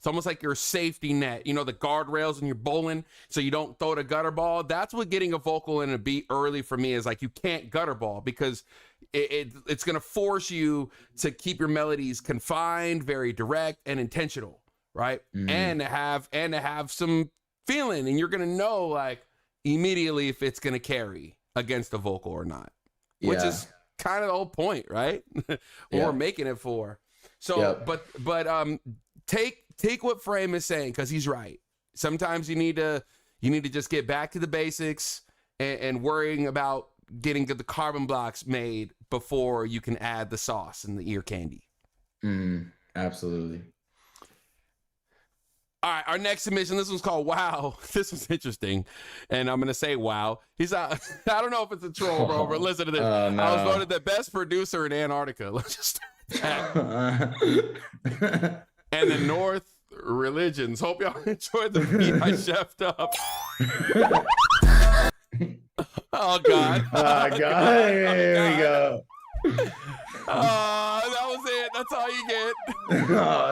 almost like your safety net, you know, the guardrails when you're bowling so you don't throw the gutter ball. That's what getting a vocal in a beat early for me is like you can't gutter ball because it's going to force you to keep your melodies confined, very direct and intentional. Right. Mm-hmm. And to have some feeling, and you're going to know like immediately if it's going to carry against the vocal or not, which is kind of the whole point, right? What we're making it for. So, but take what Frame is saying, cause he's right. Sometimes you need to just get back to the basics and worrying about getting the carbon blocks made before you can add the sauce and the ear candy. Absolutely. All right, our next submission, this one's called Wow. This was interesting, and I'm going to say wow. He's I don't know if it's a troll, bro, but listen to this. No. I was voted the best producer in Antarctica. Let's just start with that. And the North Religions. Hope y'all enjoyed the beat I chefed up. Oh, God. Oh, God. Here we go. That was it. That's all you get.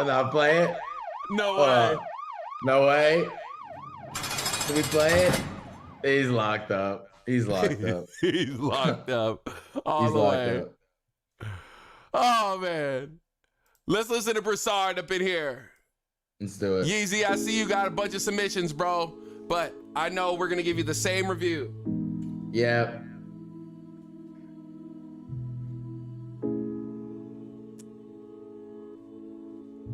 Now play it. No way. No way. Can we play it? He's locked up. He's locked up. He's locked up. All the way. Oh, man. Let's listen to Broussard up in here. Let's do it. Yeezy, I see you got a bunch of submissions, bro. But I know we're going to give you the same review. Yeah.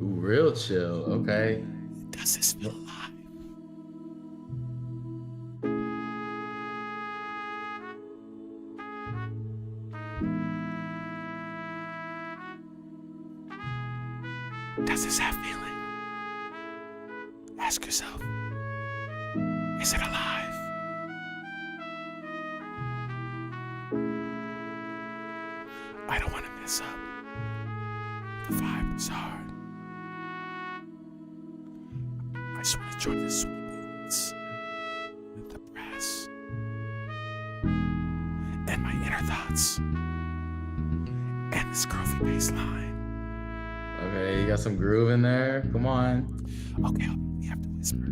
Ooh, real chill. Okay. Does this feel alive? Does this have feeling? Ask yourself, is it alive? I don't want to mess up. The vibe is hard. I just want to enjoy this sweet beat. beats, the brass, and my inner thoughts, and this groovy bass line. Okay, you got some groove in there. Come on. Okay, we have to whisper.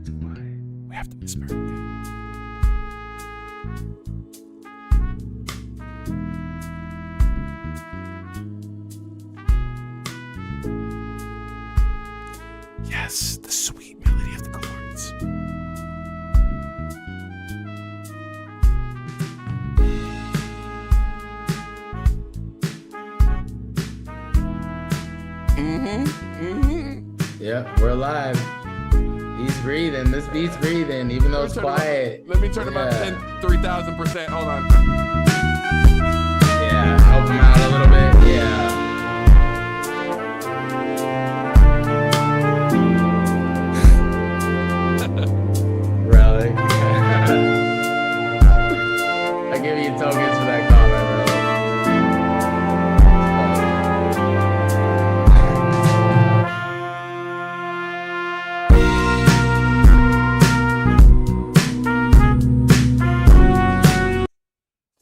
It's quiet. We have to whisper. Okay? Yes, the sweet melody of the chords. Yep, we're alive. He's breathing. This beat's breathing, even though it's quiet. Let me turn him up 3,000%. Hold on. Yeah, help him out a little bit. Yeah. Relic. I give you tokens for that comment, Relic.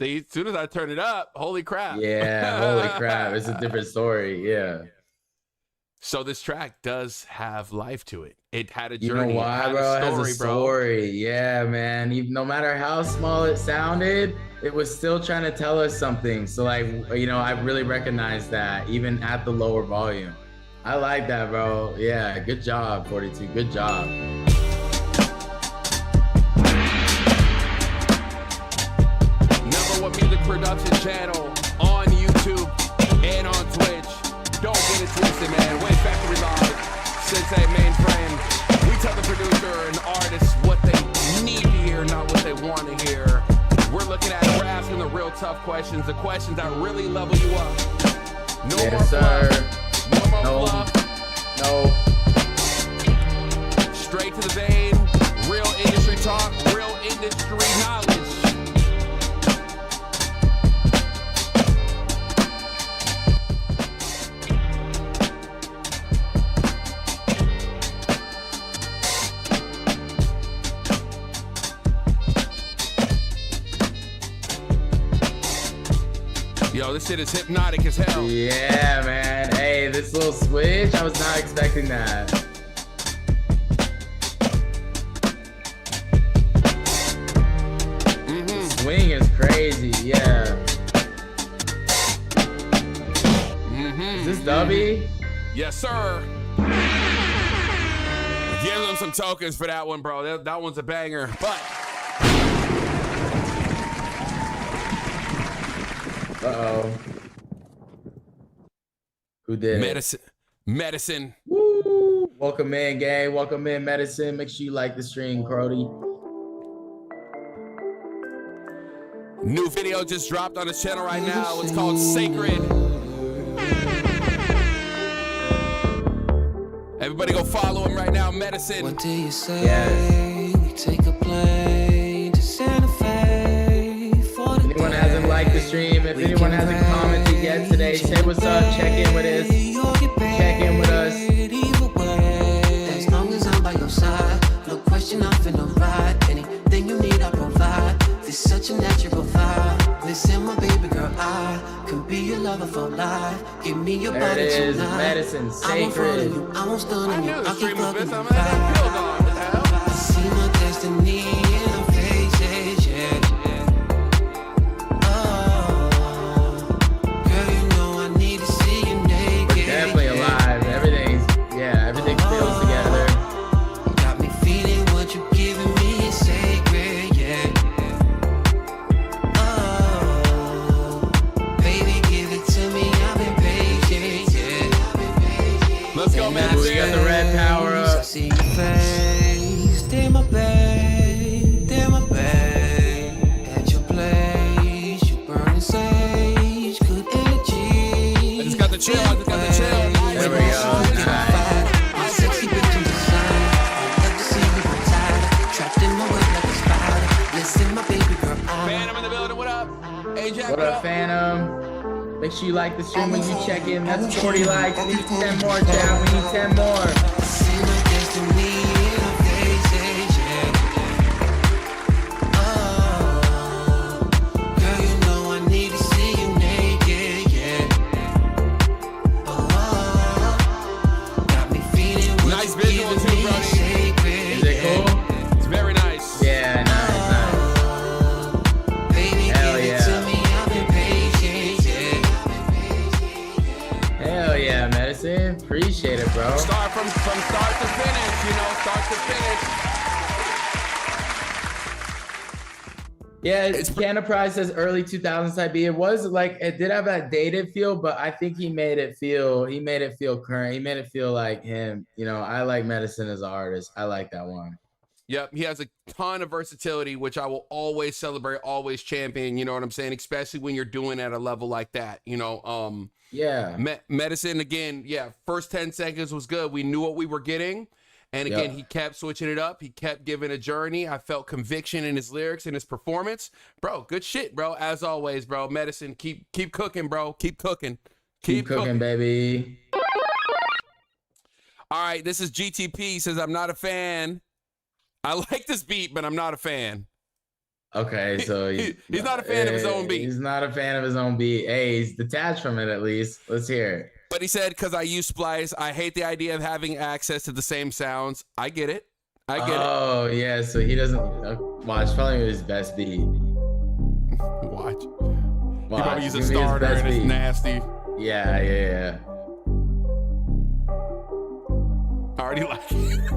See, as soon as I turn it up, holy crap. Yeah, holy crap. It's a different story. Yeah. So this track does have life to it. It had a journey. You know why, bro? It has a story. Bro. Yeah, man. Even, no matter how small it sounded, it was still trying to tell us something. So, like, you know, I really recognize that even at the lower volume. I like that, bro. Yeah, good job, 42. Good job. #1 music production channel on YouTube and on Twitch. Don't get it twisted, man. Wave Factory Live, Sensei main friend. We tell the producer and artist what they need to hear, not what they want to hear. We're looking at, we're asking the real tough questions, the questions that really level you up. No yes, more sir. fluff. No more fluff. No. Straight to the vein, real industry talk, real industry knowledge. Yo, this shit is hypnotic as hell. Yeah, man. Hey, this little switch, I was not expecting that. The swing is crazy, yeah. Is this Dubby? Yes, sir. Give them some tokens for that one, bro. That one's a banger, but... Uh-oh. Who did Medicine. Woo! Welcome in, gang. Welcome in, Medicine. Make sure you like the stream, Crody. New video just dropped on his channel right now. It's called Sacred. Everybody go follow him right now, Medicine. What do you say? Yes. We take a plane to Santa Fe for the Anyone hasn't liked the stream, if anyone hasn't commented yet today, say what's up, check in with us. Check in with us. As long as I'm by your side, no question I'm finna ride. Anything you need, I provide. This such a natural vibe. Listen, my baby girl, I could be your lover for life. Give me your There body it is, tonight. Medicine, I won't front Sacred. on you, I won't stun on you. I I'll keep fucking you I'm right. at build on. What the hell? I see my destiny in our faces, yeah. Oh, girl, you know I need to see you naked. We're definitely alive. Everything feels together. Got me feeling what you're giving me is sacred, yeah. Oh, baby, give it to me, I've been patient, yeah. Let's go, Ooh, Medicine. we got the red power I up. see your face, they're my babe, at your place, you burning sage, good energy. I just got the chill. There we go. Nice. My sexy bitch in design. I love to see you tired, trapped in my web like a spider. Listen, my baby girl, Phantom in the building. What up? Hey, Jack. What up, Phantom? Make sure you like the stream when you check in. That's 40 likes. We need 10 more, chat. We need 10 more. see my destiny in our start to finish. Yeah, Enterprise says early 2000s type beat. It was like, it did have that dated feel, but I think he made it feel current. He made it feel like him. I like Medicine as an artist. I like that one. Yep, he has a ton of versatility, which I will always celebrate, always champion. You know what I'm saying? Especially when you're doing at a level like that. Yeah. Medicine again. Yeah, first 10 seconds was good. We knew what we were getting. And again, he kept switching it up. He kept giving a journey. I felt conviction in his lyrics and his performance. Bro, good shit, bro. As always, bro. Medicine, keep cooking, bro. Keep cooking. Keep cooking, baby. All right, this is GTP. Says, I'm not a fan. I like this beat, but I'm not a fan. Okay, so he's not a fan of his own beat. He's not a fan of his own beat. Hey, he's detached from it at least. Let's hear it. But he said, because I use Splice, I hate the idea of having access to the same sounds. I get it. Oh, yeah. So he doesn't watch. Probably his best beat. Watch. He probably use a starter and it's nasty. Yeah. I already like it.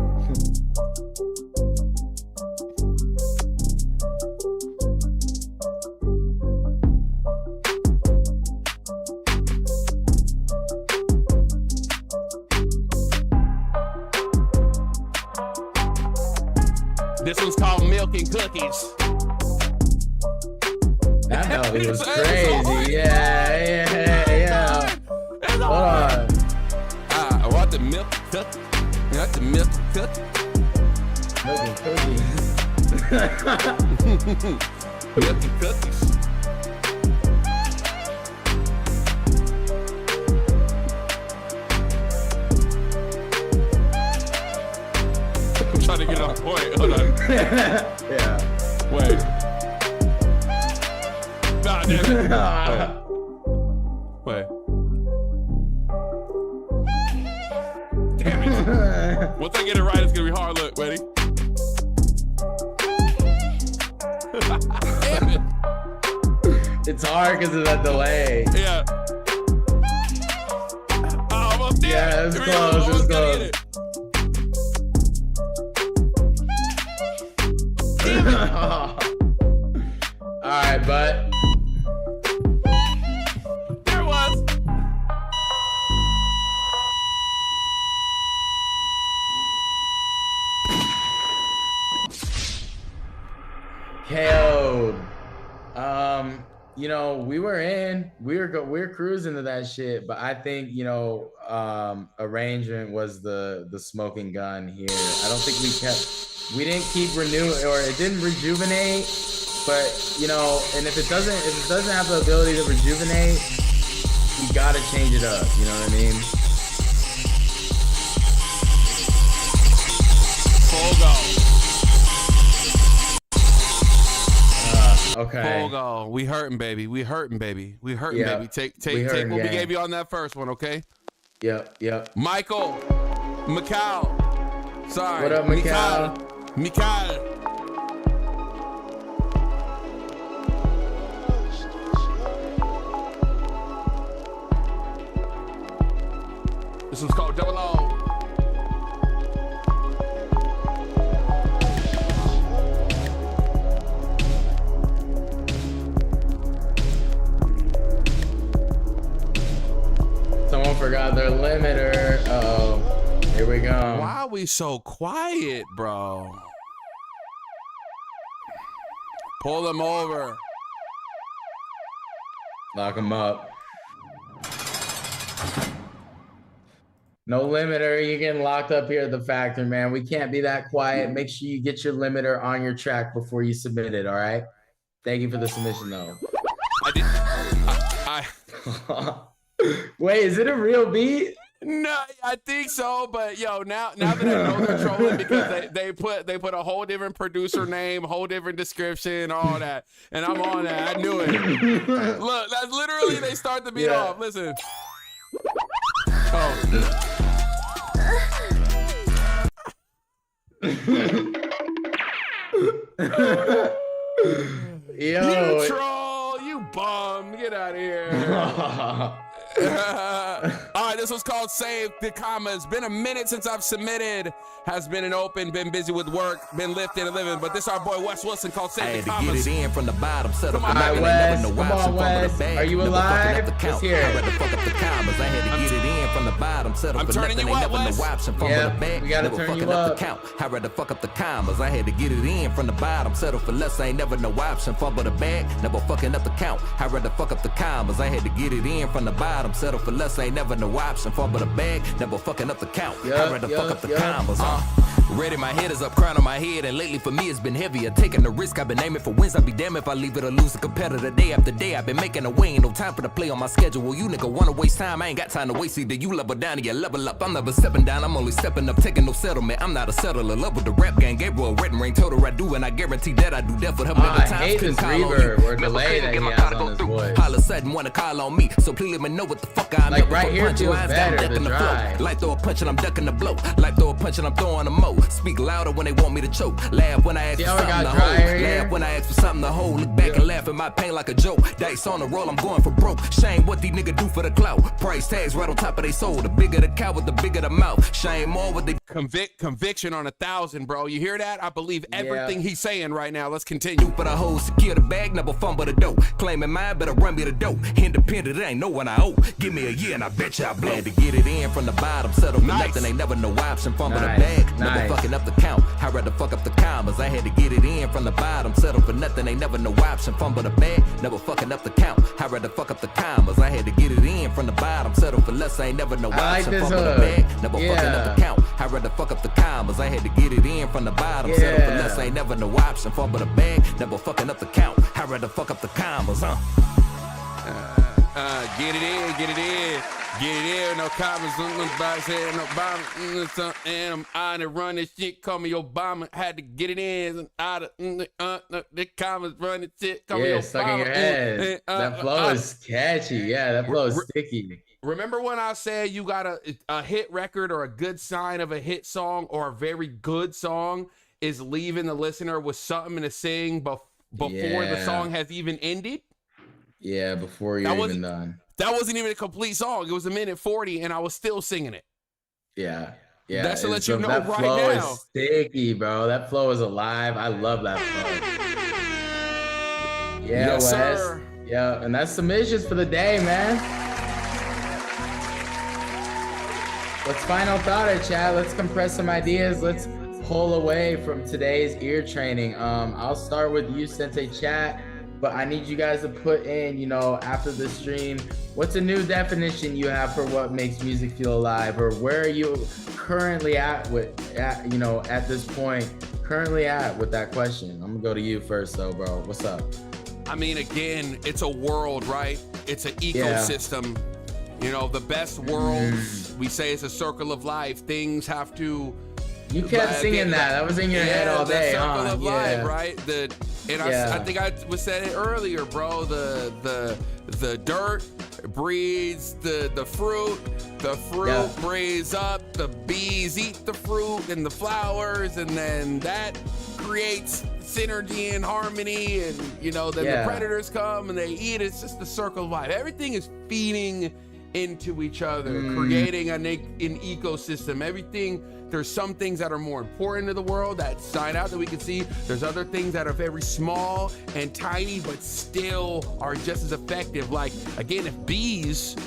This one's called Milk and Cookies. That melody was crazy. Yeah. Hold on. I want the milk and cookies. I got the milk and cookies. Milk and cookies. Milk and cookies. Trying to get it on point. Hold on. Yeah. Wait. Nah, damn it. Wait. Damn it. Once I get it right, it's gonna be hard. Look, ready? Damn it. It's hard because of that delay. Yeah. Almost did. Yeah, it was close. It was close. All right, but there was. KO'd. We were cruising to that shit, but I think arrangement was the smoking gun here. I don't think we didn't keep renewing, or it didn't rejuvenate. But and if it doesn't have the ability to rejuvenate, you gotta change it up. You know what I mean? Okay. Pogo. We hurting, baby. We hurting, baby. Take what we gave you on that first one, okay? Yep. Michael. Macau. Sorry. What up, Macau? Mikal. This one's called Double O. Someone forgot their limiter. Uh-oh. Here we go. Why are we so quiet, bro? Pull them over. Lock them up. No limiter. You're getting locked up here at the factory, man. We can't be that quiet. Make sure you get your limiter on your track before you submit it, all right? Thank you for the submission, though. Wait, is it a real beat? No, I think so, but yo, now that I know they're trolling because they put a whole different producer name, whole different description, all that, and I'm on that. I knew it. Look, that's literally they start the beat off. Listen. Oh. Yo. You troll, you bum, get out of here. All right, This was called Save the Comma. It's been a minute since I've submitted. Has been an open, been busy with work, been lifting and living. But this our boy Wes Wilson called Save the Commas. Get it in from the bottom, settle Come on, Wes. Come on, Wes. Are you alive? Let's hear it. I had to fuck up the commas. I had to get it in from the bottom, settle for nothing. They never know option from the back. We gotta turn you up. The count. I'd rather fuck up the commas. I had to get it in from the bottom, settle for less. I ain't never no option, fumble the bag, never fucking up the count. I'd rather fuck up the commas. I had to get it in from the bottom, settle for less. I ain't never no option, fumble the bag, never fucking up the count. I'd rather fuck up the commas. Ready, my head is up, crown on my head, and lately for me it's been heavier. Taking the risk, I've been aiming for wins. I'll be damned if I leave it or lose a competitor day after day. I've been making a way, ain't no time for the play on my schedule. You nigga wanna waste time, I ain't got time to waste. Either you level down or you level up. I'm never stepping down, I'm only stepping up, taking no settlement. I'm not a settler, love with the rap gang. Gabriel Redden Ring told her I do, and I guarantee that I do that for her. I hate this reverb or delay that he has on his voice. All of a sudden wanna call on me, so please let me know what the fuck I'm like right here feels better, the drive. Like throw a punch and I'm ducking the blow. Like throw a punch and I'm throwing a mo. Speak louder when they want me to choke. Laugh when I ask for something to hold. Laugh when I ask for something to hold. Look back and laugh at my pain like a joke. Dice on the roll, I'm going for broke. Shame what these niggas do for the clout. Price tags right on top of they soul. The bigger the cow, the bigger the mouth. Shame more what they conviction on 1,000, bro. You hear that? I believe everything he's saying right now. Let's continue. For the whole secure the bag, never fumble the dough. Claiming mine, better run me the dough. Independent, it ain't no one I owe. Give me a year and I bet you I blow. Had to get it in from the bottom, settle for nothing. Ain't never no option, fumble the bag. Never fucking up the count. I'd rather fuck up the commas. I had to get it in from the bottom, settle for nothing. Ain't never no option, fumble the bag. Never fucking up the count. I'd rather fuck up the commas. I had to get it in from the bottom, settle for less. Ain't never no option, fumble the bag. Never fucking up the count. I'd rather fuck up the commas. I had to get it in from the bottom, settle for less. Ain't never no option, fumble the bag. Never fucking up the count. I'd rather fuck up the commas, Get it in, get it in. Get it in, no comments, nobody's head, no bomb, and I'm on to run this shit, call me Obama, had to get it in, out of the comments, run this shit, call me Obama. Stuck in your head. That flow is catchy, that flow is sticky. Remember when I said you got a hit record or a good sign of a hit song or a very good song is leaving the listener with something to sing before the song has even ended? Yeah, before you're even done. That wasn't even a complete song. It was 1:40 and I was still singing it. Yeah. That's to let you know that right flow now. Is sticky, bro. That flow is alive. I love that flow. Yeah, yes, Wes. Sir. Yeah, and that's submissions for the day, man. Let's final thought it, chat. Let's compress some ideas. Let's pull away from today's ear training. I'll start with you, Sensei Chat. But I need you guys to put in, after the stream, what's a new definition you have for what makes music feel alive, or where are you currently at this point, with that question? I'm gonna go to you first though, bro. What's up? I mean, again, it's a world, right? It's an ecosystem. The best worlds, we say it's a circle of life. Things have to... You kept singing that. That was in your head all day, circle of life, right? I think I said it earlier, bro. The dirt breeds the fruit. The fruit breeds up. The bees eat the fruit and the flowers, and then that creates synergy and harmony. And the predators come and they eat. It's just the circle of life. Everything is feeding into each other, creating an ecosystem. Everything. There's some things that are more important to the world that sign out that we can see. There's other things that are very small and tiny, but still are just as effective. Like, again, if bees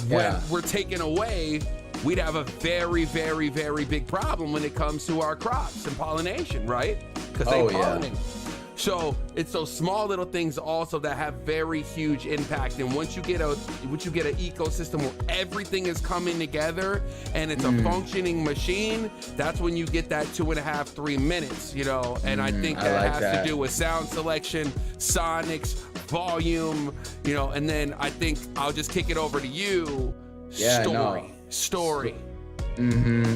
were taken away, we'd have a very, very, very big problem when it comes to our crops and pollination, right? Because they pollinate. So it's those small little things also that have very huge impact. And once you get an ecosystem where everything is coming together and it's a functioning machine, that's when you get that 2.5, 3 minutes, and I think that has to do with sound selection, sonics, volume, and then I think I'll just kick it over to you. Story.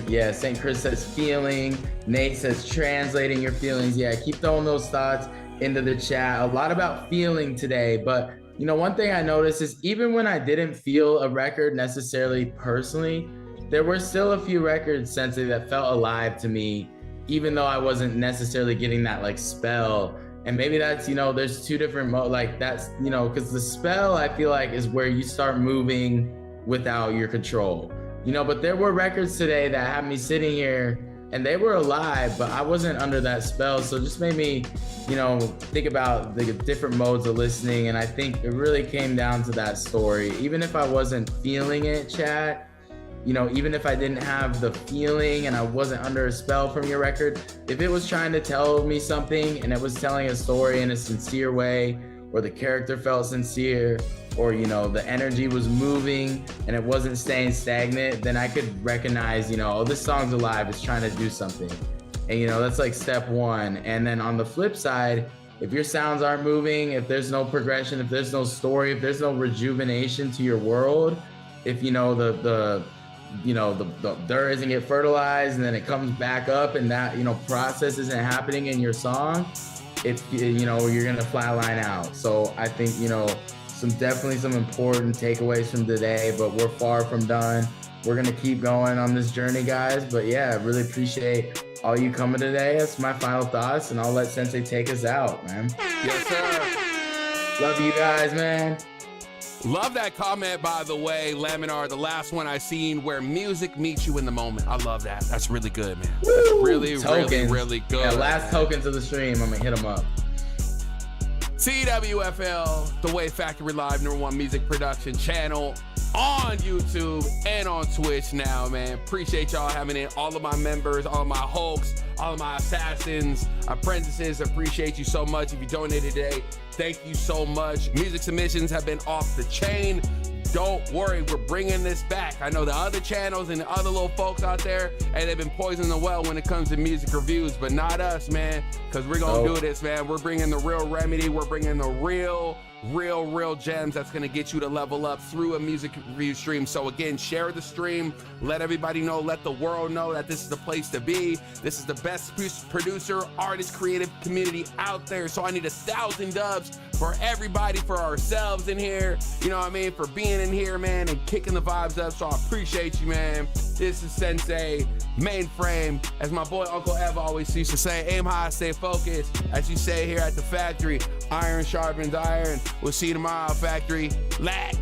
Yeah, St. Chris says feeling. Nate says translating your feelings. Yeah, keep throwing those thoughts into the chat. A lot about feeling today, but one thing I noticed is even when I didn't feel a record necessarily personally, there were still a few records, Sensei, that felt alive to me, even though I wasn't necessarily getting that like spell. And maybe that's, there's two different because the spell I feel like is where you start moving without your control. You know, but there were records today that had me sitting here and they were alive, but I wasn't under that spell. So it just made me, you know, think about the different modes of listening. And I think it really came down to that story. Even if I wasn't feeling it, chat, you know, even if I didn't have the feeling and I wasn't under a spell from your record, if it was trying to tell me something and it was telling a story in a sincere way, or the character felt sincere, or, you know, the energy was moving and it wasn't staying stagnant, then I could recognize, you know, oh, this song's alive, it's trying to do something. And, you know, that's like step one. And then on the flip side, if your sounds aren't moving, if there's no progression, if there's no story, if there's no rejuvenation to your world, if, you know, the dirt isn't get fertilized and then it comes back up and that, you know, process isn't happening in your song, you know, you're gonna flatline out. So I think, you know, definitely some important takeaways from today, but we're far from done. We're gonna keep going on this journey, guys. But yeah, I really appreciate all you coming today. That's my final thoughts, and I'll let Sensei take us out, man. Yes, sir. Love you guys, man. Love that comment, by the way, Laminar, the last one I seen, where music meets you in the moment. I love that. That's really good, man. Woo! That's really, Tokens. really, really good. Yeah, last tokens of the stream, I'm gonna hit them up. TWFL, the Wave Factory Live #1 music production channel on YouTube and on Twitch now, man. Appreciate y'all having in all of my members, all of my Hulks, all of my assassins, apprentices. Appreciate you so much. If you donated today, thank you so much. Music submissions have been off the chain. Don't worry, we're bringing this back. I know the other channels and the other little folks out there, and they've been poisoning the well when it comes to music reviews, but not us, man, because we're going to do this, man. We're bringing the real remedy. We're bringing the real gems that's going to get you to level up through a music review stream. So again, share the stream. Let everybody know, let the world know that this is the place to be. This is the best producer, artist, creative community out there. So I need 1,000 dubs for everybody, for ourselves in here, you know what I mean, for being in here, man, and kicking the vibes up. So I appreciate you, man. This is Sensei, Mainframe. As my boy Uncle Ev always used to say, aim high, stay focused. As you say here at the factory, iron sharpens iron. We'll see you tomorrow, factory. Lack.